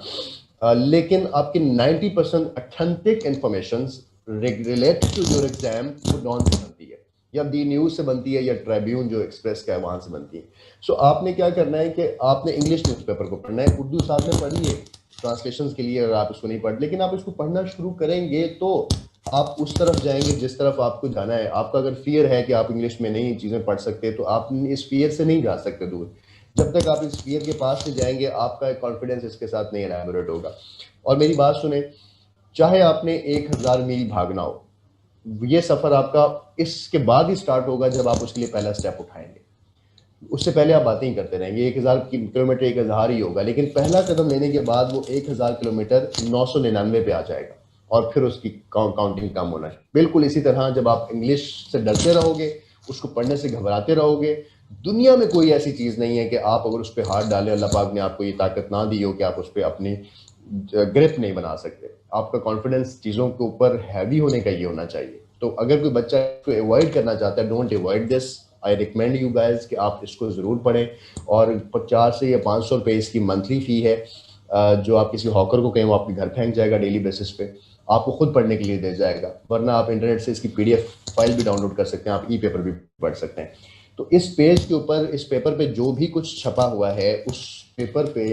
Speaker 1: लेकिन आपकी 90% authentic information related to your exam वो डॉन से बनती है, या दी न्यूज़ से बनती है, या ट्रिब्यून जो एक्सप्रेस का है वहाँ से बनती है। सो आपने क्या करना है कि आपने इंग्लिश न्यूज़पेपर को पढ़ना है, उर्दू साथ में पढ़िए ट्रांसलेशन के लिए अगर आप इसको नहीं पढ़, लेकिन आप इसको पढ़ना शुरू करेंगे तो आप उस तरफ जाएंगे जिस तरफ आपको जाना है। आपका अगर फियर है कि आप इंग्लिश में नहीं चीज़ें पढ़ सकते तो आप इस फियर से नहीं जा सकते दूर। जब तक आप इस फियर के पास से जाएंगे आपका कॉन्फिडेंस इसके साथ नहीं एलैबोरेट होगा। और मेरी बात सुने, चाहे आपने 1000 मील भागना हो, ये सफ़र आपका इसके बाद ही स्टार्ट होगा जब आप उसके लिए पहला स्टेप उठाएंगे। उससे पहले आप बातें ही करते रहेंगे। 1000 किलोमीटर 1000 ही होगा, लेकिन पहला कदम लेने के बाद वो 1000 किलोमीटर 999 पे आ जाएगा और फिर उसकी काउंटिंग कम होना है। बिल्कुल इसी तरह जब आप इंग्लिश से डरते रहोगे, उसको पढ़ने से घबराते रहोगे, दुनिया में कोई ऐसी चीज़ नहीं है कि आप अगर उस पर हाथ डालें, अल्लाह पाक ने आपको ये ताकत ना दी हो कि आप उस पर अपनी ग्रिप नहीं बना सकते। आपका कॉन्फिडेंस चीज़ों के ऊपर हैवी होने का ये होना चाहिए। तो अगर कोई बच्चा इसको अवॉइड करना चाहता है, don't avoid this. I recommend you guys कि आप इसको ज़रूर पढ़ें। और 50 से या 500 रुपये इसकी मंथली फ़ी है, जो आप किसी हॉकर को कहें वो आपके घर फेंक जाएगा डेली बेसिस पे, आपको खुद पढ़ने के लिए दे जाएगा। वरना आप इंटरनेट से इसकी PDF फाइल भी डाउनलोड कर सकते हैं, आप ई-पेपर भी पढ़ सकते हैं। तो इस पेज के ऊपर, इस पेपर पे जो भी कुछ छपा हुआ है उस पेपर पे,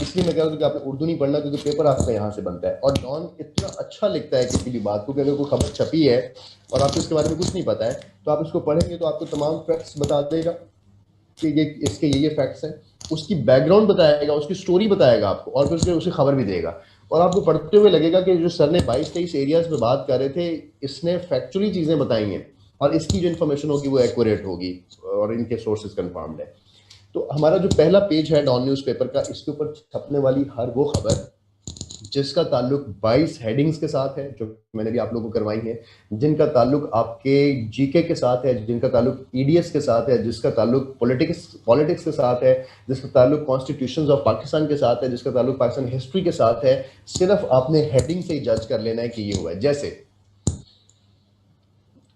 Speaker 1: इसलिए मैं कह रहा हूँ कि आपने उर्दू नहीं पढ़ना क्योंकि पेपर आपका यहाँ से बनता है। और डॉन इतना अच्छा लिखता है किसी भी बात को कि अगर कोई खबर छपी है और आपको इसके बारे में कुछ नहीं पता है तो आप इसको पढ़ेंगे तो आपको तमाम फैक्ट्स बता देगा कि ये इसके ये फैक्ट्स हैं, उसकी बैकग्राउंड बताएगा, उसकी स्टोरी बताएगा आपको, और फिर उसकी खबर भी देगा। और आपको पढ़ते हुए लगेगा कि जो सर ने 22-23 एरियाज पे बात कर रहे थे, इसने फैक्चुअली चीज़ें बताई हैं और इसकी जो इन्फॉर्मेशन होगी वो एक्यूरेट होगी और इनके सोर्सेज कंफर्म्ड है। तो हमारा जो पहला पेज है डॉन न्यूज़पेपर का, इसके ऊपर छपने वाली हर वो खबर जिसका ताल्लुक 22 हेडिंग्स के साथ है जो मैंने भी आप लोगों को करवाई है, जिनका ताल्लुक आपके जीके के साथ है, जिनका ताल्लुक EDS के साथ है, जिसका ताल्लुक पॉलिटिक्स के साथ है, जिसका ताल्लुक कॉन्स्टिट्यूशन ऑफ पाकिस्तान के साथ है, जिसका ताल्लुक पाकिस्तान हिस्ट्री के साथ है। सिर्फ आपने हेडिंग से ही जज कर लेना है कि ये हुआ है। जैसे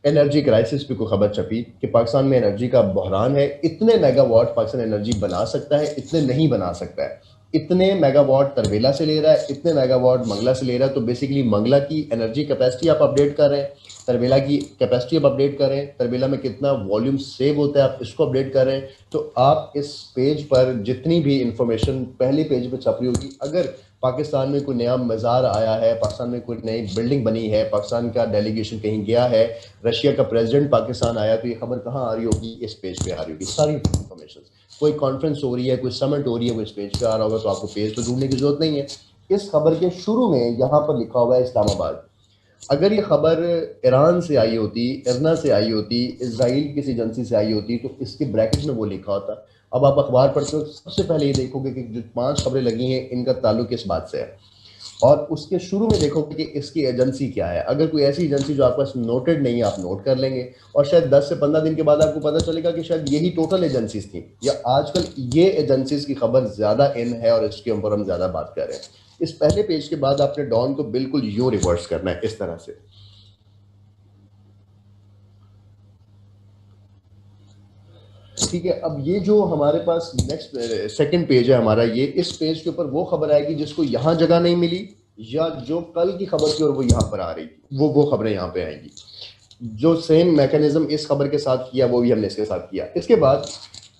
Speaker 1: एनर्जी क्राइसिस पे कोई खबर छपी कि पाकिस्तान में एनर्जी का बहरान है, इतने मेगावाट पाकिस्तान एनर्जी बना सकता है, इतने नहीं बना सकता है, इतने मेगावाट तरवेला से ले रहा है, इतने मेगावाट मंगला से ले रहा है। तो बेसिकली मंगला की एनर्जी कैपेसिटी आप अपडेट कर रहे हैं, तरबेला की कैपेसिटी आप अपडेट करें, तरबेला में कितना वॉल्यूम सेव होता है आप इसको अपडेट करें, तो आप इस पेज पर जितनी भी इंफॉर्मेशन पहले पेज पे छप रही होगी, अगर पाकिस्तान में कोई नया मज़ार आया है, पाकिस्तान में कोई नई बिल्डिंग बनी है, पाकिस्तान का डेलीगेशन कहीं गया है, रशिया का प्रेसिडेंट पाकिस्तान आया, तो ये खबर कहाँ आ रही होगी, इस पेज पे आ रही होगी सारी इंफॉर्मेशन। कोई कॉन्फ्रेंस हो रही है, कोई समिट हो रही है, वो इस पेज पे आ रहा होगा, तो आपको पेज तो ढूंढने की जरूरत नहीं है। इस खबर के शुरू में यहाँ पर लिखा हुआ है इस्लामाबाद। अगर ये खबर ईरान से आई होती, इरना से आई होती, इसराइल किसी एजेंसी से आई होती, तो इसके ब्रैकेट में वो लिखा होता। अब आप अखबार पढ़ते हो, सबसे पहले ये देखोगे कि जो 5 खबरें लगी हैं इनका ताल्लुक इस बात से है, और उसके शुरू में देखोगे कि इसकी एजेंसी क्या है। अगर कोई ऐसी एजेंसी जो आपके पास नोटेड नहीं है, आप नोट कर लेंगे, और शायद 10 से 15 दिन के बाद आपको पता चलेगा कि शायद यही टोटल एजेंसीज थी, या आजकल ये एजेंसीज की खबर ज़्यादा इन है और इसके ऊपर हम ज़्यादा बात कर रहे हैं। इस पहले पेज के बाद आपने डॉन को बिल्कुल यूं रिवर्स करना है, इस तरह से। ठीक है, अब ये जो हमारे पास नेक्स्ट सेकंड पेज है हमारा, ये इस पेज के ऊपर वो खबर आएगी जिसको यहाँ जगह नहीं मिली, या जो कल की खबर थी और वो यहाँ पर आ रही थी, वो खबरें यहाँ पे आएंगी। जो सेम मैकेनिज्म इस खबर के साथ किया वो भी हमने इसके साथ किया। इसके बाद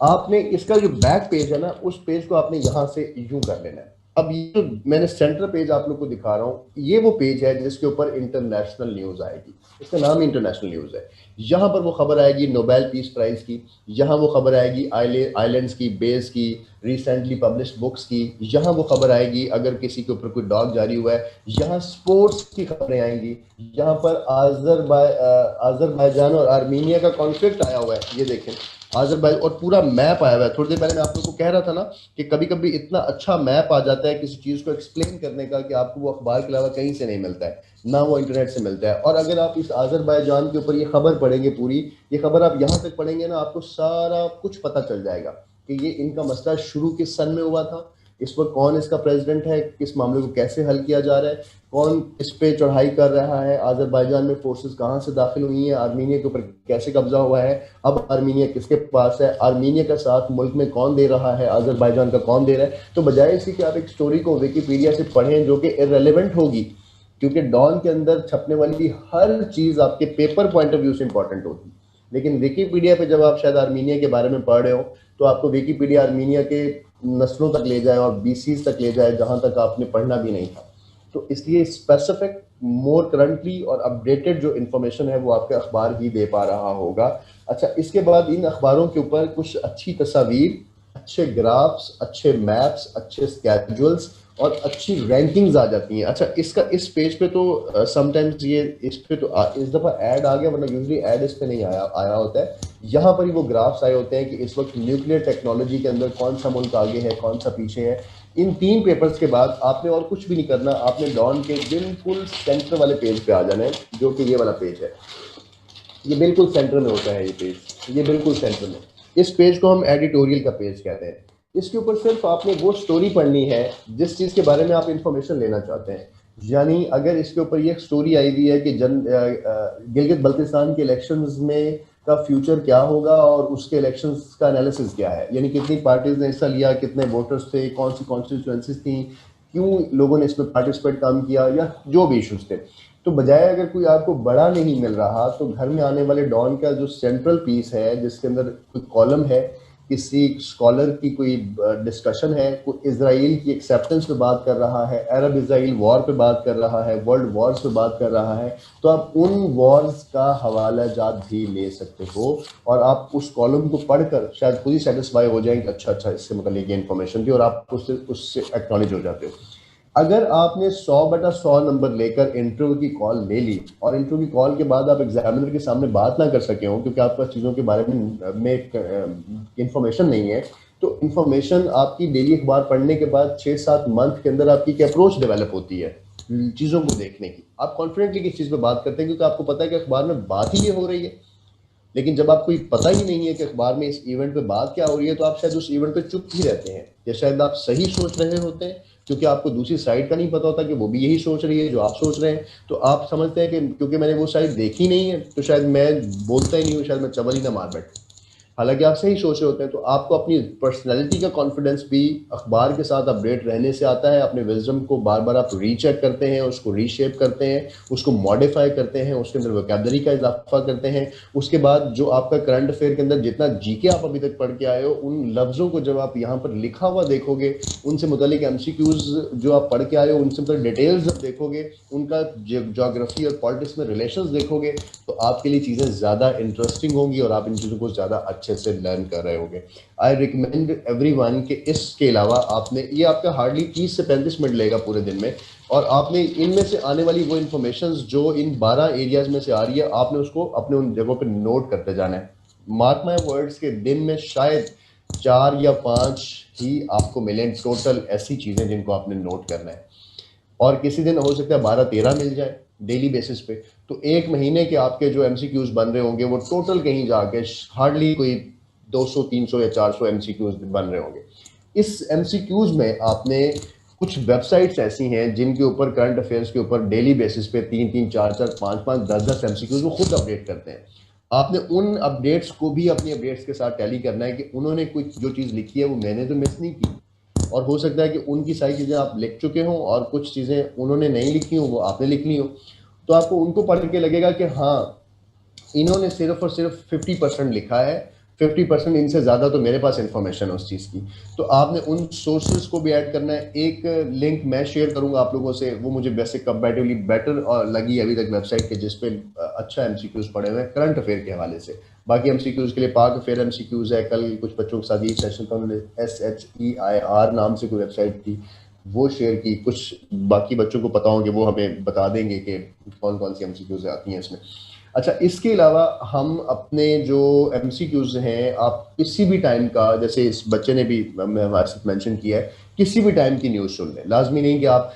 Speaker 1: आपने इसका जो बैक पेज है ना, उस पेज को आपने यहाँ से यूं कर लेना है। अब ये जो मैंने सेंटर पेज आप लोग को दिखा रहा हूँ, ये वो पेज है जिसके ऊपर इंटरनेशनल न्यूज़ आएगी। इसका नाम इंटरनेशनल न्यूज़ है। यहाँ पर वो खबर आएगी नोबेल पीस प्राइज़ की, यहाँ वो खबर आएगी आइलैंड्स की, बेस की, रिसेंटली पब्लिश्ड बुक्स की, यहाँ वो खबर आएगी अगर किसी के ऊपर कोई डॉग जारी हुआ है, यहाँ स्पोर्ट्स की खबरें आएंगी, यहाँ पर आज़रबाईजान और आर्मीनिया का कॉन्फ्लिक्ट आया हुआ है, ये देखें आज़रबाईजान, और पूरा मैप आया हुआ है। थोड़ी देर पहले मैं आप लोग को कह रहा था ना कि कभी कभी इतना अच्छा मैप आ जाता है किसी चीज़ को एक्सप्लेन करने का कि आपको वो अखबार के अलावा कहीं से नहीं मिलता है, ना वो इंटरनेट से मिलता है। और अगर आप इस आज़रबाईजान के ऊपर ये खबर पढ़ेंगे, पूरी ये खबर आप यहाँ तक पढ़ेंगे ना, आपको सारा कुछ पता चल जाएगा कि ये इनका मसला शुरू किस सन में हुआ था, इस पर कौन इसका प्रेसिडेंट है, किस मामले को कैसे हल किया जा रहा है, कौन इस पे चढ़ाई कर रहा है, आज़रबाईजान में फोर्सेस कहाँ से दाखिल हुई हैं, आर्मीनिया के ऊपर कैसे कब्जा हुआ है, अब आर्मीनिया किसके पास है, आर्मीनिया का साथ मुल्क में कौन दे रहा है, आज़रबाईजान का कौन दे रहा है। तो बजाय इसी कि आप एक स्टोरी को विकीपीडिया से पढ़ें जो कि इररेलेवेंट होगी, क्योंकि डॉन के अंदर छपने वाली हर चीज़ आपके पेपर पॉइंट ऑफ व्यू से इंपॉर्टेंट होती है, लेकिन विकीपीडिया पे जब आप शायद आर्मीनिया के बारे में पढ़ रहे हो, तो आपको विकीपीडिया आर्मीनिया के नस्लों तक ले जाए और बीसीज तक ले जाए जहां तक आपने पढ़ना भी नहीं था। तो इसलिए स्पेसिफिक, मोर करंटली और अपडेटेड जो इन्फॉर्मेशन है वो आपके अखबार ही दे पा रहा होगा। अच्छा, इसके बाद इन अखबारों के ऊपर कुछ अच्छी तस्वीर, अच्छे ग्राफ्स, अच्छे मैप्स, अच्छे स्केड्यूल्स और अच्छी रैंकिंग्स आ जाती हैं। अच्छा, इसका इस पेज पे तो समटाइम्स ये इस पे तो इस दफ़ा ऐड आ गया, वरना यूजली ऐड इस पे नहीं आया होता है। यहाँ पर ही वो ग्राफ्स आए होते हैं कि इस वक्त न्यूक्लियर टेक्नोलॉजी के अंदर कौन सा मुल्क आगे है, कौन सा पीछे है। इन 3 पेपर्स के बाद आपने और कुछ भी नहीं करना, आपने डॉन के बिल्कुल सेंटर वाले पेज पे आ जाना है, जो कि ये वाला पेज है। ये बिल्कुल सेंटर में होता है ये पेज, ये बिल्कुल सेंटर में। इस पेज को हम एडिटोरियल का पेज कहते हैं। इसके ऊपर सिर्फ आपने वो स्टोरी पढ़नी है जिस चीज़ के बारे में आप इंफॉर्मेशन लेना चाहते हैं। यानी अगर इसके ऊपर ये स्टोरी आई हुई है कि गिलगित बल्तिस्तान के इलेक्शंस में का फ्यूचर क्या होगा और उसके इलेक्शंस का एनालिसिस क्या है, यानी कितनी पार्टीज ने हिस्सा लिया, कितने वोटर्स थे, कौन सी कॉन्स्टिट्यूएंसीज थी, क्यों लोगों ने इसमें पार्टिसिपेट काम किया, या जो भी इशूज थे, तो बजाय अगर कोई आपको बड़ा नहीं मिल रहा, तो घर में आने वाले डॉन का जो सेंट्रल पीस है जिसके अंदर कोई कॉलम है, किसी स्कॉलर की कोई डिस्कशन है, कोई इजराइल की एक्सेप्टेंस पे बात कर रहा है, अरब इजराइल वॉर पे बात कर रहा है, वर्ल्ड वॉर्स पे बात कर रहा है, तो आप उन वॉर्स का हवाला जात भी ले सकते हो और आप उस कॉलम को पढ़कर शायद खुद ही सेटिस्फाई हो जाएंगे, अच्छा इससे मतलब ये इन्फॉर्मेशन थी, और आप उससे एक्नॉलेज हो जाते हो। अगर आपने 100/100 नंबर लेकर इंटरव्यू की कॉल ले ली और इंटरव्यू की कॉल के बाद आप एग्जामिनर के सामने बात ना कर सके हो क्योंकि आपके पास चीज़ों के बारे में इंफॉर्मेशन नहीं है, तो इंफॉर्मेशन आपकी डेली अखबार पढ़ने के बाद 6-7 मंथ के अंदर आपकी एक अप्रोच डेवलप होती है चीज़ों को देखने की। आप कॉन्फिडेंटली किस चीज़ पे बात करते हैं क्योंकि आपको पता है कि अखबार में बात ही ये हो रही है। लेकिन जब आपको पता ही नहीं है कि अखबार में इस इवेंट पे बात क्या हो रही है, तो आप शायद उस इवेंट पे चुप ही रहते हैं, या शायद आप सही सोच रहे होते हैं क्योंकि आपको दूसरी साइड का नहीं पता होता कि वो भी यही सोच रही है जो आप सोच रहे हैं। तो आप समझते हैं कि क्योंकि मैंने वो साइड देखी नहीं है तो शायद मैं बोलता ही नहीं हूँ, शायद मैं चवल ही ना मार बैठूं। हालांकि आप सही सोच रहे होते हैं, तो आपको अपनी पर्सनैलिटी का कॉन्फिडेंस भी अखबार के साथ अपडेट रहने से आता है। अपने विजडम को बार बार आप रीचेक करते हैं, उसको रीशेप करते हैं, उसको मॉडिफाई करते हैं, उसके अंदर वोकैबुलरी का इजाफा करते हैं। उसके बाद जो आपका करंट अफेयर के अंदर जितना जीके आप अभी तक पढ़ के आए हो, उन लफ्ज़ों को जब आप यहाँ पर लिखा हुआ देखोगे, उनसे मुतालिक एमसीक्यूज जो आप पढ़ के आए हो उनसे मतलब डिटेल्स जब देखोगे, उनका ज्योग्राफी और पॉलिटिक्स में रिलेशंस देखोगे, तो आपके लिए चीज़ें ज़्यादा इंटरेस्टिंग होंगी और आप इन चीज़ों को ज़्यादा अच्छे से लर्न कर रहे होंगे। आई रिकमेंड एवरीवन कि इसके अलावा आपने ये आपका हार्डली 30 से 35 मिनट लेगा पूरे दिन में, और आपने इनमें से आने वाली वो इन्फॉर्मेशन जो इन 12 एरियाज में से आ रही है, आपने उसको अपने उन जगहों पर नोट करते जाना है। मार्क माई वर्ड्स के दिन में शायद 4 या 5 ही आपको मिलें टोटल ऐसी चीज़ें जिनको आपने नोट करना है, और किसी दिन हो सकता है 12-13 मिल जाए डेली बेसिस पे। तो एक महीने के आपके जो एमसीक्यूज बन रहे होंगे वो टोटल कहीं जाके हार्डली कोई 200, 300 या 400 एमसीक्यूज बन रहे होंगे। इस एमसीक्यूज में आपने कुछ वेबसाइट्स ऐसी हैं जिनके ऊपर करंट अफेयर्स के ऊपर डेली बेसिस पे 3-3, 4-4, 5-5, 10-10 एमसीक्यूज वो खुद अपडेट करते हैं। आपने उन अपडेट्स को भी अपनी अपडेट्स के साथ टैली करना है कि उन्होंने कुछ जो चीज़ लिखी है वो मैंने तो मिस नहीं की, और हो सकता है कि उनकी सारी चीज़ें आप लिख चुके हों और कुछ चीज़ें उन्होंने नहीं लिखी हों वो आपने लिख ली हो। तो आपको उनको पढ़ के लगेगा कि हाँ, इन्होंने सिर्फ और सिर्फ 50% लिखा है, 50% इनसे ज़्यादा तो मेरे पास इंफॉर्मेशन है उस चीज़ की। तो आपने उन सोर्सेज को भी ऐड करना है। एक लिंक मैं शेयर करूंगा आप लोगों से, वो मुझे वैसे कंपैरेटिवली बेटर और लगी अभी तक वेबसाइट के, जिस पे अच्छा एमसीक्यूज पड़े हुए हैं करंट अफेयर के हवाले से। बाकी एमसीक्यूज के लिए पाक अफेयर एमसीक्यूज है। कल कुछ बच्चों के साथ ये सेशन था, उन्होंने SHEIR नाम से कोई वेबसाइट थी वो शेयर की। कुछ बाकी बच्चों को पता होंगे वो हमें बता देंगे कि कौन कौन सी एमसीक्यूज आती हैं इसमें। अच्छा, इसके अलावा हम अपने जो एमसीक्यूज हैं, आप किसी भी टाइम का, जैसे इस बच्चे ने भी हमारे साथ मेंशन किया है, किसी भी टाइम की न्यूज़ सुन लें। लाजमी नहीं कि आप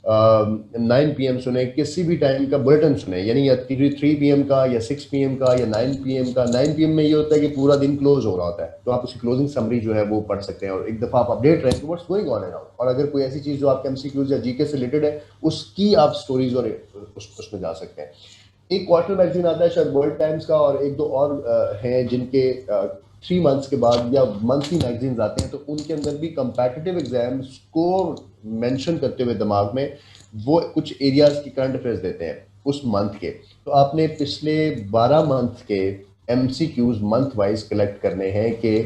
Speaker 1: 9 PM सुने, किसी भी टाइम का बुलेटिन सुने, यानी या 3 PM का या 6 PM का या 9 PM का। 9 PM में ये होता है कि पूरा दिन क्लोज हो रहा होता है, तो आप उसकी क्लोजिंग समरी जो है वो पढ़ सकते हैं और एक दफ़ा आप अपडेट रहें व्हाट्स गोइंग ऑन अराउंड। और अगर कोई ऐसी चीज़ जो आपके एमसीक्यूज या जीके से रिलेटेड है, उसकी आप स्टोरीज और उसमें जा सकते हैं। एक क्वार्टर मैगजीन आता है शायद वर्ल्ड टाइम्स का, और एक दो और हैं जिनके 3 मंथ्स के बाद या मंथली मैगजीन्स आते हैं, तो उनके अंदर भी कंपैटिटिव एग्जाम्स को मेंशन करते हुए दिमाग में वो कुछ एरियाज की करंट अफेयर्स देते हैं उस मंथ के। तो आपने पिछले 12 मंथ के एमसीक्यूज मंथ वाइज कलेक्ट करने हैं कि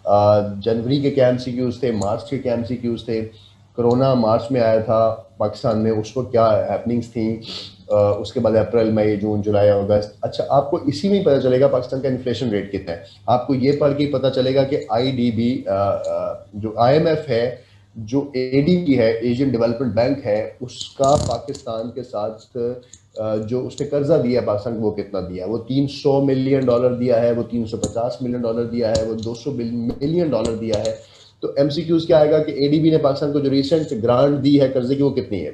Speaker 1: जनवरी के क्या एमसीक्यूज थे, मार्च के क्या एमसीक्यूज थे, कोरोना मार्च में आया था पाकिस्तान में, उस वक्त क्या हैपनिंग्स थी, उसके बाद अप्रैल, मई, जून, जुलाई, अगस्त। अच्छा, आपको इसी में पता चलेगा पाकिस्तान का इन्फ्लेशन रेट कितना है। आपको ये पढ़ के पता चलेगा कि IDB जो IMF है, जो ADB है, एशियन डेवलपमेंट बैंक है, उसका पाकिस्तान के साथ जो उसने कर्जा दिया है पाकिस्तान को, वो कितना दिया है। वो $300 मिलियन दिया है, वो $350 मिलियन दिया है, वो $200 मिलियन दिया है। तो MCQs क्या आएगा कि ADB ने पाकिस्तान को जो रिसेंट ग्रांट दी है कर्जे की, वो कितनी है।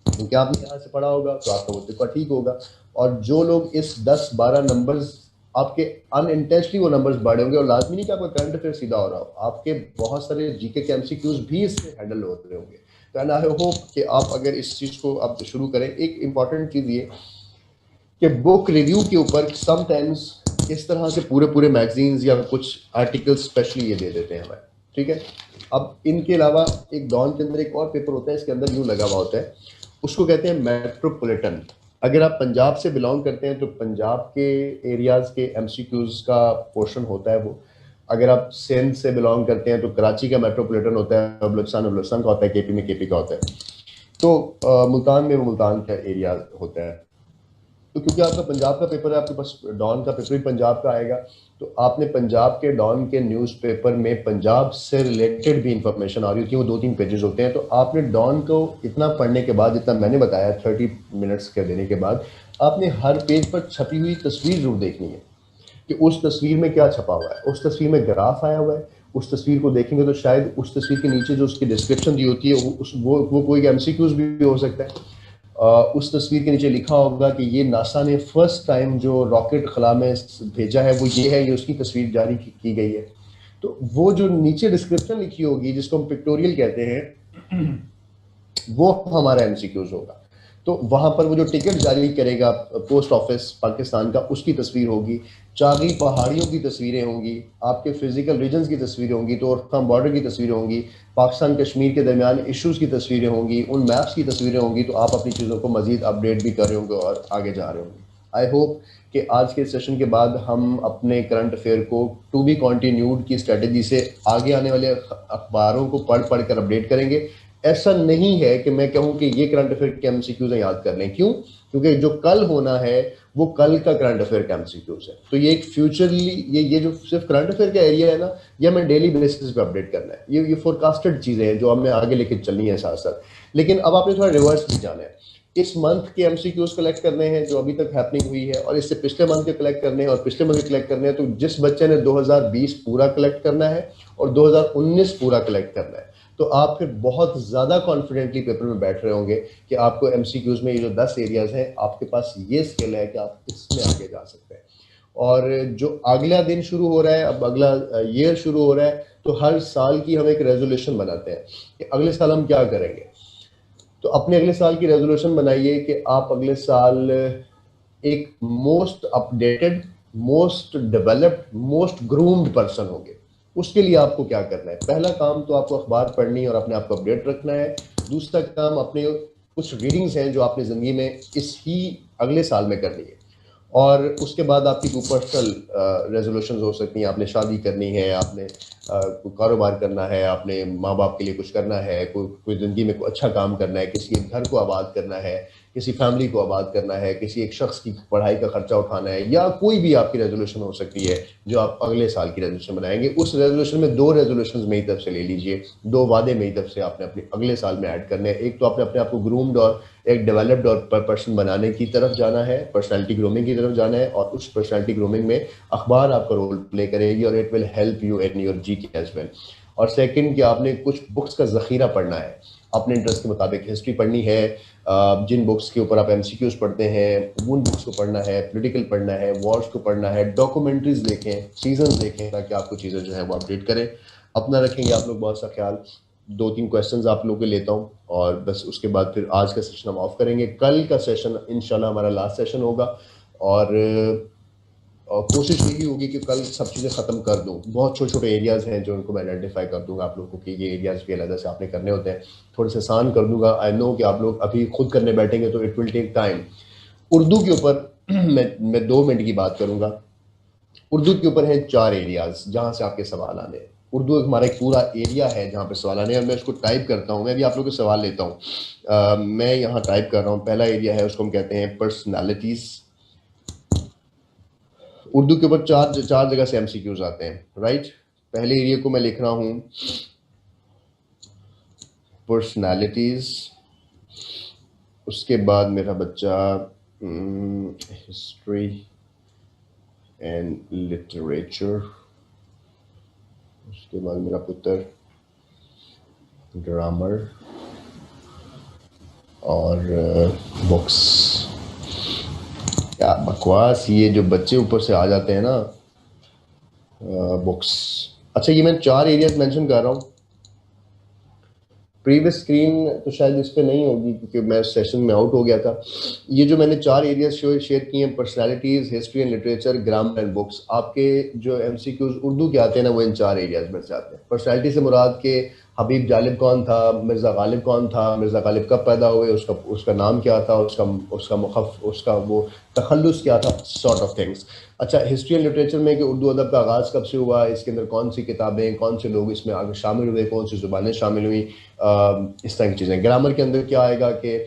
Speaker 1: क्योंकि आपने यहाँ से पढ़ा होगा तो आपका वो तरीका ठीक होगा। और जो लोग इस 10-12 नंबर्स, आपके अनइंटेंशनली वो नंबर्स बढ़े होंगे, और लाजमी नहीं कि आपका करंट अफेयर सीधा हो रहा हो, आपके बहुत सारे जीके के एमसीक्यूज भी इससे हैंडल हो रहे होंगे। तो एंड आई होप कि आप अगर इस चीज़ को आप शुरू करें। एक इंपॉर्टेंट चीज़ ये कि बुक रिव्यू के ऊपर समटाइम्स इस तरह से पूरे मैगजीन्स या कुछ आर्टिकल्स स्पेशली ये दे देते हैं हमें, ठीक है। अब इनके अलावा एक डॉन के अंदर एक और पेपर होता है, इसके अंदर यूँ लगा हुआ होता है, उसको कहते हैं मेट्रोपॉलिटन। अगर आप पंजाब से बिलोंग करते हैं तो पंजाब के एरियाज़ के एमसीक्यूज का पोर्शन होता है वो। अगर आप सिंध से बिलोंग करते हैं तो कराची का मेट्रोपॉलिटन होता है, बलूचिस्तान का होता है, KP में KP का होता है, तो मुल्तान में वो मुल्तान का एरिया होता है। तो क्योंकि आपका पंजाब का पेपर है, आपके पास डॉन का पेपर भी पंजाब का आएगा, तो आपने पंजाब के डॉन के न्यूज़पेपर में पंजाब से रिलेटेड भी इंफॉर्मेशन आ रही होती है, वो 2-3 पेजेस होते हैं। तो आपने डॉन को इतना पढ़ने के बाद, जितना मैंने बताया 30 मिनट्स के देने के बाद, आपने हर पेज पर छपी हुई तस्वीर जरूर देखनी है कि उस तस्वीर में क्या छपा हुआ है। उस तस्वीर में ग्राफ आया हुआ है, उस तस्वीर को देखेंगे तो शायद उस तस्वीर के नीचे जो उसकी डिस्क्रिप्शन दी होती है वो कोई MCQs भी हो सकता है। उस तस्वीर के नीचे लिखा होगा कि ये नासा ने फर्स्ट टाइम जो रॉकेट खला में भेजा है वो ये है, ये उसकी तस्वीर जारी की गई है। तो वो जो नीचे डिस्क्रिप्शन लिखी होगी, जिसको हम पिक्टोरियल कहते हैं, वो हमारा MCQs होगा। तो वहाँ पर वो जो टिकट जारी करेगा पोस्ट ऑफिस पाकिस्तान का, उसकी तस्वीर होगी, चागी पहाड़ियों की तस्वीरें होंगी, आपके फिजिकल रीजन्स की तस्वीरें होंगी, तो और बॉर्डर की तस्वीरें होंगी, पाकिस्तान कश्मीर के दरमियान इश्यूज़ की तस्वीरें होंगी, उन मैप्स की तस्वीरें होंगी, तो आप अपनी चीज़ों को मज़ीद अपडेट भी कर रहे होंगे और आगे जा रहे होंगे। आई होप कि आज के सेशन के बाद हम अपने करंट अफेयर को टू बी कॉन्टीन्यूड की स्ट्रेटजी से आगे आने वाले अखबारों को पढ़ पढ़ कर अपडेट करेंगे। ऐसा नहीं है कि मैं कहूँ कि ये करंट अफेयर के एमसीक्यूज याद कर लें, क्यों? क्योंकि जो कल होना है वो कल का करंट अफेयर का एमसीक्यूज है। तो ये एक फ्यूचरली ये जो सिर्फ करंट अफेयर का एरिया है ना, ये हमें डेली बेसिस पे अपडेट करना है। ये फोरकास्टेड चीज़ें हैं जो हमें आगे लेके चलनी है साथ साथ। लेकिन अब आपने थोड़ा रिवर्स भी जाना है, इस मंथ के एमसीक्यूज कलेक्ट करने हैं जो अभी तक हैपनिंग हुई है, और इससे पिछले मंथ के कलेक्ट करने हैं और पिछले मंथ के कलेक्ट करने हैं। तो जिस बच्चे ने 2020 पूरा कलेक्ट करना है और 2019 पूरा कलेक्ट करना है, तो आप फिर बहुत ज़्यादा कॉन्फिडेंटली पेपर में बैठ रहे होंगे कि आपको एमसीक्यूज में ये जो 10 एरियाज हैं, आपके पास ये स्किल है कि आप इसमें आगे जा सकते हैं। और जो अगला दिन शुरू हो रहा है, अब अगला ईयर शुरू हो रहा है, तो हर साल की हम एक रेजोल्यूशन बनाते हैं कि अगले साल हम क्या करेंगे। तो अपने अगले साल की रेजोल्यूशन बनाइए कि आप अगले साल एक most updated, most developed, most groomed person होंगे। उसके लिए आपको क्या करना है? पहला काम तो आपको अखबार पढ़नी और अपने आप को अपडेट रखना है। दूसरा काम, अपने कुछ रीडिंग्स हैं जो आपने ज़िंदगी में इस ही अगले साल में करनी है। और उसके बाद आपकी कोई पर्सनल रेजोल्यूशन हो सकती हैं, आपने शादी करनी है, आपने कोई कारोबार करना है, आपने माँ बाप के लिए कुछ करना है, कोई ज़िंदगी में कोई अच्छा काम करना है, किसी के घर को आबाद करना है, किसी फैमिली को आबाद करना है, किसी एक शख्स की पढ़ाई का खर्चा उठाना है, या कोई भी आपकी रेजोल्यूशन हो सकती है जो आप अगले साल की रेजोल्यूशन बनाएंगे। उस रेजोल्यूशन में 2 रेजोल्यूशन मेरी तरफ से ले लीजिए, 2 वादे मेरी तरफ से आपने अपने अगले साल में ऐड करने हैं। एक तो आपने अपने आप को ग्रूम्ड और एक डेवलप्ड और पर्सन बनाने की तरफ जाना है, पर्सनैलिटी ग्रूमिंग की तरफ जाना है, और उस पर्सनैलिटी ग्रूमिंग में अखबार आपका रोल प्ले करेगी और it will help you in your GK as well. और सेकंड कि आपने कुछ बुक्स का ज़ख़ीरा पढ़ना है, अपने इंटरेस्ट के मुताबिक हिस्ट्री पढ़नी है, जिन बुक्स के ऊपर आप एमसीक्यूज पढ़ते हैं उन बुक्स को पढ़ना है, पॉलिटिकल पढ़ना है, वॉर्स को पढ़ना है, डॉक्यूमेंट्रीज देखें, सीजन देखें, ताकि आपको चीज़ें जो है वो अपडेट करें। अपना रखेंगे आप लोग बहुत सा ख्याल। 2-3 क्वेश्चंस आप लोगों के लेता हूँ और बस उसके बाद फिर आज का सेशन हम ऑफ करेंगे। कल का सेशन इंशाल्लाह हमारा लास्ट सेशन होगा, और कोशिश यही होगी कि कल सब चीज़ें ख़त्म कर दूँ। बहुत छोटे छोटे एरियाज़ हैं जो उनको मैं आइडेंटिफाई कर दूंगा आप लोगों को कि ये एरियाज़ भी अलग से आपने करने होते हैं, थोड़े से आसान कर दूंगा। आई नो कि आप लोग अभी खुद करने बैठेंगे तो it will take time. Urdu के ऊपर मैं 2 मिनट की बात करूँगा। उर्दू के ऊपर हैं 4 एरियाज़ जहाँ से आपके सवाल आने हैं। उर्दू हमारा एक पूरा एरिया है जहाँ पे सवाल आने हैं, और मैं उसको टाइप करता हूँ। मैं भी आप लोगों के सवाल लेता हूँ। मैं यहाँ टाइप कर रहा हूँ। पहला एरिया है, उसको हम कहते हैं पर्सनालिटीज़। उर्दू के ऊपर चार जगह से एमसीक्यूज आते हैं, राइट। पहले एरिया को मैं लिख रहा हूँ पर्सनालिटीज़। उसके बाद मेरा बच्चा हिस्ट्री एंड लिटरेचर। उसके बाद मेरा पुत्र ग्रामर और बुक्स। क्या बकवास, ये जो बच्चे ऊपर से आ जाते हैं ना, बुक्स। अच्छा, ये मैं 4 एरियाज मेंशन कर रहा हूँ। प्रीवियस स्क्रीन तो शायद इस पे नहीं होगी क्योंकि मैं सेशन में आउट हो गया था। ये जो मैंने 4 एरियाज शेयर किए हैं, personalities, history and literature, grammar and books, आपके जो एमसीक्यूज उर्दू के आते हैं ना, वो इन 4 एरियाज में से आते हैं। पर्सनालिटी से मुराद के हबीब जालिब कौन था, मिर्ज़ा गालिब कौन था, मिर्ज़ा गालिब कब पैदा हुए, उसका नाम क्या था, उसका वो तखल्लुस क्या था, सॉर्ट ऑफ थिंग्स। अच्छा, हिस्ट्री एंड लिटरेचर में कि उर्दू अदब का आगाज़ कब से हुआ, इसके अंदर कौन सी किताबें, कौन से लोग इसमें आगे शामिल हुए, कौन सी ज़ुबानें शामिल हुई, इस तरह की चीज़ें। ग्रामर के अंदर क्या आएगा कि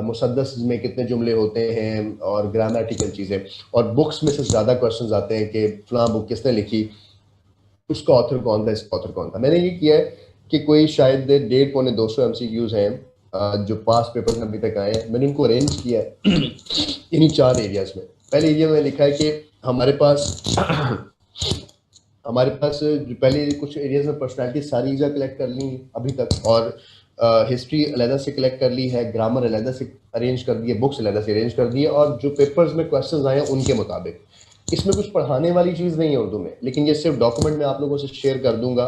Speaker 1: मुसद्दस में कितने जुमले होते हैं और ग्रामेटिकल चीज़ें। और बुक्स में से ज़्यादा क्वेश्चंस आते हैं कि फ़लाँ बुक किसने लिखी, उसका ऑथर कौन था, इसका ऑथर कौन था। मैंने ये किया है कि कोई शायद 150-200 एमसीक्यूज हैं जो पास पेपर में अभी तक आए हैं। मैंने उनको अरेंज किया है इन्हीं 4 एरियाज में। पहले एरिया में लिखा है कि हमारे पास जो पहले कुछ एरियाज में पर्सनालिटी सारी चीज़ें कलेक्ट कर ली अभी तक, और हिस्ट्री अलहदा से कलेक्ट कर ली है, ग्रामर अलहदा से अरेंज कर दी है, बुक्स अलहदा से अरेंज कर दी है, और जो पेपर्स में क्वेश्चंस आए हैं उनके मुताबिक। इसमें कुछ पढ़ाने वाली चीज़ नहीं है उर्दू में, लेकिन ये सिर्फ डॉक्यूमेंट में आप लोगों से शेयर कर दूंगा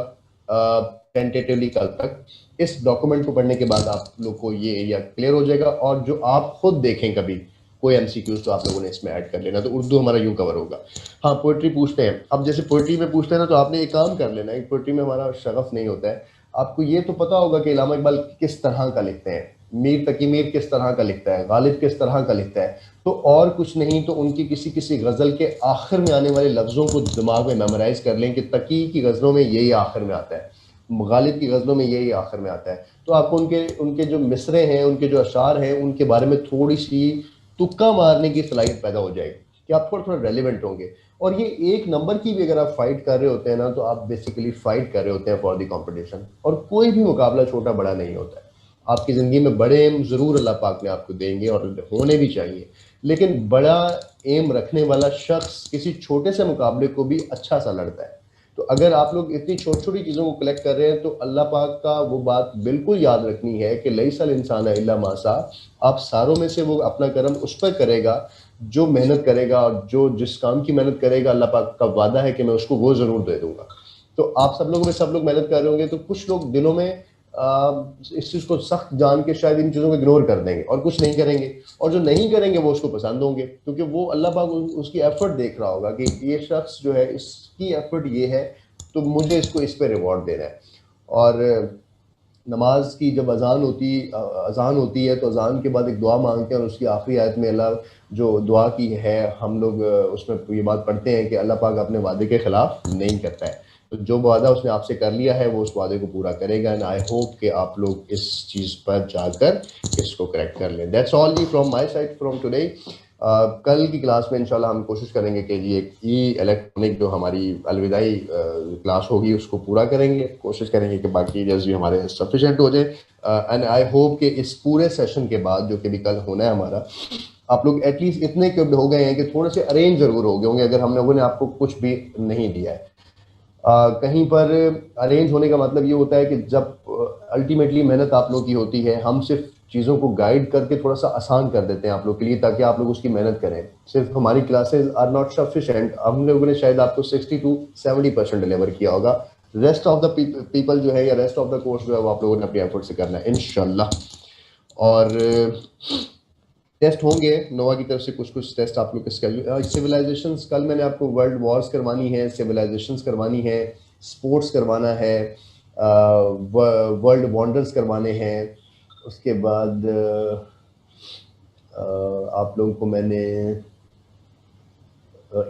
Speaker 1: टेंटेटिवली कल तक। इस डॉक्यूमेंट को पढ़ने के बाद आप लोग को ये एरिया क्लियर हो जाएगा। और जो आप खुद देखें कभी कोई एमसीक्यूज तो आप लोगों ने इसमें ऐड कर लेना, तो उर्दू हमारा यूं कवर होगा। हाँ, पोइट्री पूछते हैं, अब जैसे पोइट्री में पूछते हैं ना, तो आपने एक काम कर लेना है, पोइट्री में हमारा शगफ नहीं होता है। आपको ये तो पता होगा कि इल्लामा इकबाल किस तरह का लिखते हैं, मीर तकी मीर किस तरह का लिखता है, गालिब किस तरह का लिखता है, तो और कुछ नहीं तो उनकी किसी किसी गज़ल के आखिर में आने वाले लफ्ज़ों को दिमाग में मेमोराइज कर लें कि तकी की गज़लों में यही आखिर में आता है, गालिब की गज़लों में यही आखिर में आता है। तो आपको उनके उनके जो मिसरे हैं, उनके जो अशार हैं, उनके बारे में थोड़ी सी तुक्का मारने की सलाहियत पैदा हो जाएगी कि आप थोड़ा थोड़ा रेलिवेंट होंगे। और ये एक नंबर की भी अगर आप फाइट कर रहे होते हैं ना, तो आप बेसिकली फाइट कर रहे होते हैं फॉर द कंपटीशन। और कोई भी मुकाबला छोटा बड़ा नहीं होता है। आपकी ज़िंदगी में बड़े एम ज़रूर अल्लाह पाक ने आपको देंगे और होने भी चाहिए, लेकिन बड़ा एम रखने वाला शख्स किसी छोटे से मुकाबले को भी अच्छा सा लड़ता है। तो अगर आप लोग इतनी छोटी छोटी चीज़ों को कलेक्ट कर रहे हैं, तो अल्लाह पाक का वो बात बिल्कुल याद रखनी है कि लईसल इंसान इल्ला मासा, आप सारों में से वो अपना कर्म उस पर करेगा जो मेहनत करेगा, और जो जिस काम की मेहनत करेगा अल्लाह पाक का वादा है कि मैं उसको वो ज़रूर दे दूंगा। तो आप सब लोगों में सब लोग मेहनत कर रहे होंगे, तो कुछ लोग दिलों में इस चीज़ को सख्त जान के शायद इन चीज़ों को इग्नोर कर देंगे और कुछ नहीं करेंगे, और जो नहीं करेंगे वो उसको पसंद होंगे, क्योंकि वो अल्लाह पाक उसकी एफर्ट देख रहा होगा कि ये शख्स जो है इसकी एफर्ट ये है, तो मुझे इसको इस पर रिवॉर्ड देना है। और नमाज की जब अज़ान होती है तो अज़ान के बाद एक दुआ मांगते हैं, और उसकी आखिरी आयत में अल्लाह जो दुआ की है, हम लोग उसमें ये बात पढ़ते हैं कि अल्लाह पाक अपने वादे के ख़िलाफ़ नहीं करता है। तो जो वादा उसने आपसे कर लिया है वो उस वादे को पूरा करेगा। एंड आई होप कि आप लोग इस चीज़ पर जाकर इसको करेक्ट कर लें। That's all ji from my side from today. कल की क्लास में इंशाल्लाह हम कोशिश करेंगे कि जी एक इलेक्ट्रॉनिक जो हमारी अलविदाई क्लास होगी उसको पूरा करेंगे, कोशिश करेंगे कि बाकी एरियाज भी हमारे सफिशेंट हो जाए। एंड आई होप कि इस पूरे सेशन के बाद जो कि भी कल होना है हमारा, आप लोग एटलीस्ट इतने क्यूब्ड हो गए हैं कि थोड़े से अरेंज ज़रूर हो गए होंगे, अगर हम लोगों ने आपको कुछ भी नहीं दिया है। कहीं पर अरेंज होने का मतलब ये होता है कि जब अल्टीमेटली मेहनत आप लोग की होती है, हम सिर्फ चीज़ों को गाइड करके थोड़ा सा आसान कर देते हैं आप लोग के लिए, ताकि आप लोग उसकी मेहनत करें। सिर्फ हमारी क्लासेस आर नॉट सफिशेंट, हम लोगों ने शायद आपको 60 to 70% डिलीवर किया होगा। रेस्ट ऑफ द पीपल जो है, या रेस्ट ऑफ द कोर्स जो है, वो आप लोगों ने अपने एफर्ट से करना है इंशाल्लाह। और टेस्ट होंगे नोवा की तरफ से, कुछ कुछ टेस्ट आप लोग के सिविलाइजेशंस, कल मैंने आपको वर्ल्ड वॉर्स करवानी है, सिविलाइजेशंस करवानी है, स्पोर्ट्स करवाना है, वर्ल्ड वंडर्स करवाने हैं। उसके बाद आप लोगों को मैंने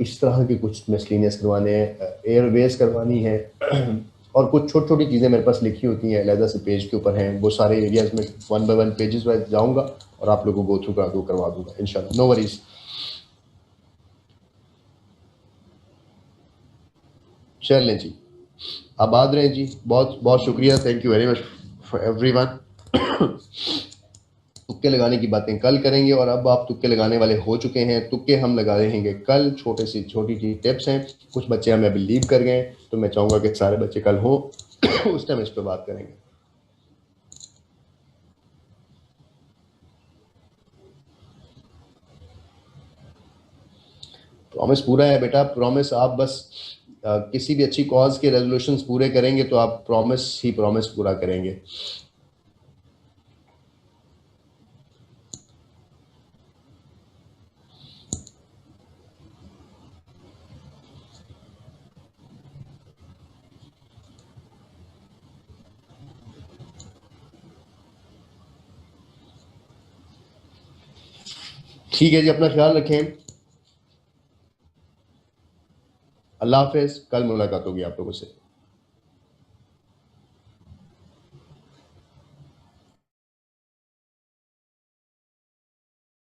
Speaker 1: इस तरह के कुछ मिसलिनियस करवाने हैं, एयरवेज करवानी है और कुछ छोटी छोटी चीज़ें मेरे पास लिखी होती हैं, अलहदा से पेज के ऊपर हैं, वो सारे एरियाज में 1 by 1 पेजेस वाइज जाऊंगा और आप लोगों को गो थ्रू करवा दूंगा इंशाल्लाह, नो वरीज। चलें जी, आबाद रहें जी, बहुत बहुत शुक्रिया, thank you very much for everyone. तुक्के लगाने की बातें कल करेंगे, और अब आप तुक्के लगाने वाले हो चुके हैं, तुक्के हम लगा रहेंगे कल। छोटी सी टिप्स हैं, कुछ बच्चे हमें अभी लीव कर गए, तो मैं चाहूँगा कि सारे बच्चे कल हो उस टाइम इस पर बात करेंगे। प्रॉमिस पूरा है बेटा, प्रॉमिस। आप बस किसी भी अच्छी कॉज के रेजोल्यूशंस पूरे करेंगे तो आप प्रॉमिस पूरा करेंगे। ठीक है जी, अपना ख्याल रखें, अल्लाह हाफिज़, कल मुलाकात होगी आप लोगों से।